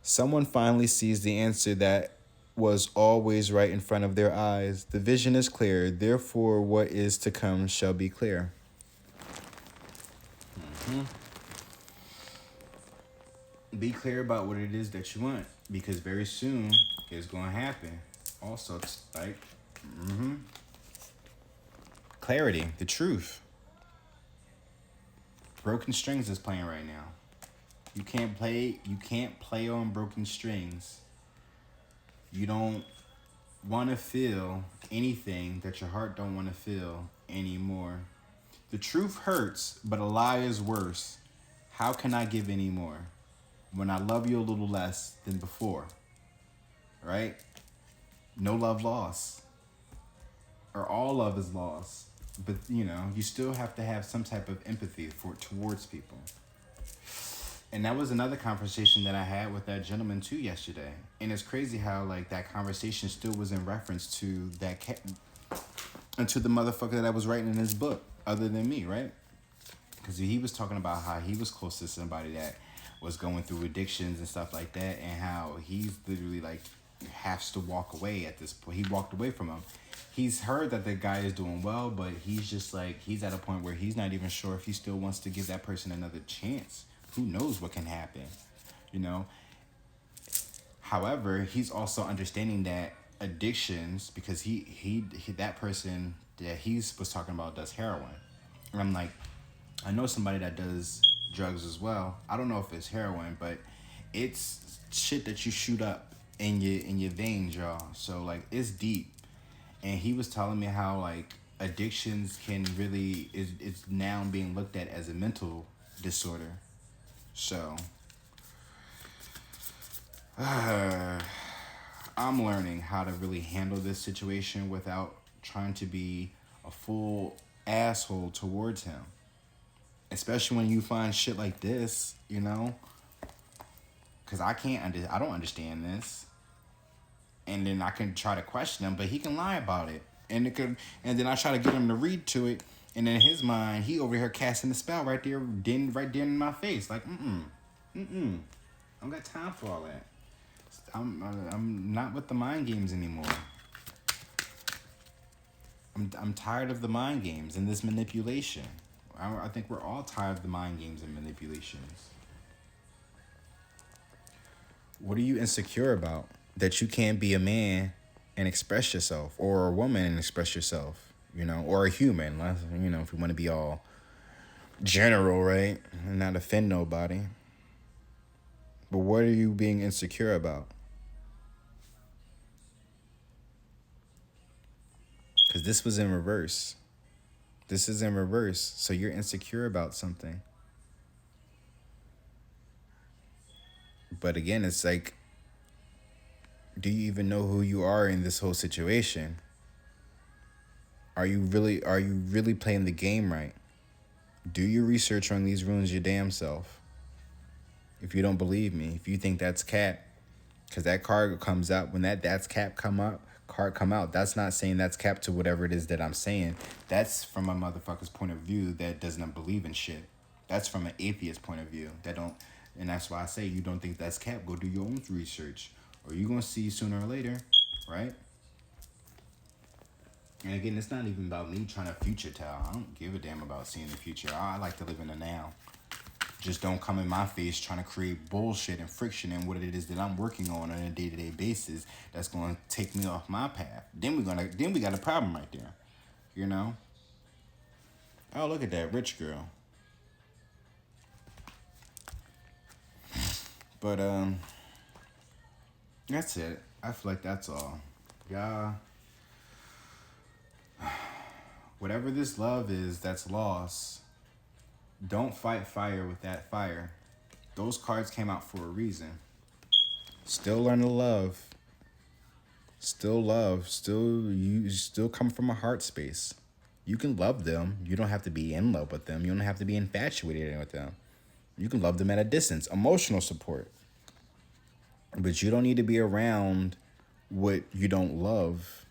Someone finally sees the answer that was always right in front of their eyes. The vision is clear, therefore what is to come shall be clear. Be clear about what it is that you want because very soon it's going to happen. Also, clarity, the truth. Broken Strings is playing right now. You can't play on broken strings. You don't want to feel anything that your heart don't want to feel anymore. The truth hurts, but a lie is worse. How can I give any more when I love you a little less than before? Right? No love lost. Or all love is lost. But you still have to have some type of empathy towards people. And that was another conversation that I had with that gentleman too yesterday. And it's crazy how like that conversation still was in reference to that and to the motherfucker that I was writing in his book, other than me, right? Because he was talking about how he was close to somebody that was going through addictions and stuff like that, and how he's literally like has to walk away at this point. He walked away from him. He's heard that the guy is doing well, but he's just like, he's at a point where he's not even sure if he still wants to give that person another chance. Who knows what can happen, you know? However, he's also understanding that addictions, because he that person that he was talking about does heroin. And I'm like, I know somebody that does drugs as well. I don't know if it's heroin, but it's shit that you shoot up in your veins, y'all. So like it's deep. And he was telling me how like addictions can really it's now being looked at as a mental disorder. So I'm learning how to really handle this situation without trying to be a full asshole towards him. Especially when you find shit like this, because I don't understand this. And then I can try to question him, but he can lie about it. And then I try to get him to read to it, and in his mind, he over here casting the spell right there in my face. Like, I don't got time for all that. I'm not with the mind games anymore. I'm tired of the mind games and this manipulation. I think we're all tired of the mind games and manipulations. What are you insecure about? That you can't be a man and express yourself, or a woman and express yourself, or a human, if we want to be all general, right? And not offend nobody. But what are you being insecure about? Because this was in reverse. This is in reverse. So you're insecure about something. But again, it's like, do you even know who you are in this whole situation? Are you really playing the game right? Do your research on these runes your damn self. If you don't believe me, if you think that's cap, because that card comes out, when that's cap card come out, that's not saying that's cap to whatever it is that I'm saying. That's from a motherfucker's point of view that doesn't believe in shit. That's from an atheist point of view and that's why I say you don't think that's cap. Go do your own research, or you're gonna see sooner or later, right? And again, it's not even about me trying to future tell. I don't give a damn about seeing the future. I like to live in the now. Just don't come in my face trying to create bullshit and friction in what it is that I'm working on a day-to-day basis that's going to take me off my path. Then we got a problem right there. Oh, look at that rich girl. But that's it. I feel like that's all. Y'all, whatever this love is that's lost, don't fight fire with that fire. Those cards came out for a reason. Still learn to love. Still love. You still come from a heart space. You can love them. You don't have to be in love with them. You don't have to be infatuated with them. You can love them at a distance. Emotional support. But you don't need to be around what you don't love.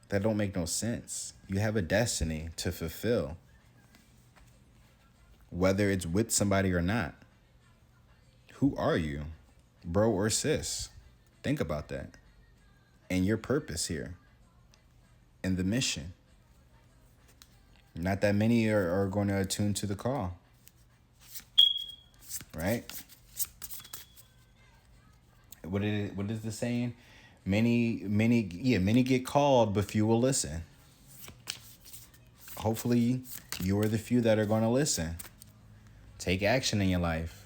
That don't make no sense. You have a destiny to fulfill. Whether it's with somebody or not. Who are you? Bro or sis? Think about that. And your purpose here. And the mission. Not that many are going to attune to the call. Right? What is the saying? Many get called, but few will listen. Hopefully, you are the few that are going to listen. Take action in your life.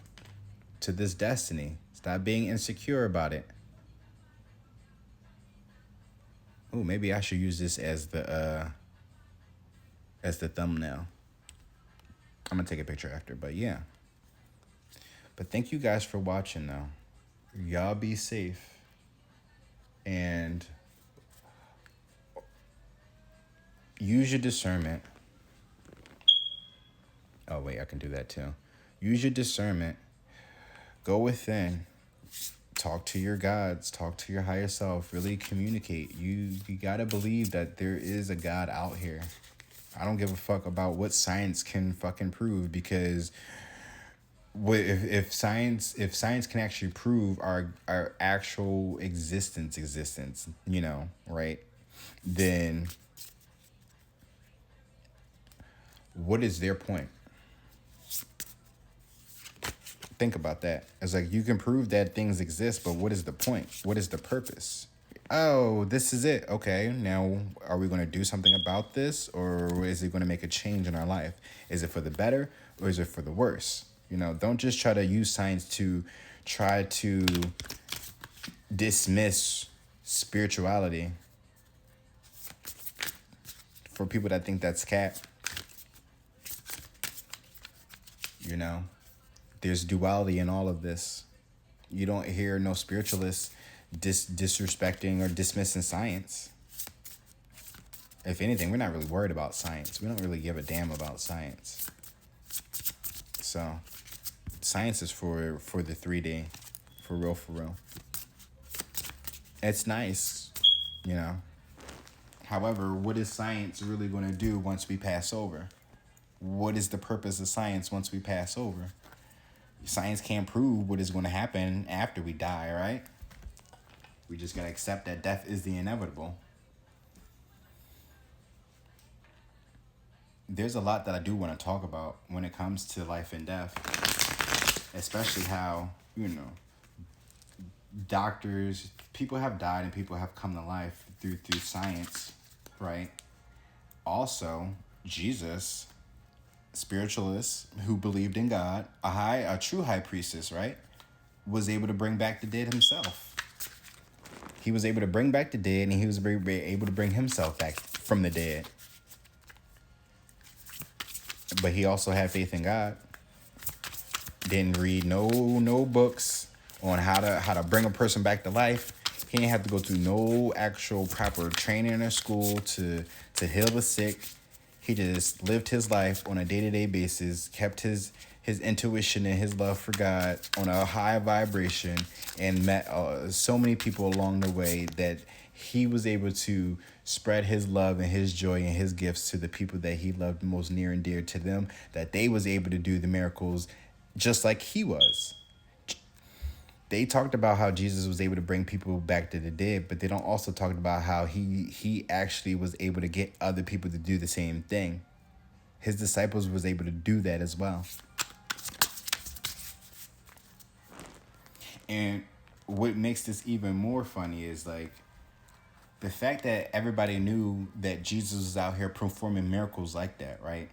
to this destiny. Stop being insecure about it. Oh, maybe I should use this as the thumbnail. I'm gonna take a picture after, but yeah. But thank you guys for watching though. Y'all be safe. And use your discernment. Oh wait, I can do that too. Use your discernment. Go within. Talk to your gods. Talk to your higher self. Really communicate. You gotta believe that there is a God out here. I don't give a fuck about what science can fucking prove, because if science can actually prove our actual existence, you know, right? Then what is their point? Think about that. It's like, you can prove that things exist, but what is the point? What is the purpose? Oh, this is it. Okay, now are we going to do something about this, or is it going to make a change in our life? Is it for the better, or is it for the worse? You know, don't just try to use science to try to dismiss spirituality. For people that think that's cap, you know, there's duality in all of this. You don't hear no spiritualists disrespecting or dismissing science. If anything, we're not really worried about science. We don't really give a damn about science. So science is for the 3D, for real. It's nice, you know. However, what is science really going to do once we pass over? What is the purpose of science once we pass over? Science can't prove what is going to happen after we die, right? We just got to accept that death is the inevitable. There's a lot that I do want to talk about when it comes to life and death, especially how, you know, doctors, people have died and people have come to life through science, right? Also, Jesus, spiritualist who believed in God, a true high priestess, right, was able to bring back the dead himself. He was able to bring back the dead, and he was able to bring himself back from the dead. But he also had faith in God. Didn't read no books on how to bring a person back to life. He didn't have to go through no actual proper training or school to heal the sick. He just lived his life on a day-to-day basis, kept his intuition and his love for God on a high vibration, and met so many people along the way that he was able to spread his love and his joy and his gifts to the people that he loved most near and dear to them, that they was able to do the miracles just like he was. They talked about how Jesus was able to bring people back to the dead, but they don't also talk about how he actually was able to get other people to do the same thing. His disciples was able to do that as well. And what makes this even more funny is, like, the fact that everybody knew that Jesus was out here performing miracles like that, right?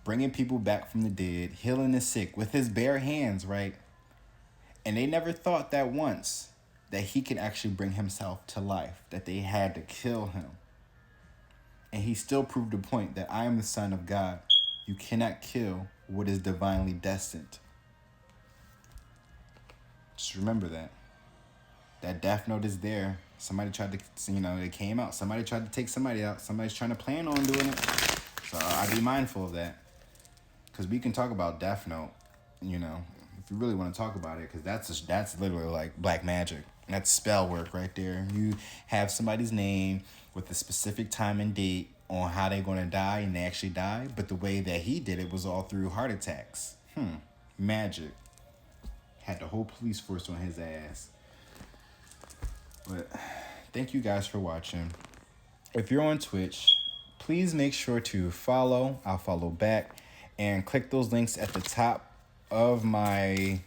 Bringing people back from the dead, healing the sick with his bare hands, right? And they never thought that once that he could actually bring himself to life, that they had to kill him. And he still proved the point that I am the Son of God. You cannot kill what is divinely destined. Just remember that. That death note is there. Somebody tried to, it came out. Somebody tried to take somebody out. Somebody's trying to plan on doing it. So I'd be mindful of that. Because we can talk about death note, if you really want to talk about it, because that's literally like black magic. That's spell work right there. You have somebody's name with a specific time and date on how they're going to die, and they actually die. But the way that he did it was all through heart attacks. Magic. Had the whole police force on his ass. But thank you guys for watching. If you're on Twitch, please make sure to follow. I'll follow back. And click those links at the top of my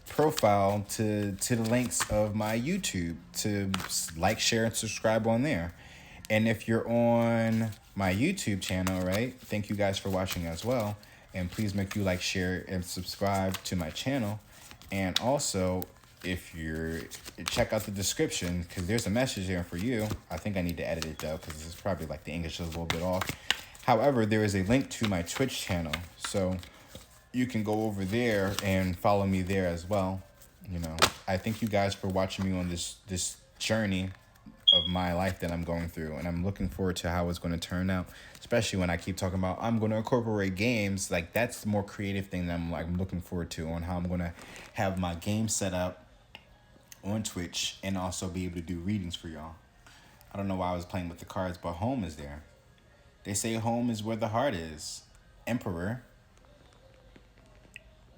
profile to the links of my YouTube to like, share, and subscribe on there. And if you're on my YouTube channel, right, thank you guys for watching as well. And please make you like, share, and subscribe to my channel. And also, if you're check out the description, because there's a message here for you. I think I need to edit it though, because it's probably like the English is a little bit off. However, there is a link to my Twitch channel, so you can go over there and follow me there as well. You know, I thank you guys for watching me on this journey of my life that I'm going through, and I'm looking forward to how it's going to turn out, especially when I keep talking about I'm going to incorporate games. Like, that's the more creative thing that I'm looking forward to, on how I'm going to have my game set up on Twitch and also be able to do readings for y'all. I don't know why I was playing with the cards, but home is there. They say home is where the heart is. Emperor.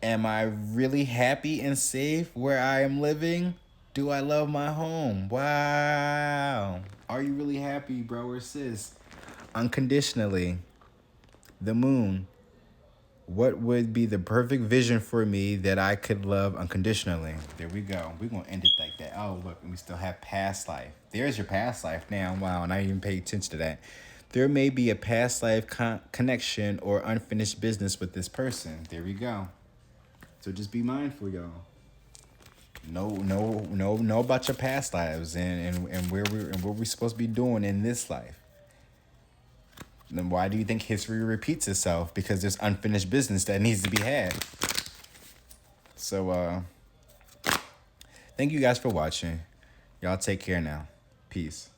Am I really happy and safe where I am living? Do I love my home? Wow. Are you really happy, bro or sis? Unconditionally. The moon. What would be the perfect vision for me that I could love unconditionally? There we go. We're going to end it like that. Oh, look, we still have past life. There's your past life now. Wow, and I didn't even pay attention to that. There may be a past life connection or unfinished business with this person. There we go. So just be mindful, y'all. Know about your past lives and where we're supposed to be doing in this life. Then why do you think history repeats itself? Because there's unfinished business that needs to be had. So thank you guys for watching. Y'all take care now. Peace.